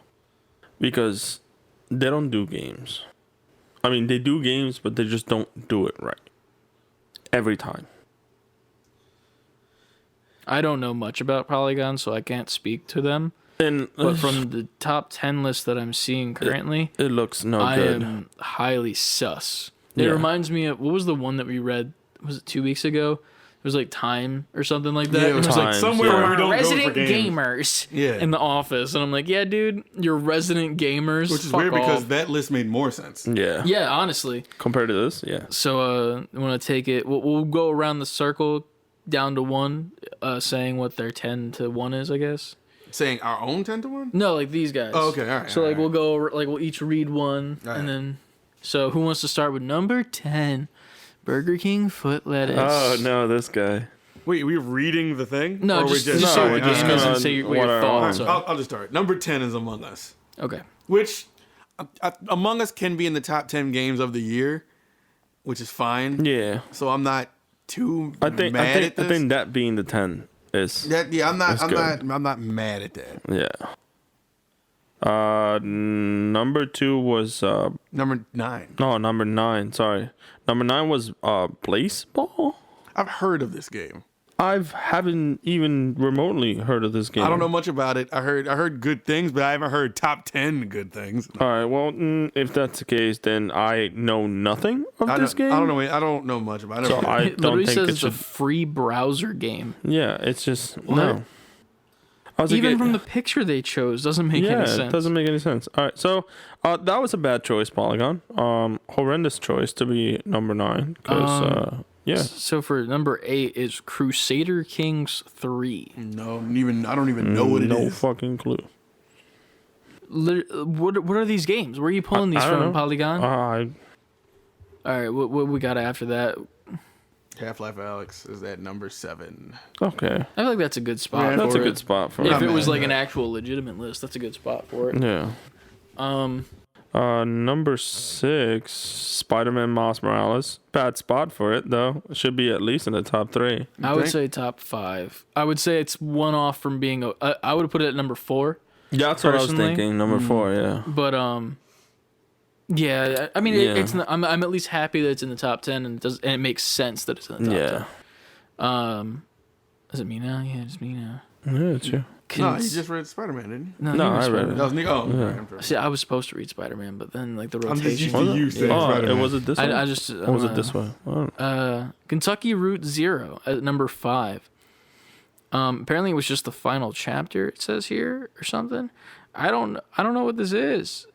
because they don't do games. I mean, they do games, but they just don't do it right every time. I don't know much about Polygon, so I can't speak to them. And But from the top 10 list that I'm seeing currently, it looks no I good. am highly sus. It Yeah. reminds me of, what was the one that we read? Was it 2 weeks ago? It was like Time or something like that. Yeah, it was like Times, somewhere yeah. where we don't resident go for games. gamers Yeah. in the office. And I'm like, yeah, dude, you're resident gamers. Which is Fuck weird because off. that list made more sense. Yeah. Yeah, honestly. Compared to this, yeah. So I want to take it. We'll go around the circle down to 1, saying what their 10 to 1 is, I guess. Saying our own 10 to 1? No, like these guys. Oh, okay, all right. So all like right. we'll go over, like we'll each read one, All right. and then. So who wants to start with number 10? Burger King foot lettuce. Oh no, this guy. Wait, we reading the thing? No, Or we just say no, what we're just game is and gonna- say what what your our thoughts own. are. I'll just start. Number 10 is Among Us, Okay. which Among Us can be in the top 10 games of the year, which is fine. Yeah. So I'm not too I think mad at this. I think that being the 10 is I'm that's good. not mad at that. yeah. Number 2 was Number 9. no, number 9, sorry. Number 9 was Baseball? I've heard of this game. Haven't even remotely heard of this game. I don't know much about it. I heard good things, but I haven't heard top 10 good things. All right, well, if that's the case, then I know nothing of this game. I don't know much about it. So I It don't literally think says it it's should. a free browser game. Yeah, it's just no. I was Even like, from the picture they chose doesn't make yeah, any it sense. doesn't make any sense. All right, so that was a bad choice, Polygon. Horrendous choice to be number 9 because yeah. So for number 8 is Crusader Kings 3. I don't even know what it no is. fucking clue. What are these games? Where are you pulling these I don't from, know. Polygon? I All right, what we got after that? Half-Life Alyx is at number 7. okay. I feel like that's a good spot. Yeah, That's for a it. good spot for If it. it was mad like at an that. actual legitimate list, that's a good spot for it. Yeah. Number 6, Spider-Man Miles Morales. Bad spot for it though. It should be at least in the top 3. I would think? say top 5. I would say it's one off from being. I would have put it at number 4. Yeah, that's what I was Personally? thinking. Number 4, yeah. But yeah. I mean, Yeah. it's. I'm at least happy that it's in the top 10, and it makes sense that it's in the top Yeah. 10. Is it me now? Yeah, it's me now. Yeah, it's you. No, you just read Spider-Man, didn't you? No, No, you I read Spider-Man. it. That was Nick. Oh, okay, I'm sorry. See, I was supposed to read Spider-Man, but then like the I'm just rotation. used to you saying Oh, Spider-Man. was it this one? I just. Or was it this one? I don't know. Kentucky Route Zero at number 5. Apparently it was just the final chapter. It says here or something. I don't know what this is.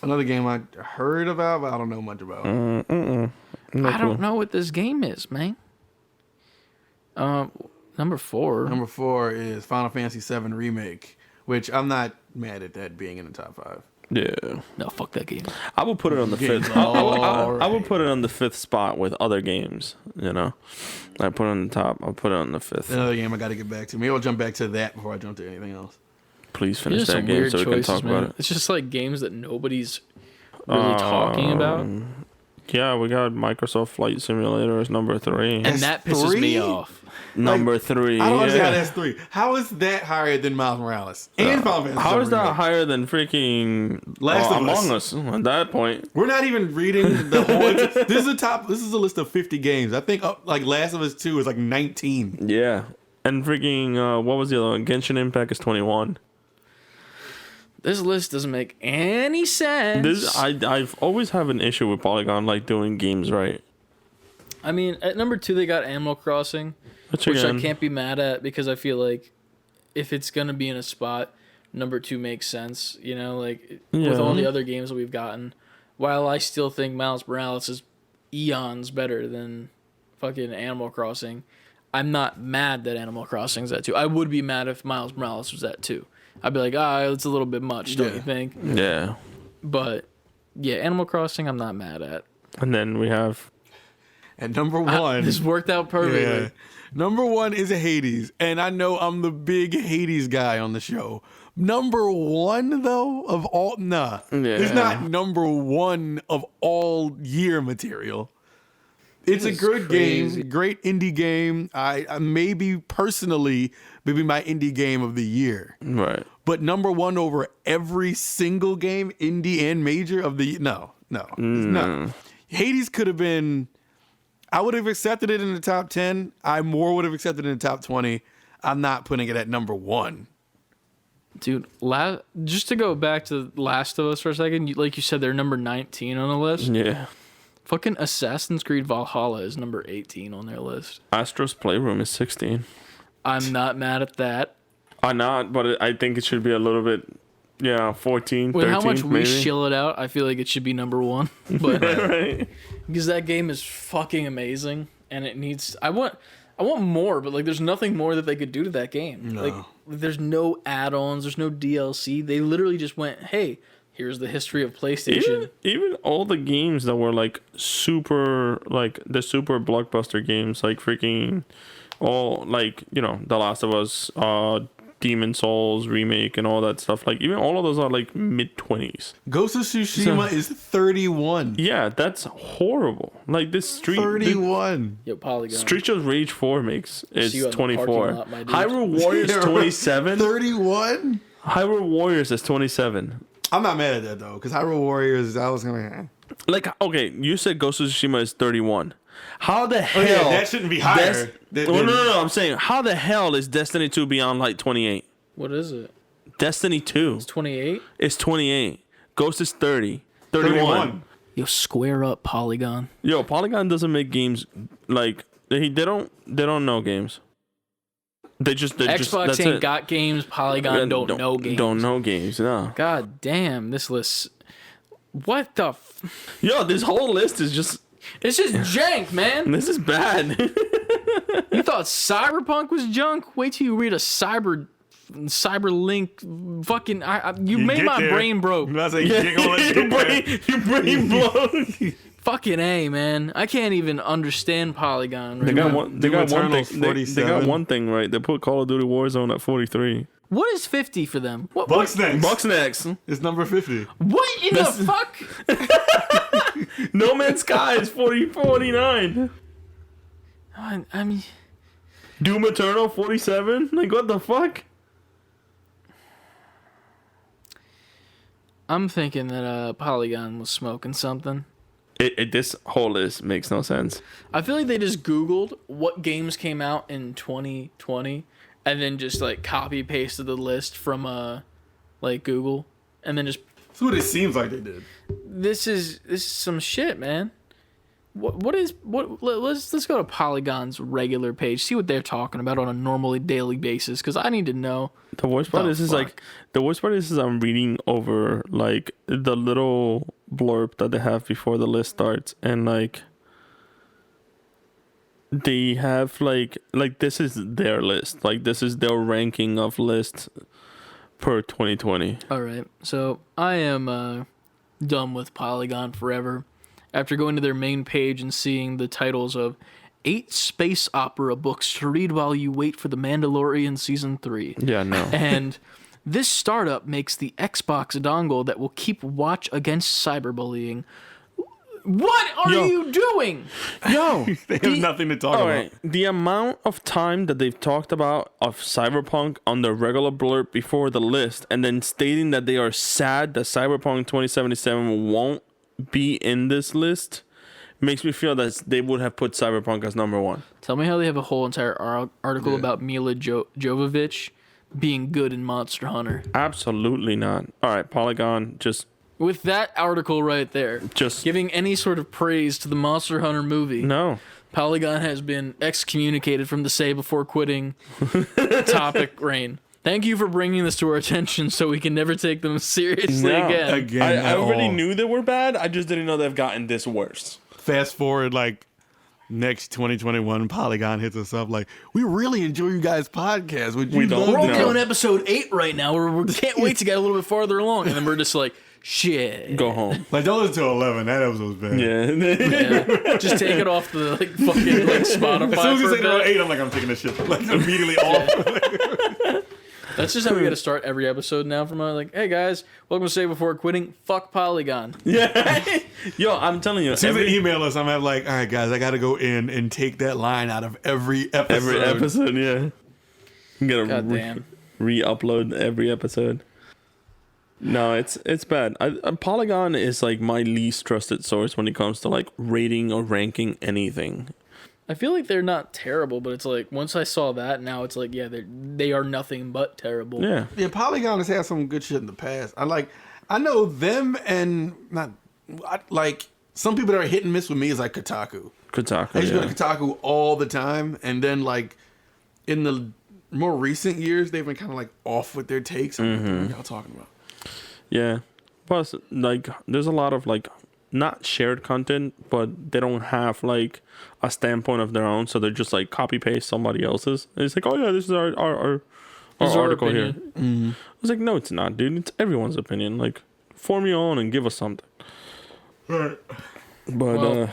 Another game I heard about, but I don't know much about. No I clue. don't know what this game is, man. Number 4. Number 4 is Final Fantasy VII Remake, which I'm not mad at that being in the top 5. Yeah. No, fuck that game. I would put it on the Game's 5th. I would alright. put it on the 5th spot with other games, you know. I put it on the top. I'll put it on the 5th. Another game I got to get back to. Maybe I'll jump back to that before I jump to anything else. Please These finish are that some game weird so we can choices, talk man. about it. It's just like games that nobody's really talking about. Yeah, we got Microsoft Flight Simulator as number 3. And that pisses me 3? off. Number 3. I don't understand how yeah. that's 3. How is that higher than Miles Morales? And Final Fantasy How VII is that Remake? higher than freaking Last of Among Us at that point? We're not even reading the whole. This is a list of 50 games. I think like Last of Us 2 is like 19. Yeah. And freaking, what was the other one? Genshin Impact is 21. This list doesn't make any sense. I've always have an issue with Polygon, like doing games right. I mean, at number 2 they got Animal Crossing, which I can't be mad at because I feel like if it's gonna be in a spot, number 2 makes sense. You know, like with all the other games that we've gotten. While I still think Miles Morales is eons better than fucking Animal Crossing, I'm not mad that Animal Crossing's at 2. I would be mad if Miles Morales was at 2. I'd be like, it's a little bit much, don't you think? Yeah. But yeah, Animal Crossing, I'm not mad at. And then we have And number 1. This worked out perfectly. Yeah. Number 1 is Hades. And I know I'm the big Hades guy on the show. Number 1, though, of all. Nah. It's not number 1 of all year material. It's a This is good crazy. game, great indie game. I maybe personally, maybe my indie game of the year. right. But number 1 over every single game, indie and major of the no, No, it's not. Hades could have been. I would have accepted it in the top 10. I more would have accepted it in the top 20. I'm not putting it at number 1. Dude, just to go back to Last of Us for a second, like you said, they're number 19 on the list. Yeah. Fucking Assassin's Creed Valhalla is number 18 on their list. Astro's Playroom is 16. I'm not mad at that. I'm not, but I think it should be a little bit, 14, With 13, how much maybe. we shill it out, I feel like it should be number 1. But Right. because that game is fucking amazing, and it needs. I want more, but like, there's nothing more that they could do to that game. No. Like, there's no add-ons, there's no DLC. They literally just went, "Hey, here's the history of PlayStation." Even all the games that were like super, like the super blockbuster games, like freaking all like, The Last of Us, Demon Souls remake and all that stuff. Like even all of those are like mid-20s. Ghost of Tsushima is 31. Yeah, that's horrible. Like this 31. Yo, Polygon. Streets of Rage 4 is See you on the 24. parking lot, my dude. Hyrule Warriors 27. 31? Hyrule Warriors is 27. I'm not mad at that, though, because Hyrule Warriors, I was going to... Like, okay, you said Ghost of Tsushima is 31. How the hell... Oh, yeah, that shouldn't be higher. No. I'm saying, how the hell is Destiny 2 beyond, like, 28? What is it? Destiny 2 It's 28. is 28. Ghost is 30. 31. Yo, square up, Polygon. Yo, Polygon doesn't make games, like... They don't know games. Xbox that's ain't it. got games. Polygon don't know games. Don't know games, no. God damn, this list. What the? Yo, this whole list is just... It's just jank, man. This is bad. You thought Cyberpunk was junk? Wait till you read a Cyberlink. Fucking, you made get my there. brain broke. I'm not saying you're gonna let Your brain blown. Fucking A, man. I can't even understand Polygon. Right They got now. one. They got one Eternal's thing. They got 47. one thing right. They put Call of Duty Warzone at 43. What is 50 for them? What? Bugsnax. Bugsnax. It's number 50. What in the fuck? No Man's Sky is 49. I mean, Doom Eternal 47. Like what the fuck? I'm thinking that Polygon was smoking something. This whole list makes no sense. I feel like they just Googled what games came out in 2020 and then just like copy pasted the list from like Google and then just That's what it seems like they did. this is some shit, man. Let's go to Polygon's regular page, see what they're talking about on a normally daily basis, because I need to know. The worst part is I'm reading over like the little blurb that they have before the list starts, and like they have like this is their list, like this is their ranking of lists per 2020. All right, so I am done with Polygon forever. After going to their main page and seeing the titles of 8 space opera books to read while you wait for The Mandalorian Season 3. Yeah, no. And this startup makes the Xbox dongle that will keep watch against cyberbullying. What are you doing? Yo, They have nothing to talk all about. right. The amount of time that they've talked about of Cyberpunk on the regular blurb before the list, and then stating that they are sad that Cyberpunk 2077 won't be in this list, makes me feel that they would have put Cyberpunk as number 1. Tell me how they have a whole entire article about Mila Jovovich being good in Monster Hunter. Absolutely not. All right, Polygon, just With that article right there, giving any sort of praise to the Monster Hunter movie. no. Polygon has been excommunicated from the say before quitting topic reign. Thank you for bringing this to our attention so we can never take them seriously No. again. I already knew they were bad. I just didn't know they've gotten this worse. Fast forward, like, next 2021, Polygon hits us up like, we really enjoy you guys' podcast. Would you We don't love We're to only No. on episode 8 right now. We can't wait to get a little bit farther along. And then we're just like, shit. Go home. Like, don't listen to 11. That episode's bad. Yeah. Yeah. Just take it off the like fucking like Spotify. As soon as you for say a number bit. 8, I'm like, I'm taking this shit. Like, immediately off. That's just how we got to start every episode now. From like, hey guys, welcome to Say Before Quitting. Fuck Polygon. Yeah. Yo, I'm telling you. As soon as they email us, I'm like, all right, guys, I got to go in and take that line out of every episode. Every episode, yeah. You gotta God damn. re-upload every episode. No, it's bad. Polygon is like my least trusted source when it comes to like rating or ranking anything. I feel like they're not terrible, but it's like once I saw that, now it's like they are nothing but terrible. Yeah. Yeah, Polygon has had some good shit in the past. I know them and like some people that are hit and miss with me is like Kotaku. I used to go to Kotaku all the time, and then like in the more recent years, they've been kind of like off with their takes. I'm like, what are y'all talking about? Yeah. Plus, like, there's a lot of like not shared content, but they don't have like a standpoint of their own, so they're just like copy paste somebody else's. And it's like, oh yeah, this is our article here. Mm-hmm. I was like, no, it's not, dude. It's everyone's opinion. Like, form your own and give us something. Right. But Well,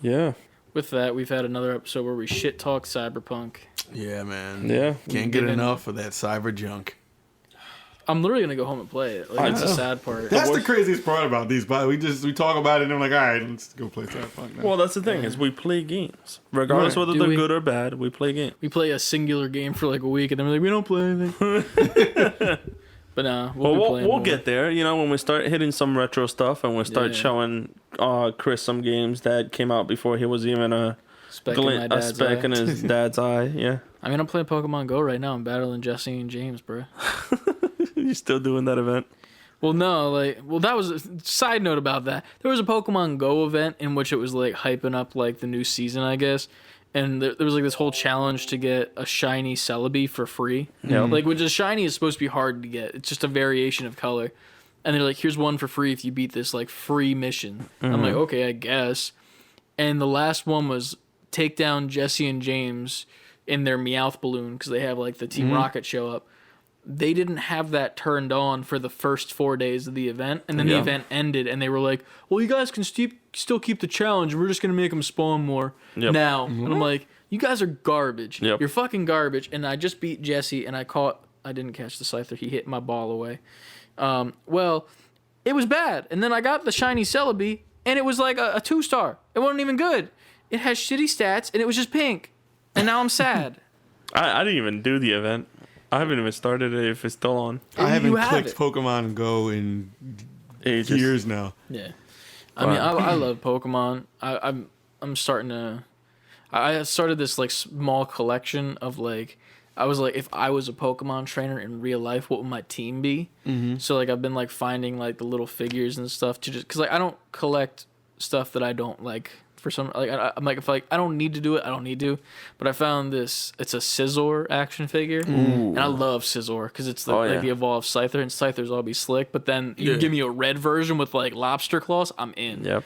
yeah. With that, we've had another episode where we shit talk Cyberpunk. Yeah, man. Yeah. Can't get enough of that cyber junk. I'm literally gonna go home and play it. Like, it's the sad part. That's the craziest part about these. But we talk about it and I'm like, all right, let's go play Cyberpunk now. Well, that's the thing is we play games, regardless whether Do they're we? good or bad. We play games. We play a singular game for like a week, and then we're like, we don't play anything. But nah, We'll get there. You know, when we start hitting some retro stuff and we start showing Chris some games that came out before he was even a speck speck in his dad's eye. Yeah. I mean, I'm playing Pokemon Go right now. I'm battling Jesse and James, bro. You still doing that event? Well, no, that was a side note about that. There was a Pokemon Go event in which it was like hyping up like the new season, I guess. And there was like this whole challenge to get a shiny Celebi for free. Yeah. Like, which is shiny is supposed to be hard to get. It's just a variation of color. And they're like, here's one for free if you beat this like free mission. I'm like, okay, I guess. And the last one was take down Jesse and James in their Meowth balloon because they have like the Team Rocket show up. They didn't have that turned on for the first 4 days of the event, and then the event ended, and they were like, well, you guys can still keep the challenge. We're just going to make them spawn more now. And I'm like, you guys are garbage. Yep. You're fucking garbage. And I just beat Jesse, and I didn't catch the Scyther. He hit my ball away. Well, it was bad. And then I got the shiny Celebi, and it was like a 2-star. It wasn't even good. It has shitty stats, and it was just pink. And now I'm sad. I didn't even do the event. I haven't even started it if it's still on. I haven't You have clicked it. Pokemon Go in Ages. years now. Yeah. I mean, I love Pokemon. I'm starting to... I started this, like, small collection of, like... I was like, if I was a Pokemon trainer in real life, what would my team be? Mm-hmm. So, like, I've been, like, finding, like, the little figures and stuff to just... Because, like, I don't collect stuff that I don't, like... For some, like, I'm like, if like I don't need to do it, I don't need to. But I found this. It's a Scizor action figure, and I love Scizor because it's like the evolved Scyther, and Scythers all be slick. But then you give me a red version with like lobster claws, I'm in. Yep.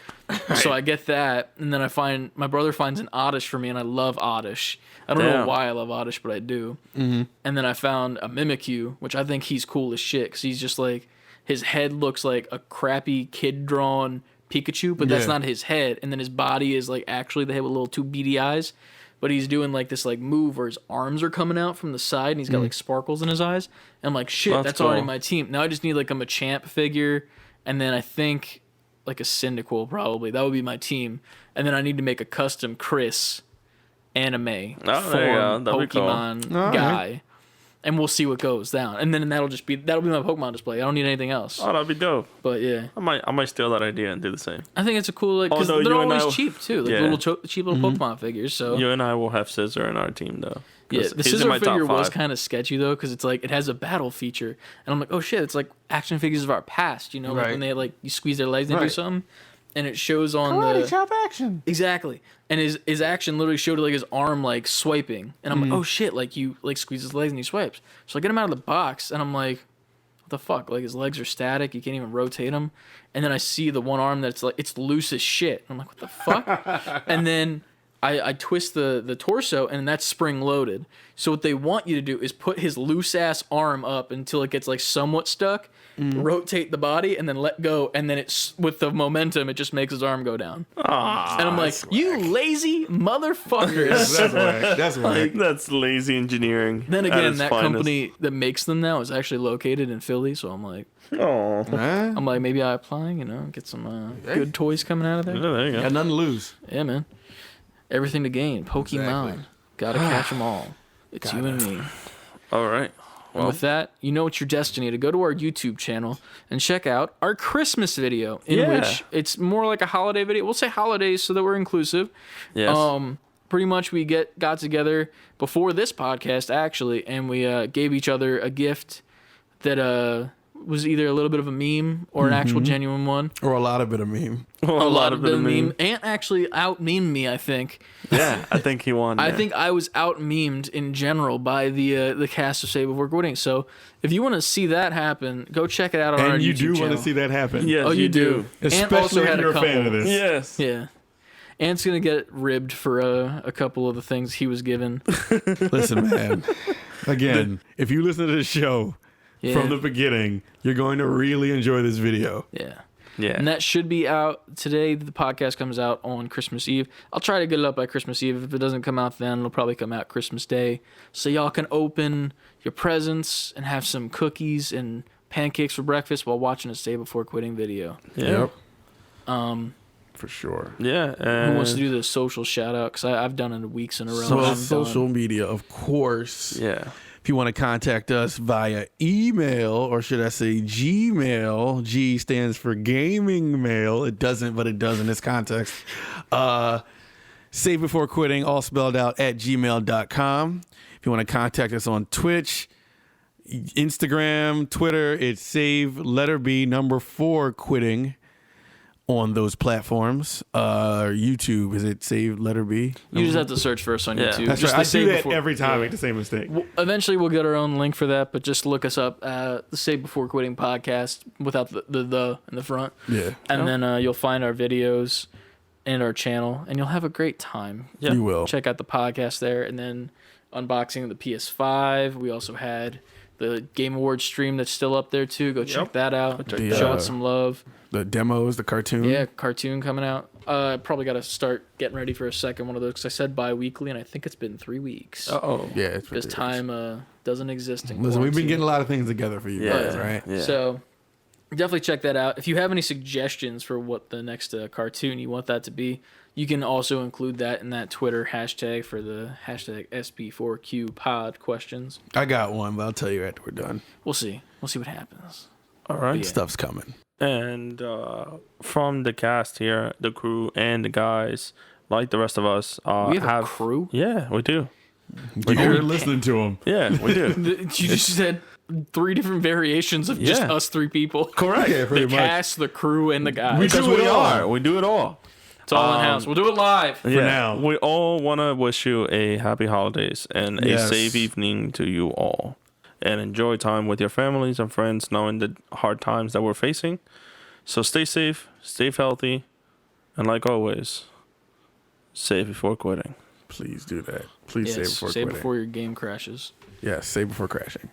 So I get that, and then my brother finds an Oddish for me, and I love Oddish. I don't know why I love Oddish, but I do. Mm-hmm. And then I found a Mimikyu, which I think he's cool as shit because he's just like his head looks like a crappy kid drawn Pikachu, but that's not his head, and then his body is like actually the head with little two beady eyes, but he's doing like this like move where his arms are coming out from the side and he's got like sparkles in his eyes, and I'm like, shit, that's already my team. Now I just need like a Machamp figure, and then I think like a Cyndaquil probably, that would be my team, and then I need to make a custom Chris anime form Pokemon guy. And we'll see what goes down, and then that'll be my Pokemon display. I don't need anything else. Oh, that'd be dope. But yeah, I might steal that idea and do the same. I think it's a cool like because they're always cheap too, like little cheap little Pokemon figures. So you and I will have Scizor in our team though. Yeah, the Scizor figure was kind of sketchy though because it's like it has a battle feature, and I'm like, oh shit, it's like action figures of our past, you know, like when they like you squeeze their legs and do something. And it shows on Karate chop action. Exactly. And his action literally showed like his arm like swiping. And I'm like, oh shit, like you like squeeze his legs and he swipes. So I get him out of the box and I'm like, what the fuck? Like his legs are static, you can't even rotate them. And then I see the one arm that's like it's loose as shit. I'm like, what the fuck? And then I twist the torso and that's spring loaded. So what they want you to do is put his loose ass arm up until it gets like somewhat stuck. Rotate the body and then let go, and then it's with the momentum, it just makes his arm go down. And I'm like, you lazy motherfuckers. That's whack. That's lazy engineering. Then again, that company that makes them now is actually located in Philly, so I'm like, I'm like, maybe I apply, you know, get some good toys coming out of there. Yeah, there you go. Got nothing to lose. Yeah, man. Everything to gain. Pokemon. Gotta catch them all. It's you and me. All right. And with that, you know it's your destiny to go to our YouTube channel and check out our Christmas video, in which it's more like a holiday video. We'll say holidays so that we're inclusive. Yes. Pretty much we got together before this podcast, actually, and we gave each other a gift that was either a little bit of a meme or an actual genuine one. Or a lot of it of meme. A lot of it of meme. Ant actually out-memed me, I think. Yeah, I think he won. I think I was out-memed in general by the cast of Say Before Quitting. So if you want to see that happen, go check it out on our YouTube And you do channel. want to see that happen. Yes, Oh, you do. Ant Especially also if had you're a fan of couple. this. Yes. Yeah. Ant's going to get ribbed for a couple of the things he was given. Listen, man. Again, if you listen to the show Yeah. from the beginning, you're going to really enjoy this video. Yeah. Yeah. And that should be out today. The podcast comes out on Christmas Eve. I'll try to get it up by Christmas Eve. If it doesn't come out then, it'll probably come out Christmas Day. So y'all can open your presents and have some cookies and pancakes for breakfast while watching a Stay Before Quitting video. Yeah. For sure. Yeah. Who wants to do the social shout out? Because I've done it weeks in a row. So and I'm social done. media, of course. Yeah. If you want to contact us via email, or should I say Gmail, G stands for gaming mail. It doesn't, but it does in this context. Save Before Quitting, all spelled out, at gmail.com. If you want to contact us on Twitch, Instagram, Twitter, it's save4 quitting on those platforms. YouTube, is it save letter B? You just have to search for us on Yeah. YouTube. That's Just right. I the do Say that Before- every time I Yeah. make the same mistake. Eventually, we'll get our own link for that, but just look us up, the Say Before Quitting podcast without the in the front. Yeah. And then you'll find our videos and our channel, and you'll have a great time. Yeah. You will. Check out the podcast there, and then unboxing of the PS5. We also had the Game Awards stream that's still up there, too. Go check that out. that Show out. it some love. The demos, the cartoon. Yeah, cartoon coming out. Probably got to start getting ready for a second one of those, because I said bi-weekly, and I think it's been 3 weeks. Oh. Yeah. It's Because ridiculous. time doesn't exist in Listen, we've been quarantine. getting a lot of things together for you Yeah. guys, right? Yeah. So definitely check that out. If you have any suggestions for what the next cartoon you want that to be, you can also include that in that Twitter hashtag for the hashtag SP4QPod questions. I got one, but I'll tell you after we're done. We'll see. We'll see what happens. All right. Yeah. Stuff's coming. And from the cast here, the crew and the guys, like the rest of us, We have a crew? Yeah, we do. You're listening to him. Yeah, we do. You just said 3 different variations of just Yeah. us 3 people. Correct. Yeah, The pretty much. cast, the crew, and the guys. Because do it we all. are. We do it all. It's all in house. We'll do it live. Yeah. now. We all want to wish you a happy holidays and a Yes. safe evening to you all. And enjoy time with your families and friends, knowing the hard times that we're facing. So stay safe, stay healthy, and like always, save before quitting. Please do that. Please Yes, save before say quitting. before your game crashes. Yes, save before crashing.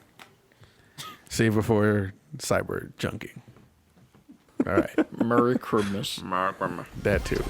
Save before cyber junking. All right. Merry Christmas. That too.